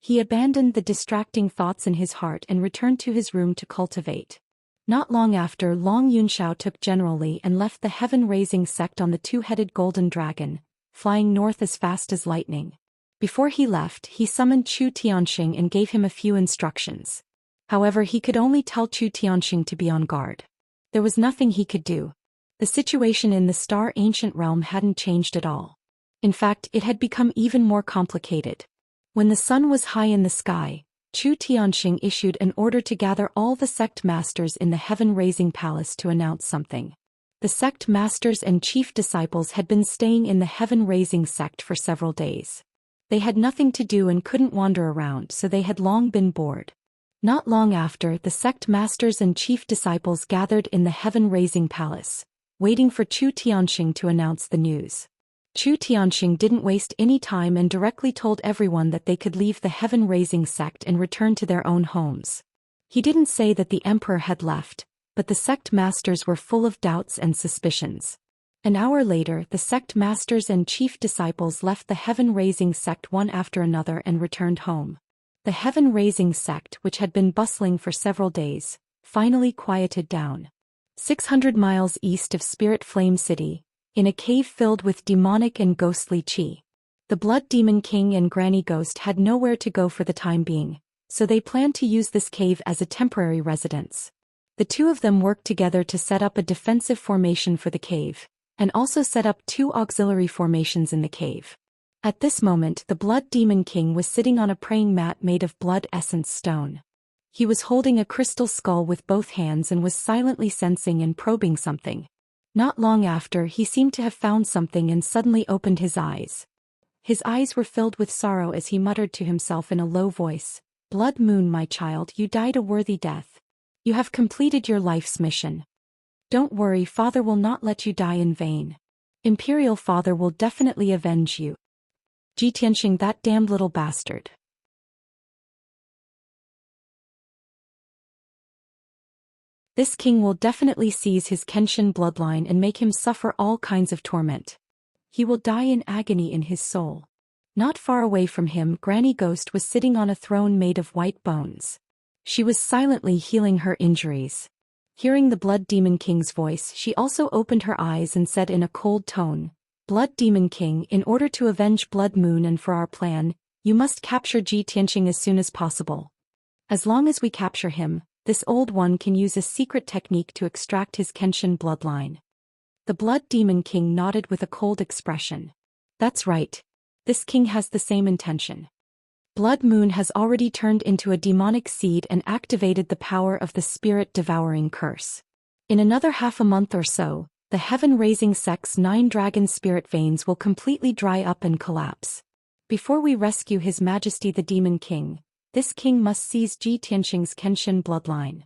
He abandoned the distracting thoughts in his heart and returned to his room to cultivate. Not long after, Long Yunxiao took General Li and left the heaven-raising sect on the two-headed golden dragon, flying north as fast as lightning. Before he left, he summoned Chu Tianxing and gave him a few instructions. However, he could only tell Chu Tianxing to be on guard. There was nothing he could do. The situation in the Star Ancient Realm hadn't changed at all. In fact, it had become even more complicated. When the sun was high in the sky, Chu Tianxing issued an order to gather all the sect masters in the heaven-raising palace to announce something. The sect masters and chief disciples had been staying in the heaven-raising sect for several days. They had nothing to do and couldn't wander around, so they had long been bored. Not long after, the sect masters and chief disciples gathered in the heaven-raising palace, waiting for Chu Tianxing to announce the news. Chu Tianxing didn't waste any time and directly told everyone that they could leave the heaven-raising sect and return to their own homes. He didn't say that the emperor had left, but the sect masters were full of doubts and suspicions. An hour later, the sect masters and chief disciples left the heaven-raising sect one after another and returned home. The heaven-raising sect, which had been bustling for several days, finally quieted down. 600 miles east of Spirit Flame City, in a cave filled with demonic and ghostly qi. The Blood Demon King and Granny Ghost had nowhere to go for the time being, so they planned to use this cave as a temporary residence. The two of them worked together to set up a defensive formation for the cave, and also set up two auxiliary formations in the cave. At this moment the Blood Demon King was sitting on a praying mat made of blood essence stone. He was holding a crystal skull with both hands and was silently sensing and probing something. Not long after, he seemed to have found something and suddenly opened his eyes. His eyes were filled with sorrow as he muttered to himself in a low voice, "Blood Moon, my child, you died a worthy death. You have completed your life's mission. Don't worry, Father will not let you die in vain. Imperial Father will definitely avenge you. Ji Tianxing, that damned little bastard. This king will definitely seize his Kenshin bloodline and make him suffer all kinds of torment. He will die in agony in his soul." Not far away from him, Granny Ghost was sitting on a throne made of white bones. She was silently healing her injuries. Hearing the Blood Demon King's voice, she also opened her eyes and said in a cold tone, "Blood Demon King, in order to avenge Blood Moon and for our plan, you must capture Ji Tianxing as soon as possible. As long as we capture him, this old one can use a secret technique to extract his Kenshin bloodline." The Blood Demon King nodded with a cold expression. "That's right. This king has the same intention. Blood Moon has already turned into a demonic seed and activated the power of the spirit-devouring curse. In another half a month or so, the heaven-raising sect's 9 dragon spirit veins will completely dry up and collapse. Before we rescue His Majesty the Demon King, this king must seize Ji Tianxing's Kenshin bloodline.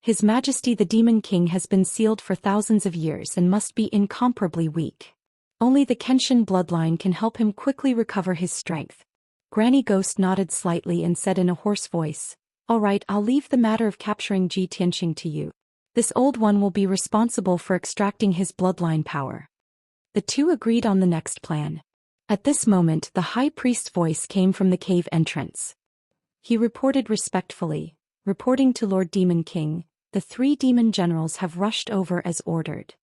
His Majesty the Demon King has been sealed for thousands of years and must be incomparably weak. Only the Kenshin bloodline can help him quickly recover his strength." Granny Ghost nodded slightly and said in a hoarse voice, "All right, I'll leave the matter of capturing Ji Tianxing to you. This old one will be responsible for extracting his bloodline power." The two agreed on the next plan. At this moment the high priest's voice came from the cave entrance. He reported respectfully, "Reporting to Lord Demon King, the 3 demon generals have rushed over as ordered."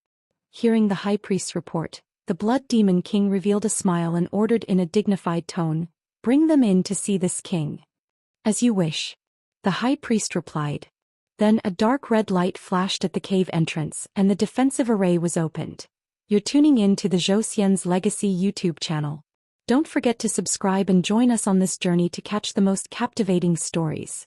Hearing the high priest's report, the Blood Demon King revealed a smile and ordered in a dignified tone, "Bring them in to see this king." "As you wish," the high priest replied. Then a dark red light flashed at the cave entrance and the defensive array was opened. You're tuning in to the Zhou Xian's Legacy YouTube channel. Don't forget to subscribe and join us on this journey to catch the most captivating stories.